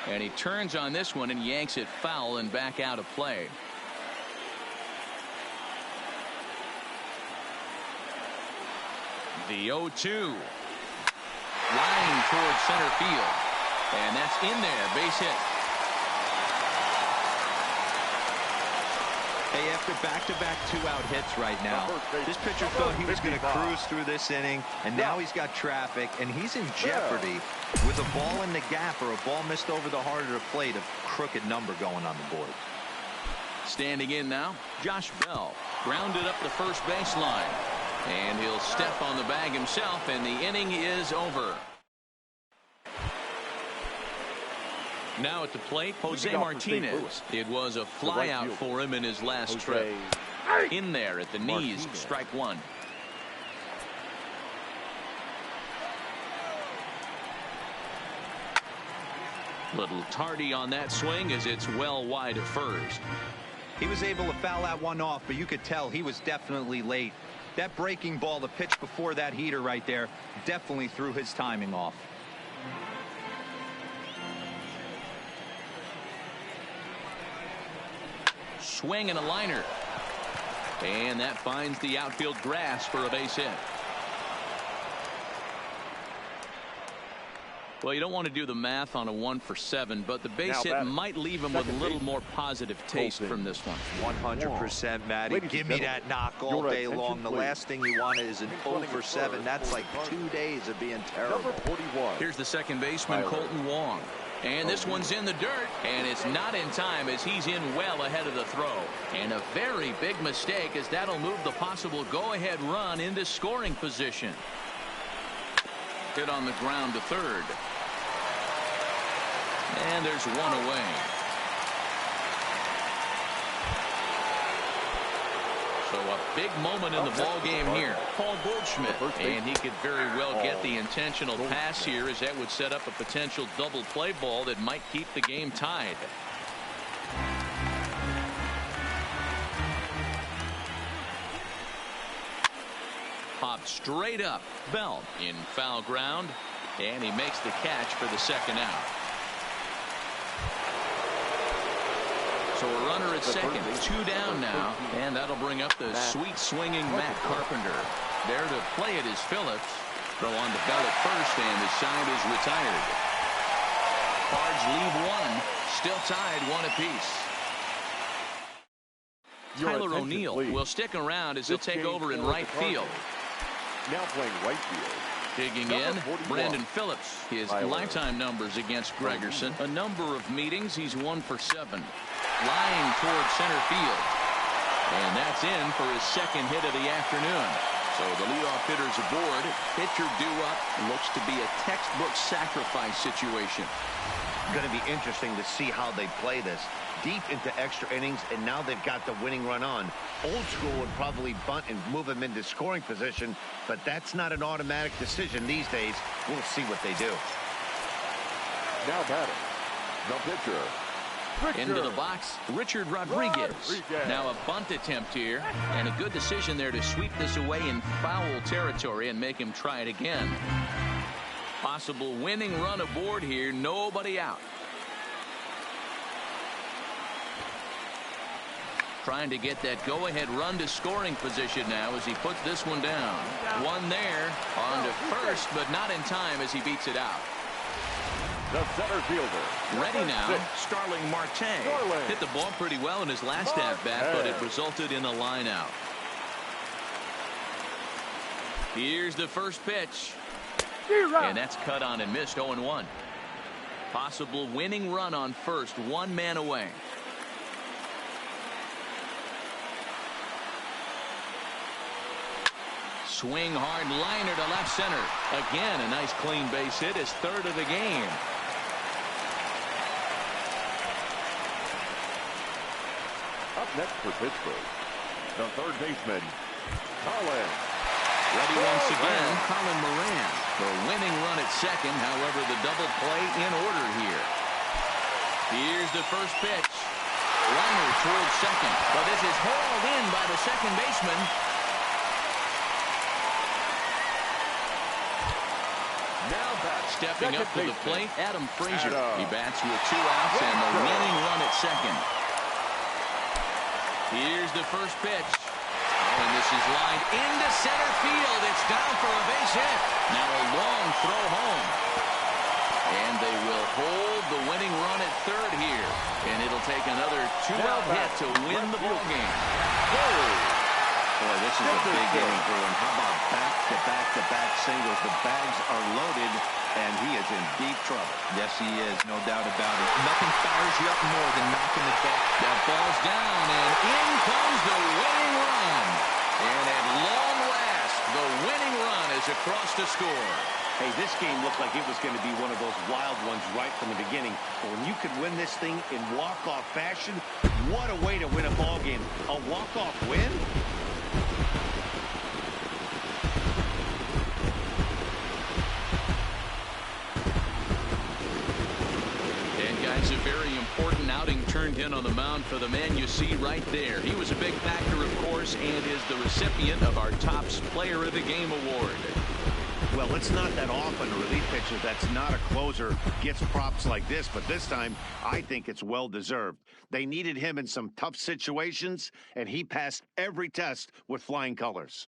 And he turns on this one and yanks it foul and back out of play. The 0-2. Line towards center field. And that's in there. Base hit. Hey, after back-to-back two-out hits right now, this pitcher thought he was going to cruise through this inning, and now he's got traffic, and he's in jeopardy with a ball in the gap or a ball missed over the heart of the plate, a crooked number going on the board. Standing in now, Josh Bell. Grounded up the first baseline. And he'll step on the bag himself, and the inning is over. Now at the plate, Jose Martinez. It was a flyout for him in his last trip. In there at the knees, strike one. Little tardy on that swing as it's well wide of first. He was able to foul that one off, but you could tell he was definitely late. That breaking ball, the pitch before that heater right there, definitely threw his timing off. Swing and a liner. And that finds the outfield grass for a base hit. Well, you don't want to do the math on a 1-for-7, but the base hit might leave him with a little more positive taste from this one. 100%, Matty. Give me that knock all day long. The last thing you want is an 0-for-7. That's like 2 days of being terrible. Here's the second baseman, Colton Wong. And this one's in the dirt, and it's not in time as he's in well ahead of the throw. And a very big mistake, as that'll move the possible go-ahead run into scoring position. Hit on the ground to third. And there's one away. So a big moment in the ball game here. Paul Goldschmidt. And he could very well get the intentional pass here, as that would set up a potential double play ball that might keep the game tied. Popped straight up. Bell in foul ground. And he makes the catch for the second out. So a runner at second, 2 down now, and that'll bring up the sweet swinging Matt Carpenter. There to play it is Phillips. Throw on the bell at first, and the side is retired. Cards leave one, still tied 1 apiece. Tyler O'Neill will stick around as he'll take over in right field. Now playing right field. Digging in, Brandon Phillips. His lifetime numbers against Gregerson. A number of meetings, he's 1-for-7. Line towards center field. And that's in for his second hit of the afternoon. So the leadoff hitter's aboard. Pitcher due up. Looks to be a textbook sacrifice situation. Going to be interesting to see how they play this. Deep into extra innings, and now they've got the winning run on. Old school would probably bunt and move him into scoring position, but that's not an automatic decision these days. We'll see what they do. Now batting, the pitcher. Into the box, Richard Rodriguez. Now a bunt attempt here, and a good decision there to sweep this away in foul territory and make him try it again. Possible winning run aboard here, nobody out. Trying to get that go-ahead run to scoring position now as he puts this one down. One there, on to first, but not in time as he beats it out. The center fielder. Ready now, Starling Marte. Hit the ball pretty well in his last at-bat, but it resulted in a line out. Here's the first pitch. And that's cut on and missed. 0-1. Possible winning run on first. One man away. Swing hard liner to left center. Again, a nice clean base hit. His third of the game. Up next for Pittsburgh, the third baseman, Colin. Ready once again, Colin Moran. The winning run at second. However, the double play in order here. Here's the first pitch. Runner towards second. But this is hauled in by the second baseman. Now back. Stepping up to the plate, Adam Frazier. Adam. He bats with 2 outs and the winning run at second. Here's the first pitch. And this is lined into center field. It's down for a base hit. Now a long throw home. And they will hold the winning run at third here. And it'll take another 2-out hit to win the ballgame. Boy, this is a big inning for him. How about back-to-back-to-back singles? The bags are loaded, and he is in deep trouble. Yes, he is. No doubt about it. Nothing fires you up more than knocking the ball. That ball's down, and in comes the winning run. And at long last, the winning run is across to score. Hey, this game looked like it was going to be one of those wild ones right from the beginning. But when you could win this thing in walk-off fashion, what a way to win a ball game. A walk-off win? A very important outing turned in on the mound for the man you see right there. He was a big factor, of course, and is the recipient of our Topps Player of the Game award. Well, it's not that often a relief pitcher that's not a closer gets props like this, but this time I think it's well deserved. They needed him in some tough situations, and he passed every test with flying colors.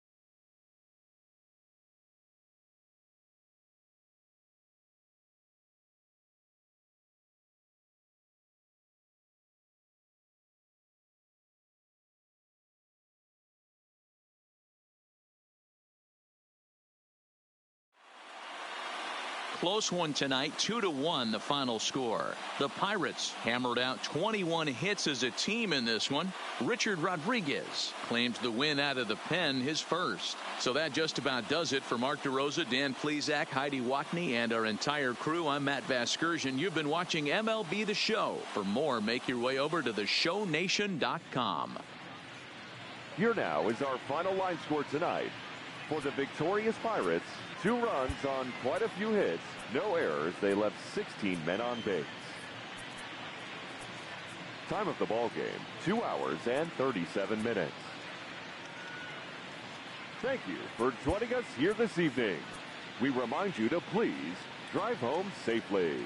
Close one tonight, 2-1 the final score. The Pirates hammered out 21 hits as a team in this one. Richard Rodriguez claims the win out of the pen, his first. So that just about does it for Mark DeRosa, Dan Plesac, Heidi Watney, and our entire crew. I'm Matt Vasgersian. You've been watching MLB The Show. For more, make your way over to theshownation.com. Here now is our final line score tonight. For the victorious Pirates, 2 runs on quite a few hits, no errors. They left 16 men on base. Time of the ball game, 2 hours and 37 minutes. Thank you for joining us here this evening. We remind you to please drive home safely.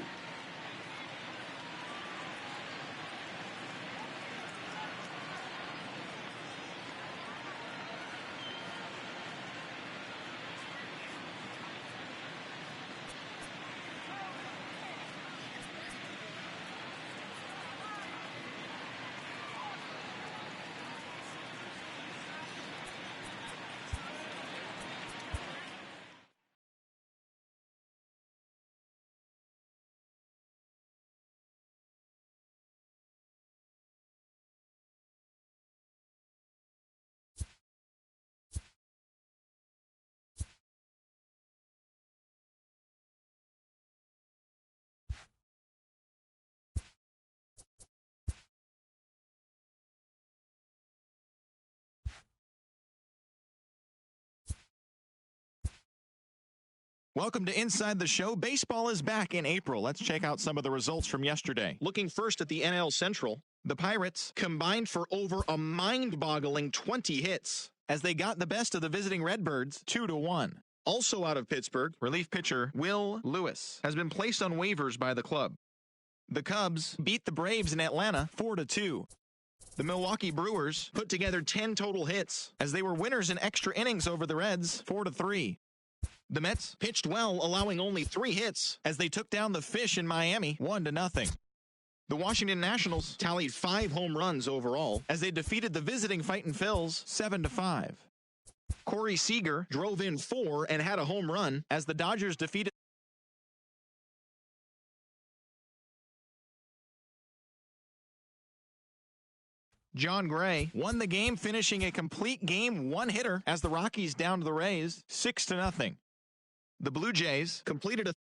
Welcome to Inside the Show. Baseball is back in April. Let's check out some of the results from yesterday. Looking first at the NL Central, the Pirates combined for over a mind-boggling 20 hits as they got the best of the visiting Redbirds 2-1. Also out of Pittsburgh, relief pitcher Will Lewis has been placed on waivers by the club. The Cubs beat the Braves in Atlanta 4-2. The Milwaukee Brewers put together 10 total hits as they were winners in extra innings over the Reds 4-3. The Mets pitched well, allowing only 3 hits as they took down the Fish in Miami 1-0. The Washington Nationals tallied 5 home runs overall as they defeated the visiting Fightin' Phils 7-5. Corey Seager drove in 4 and had a home run as the Dodgers defeated John Gray won the game, finishing a complete game one-hitter as the Rockies downed the Rays 6-0. The Blue Jays completed a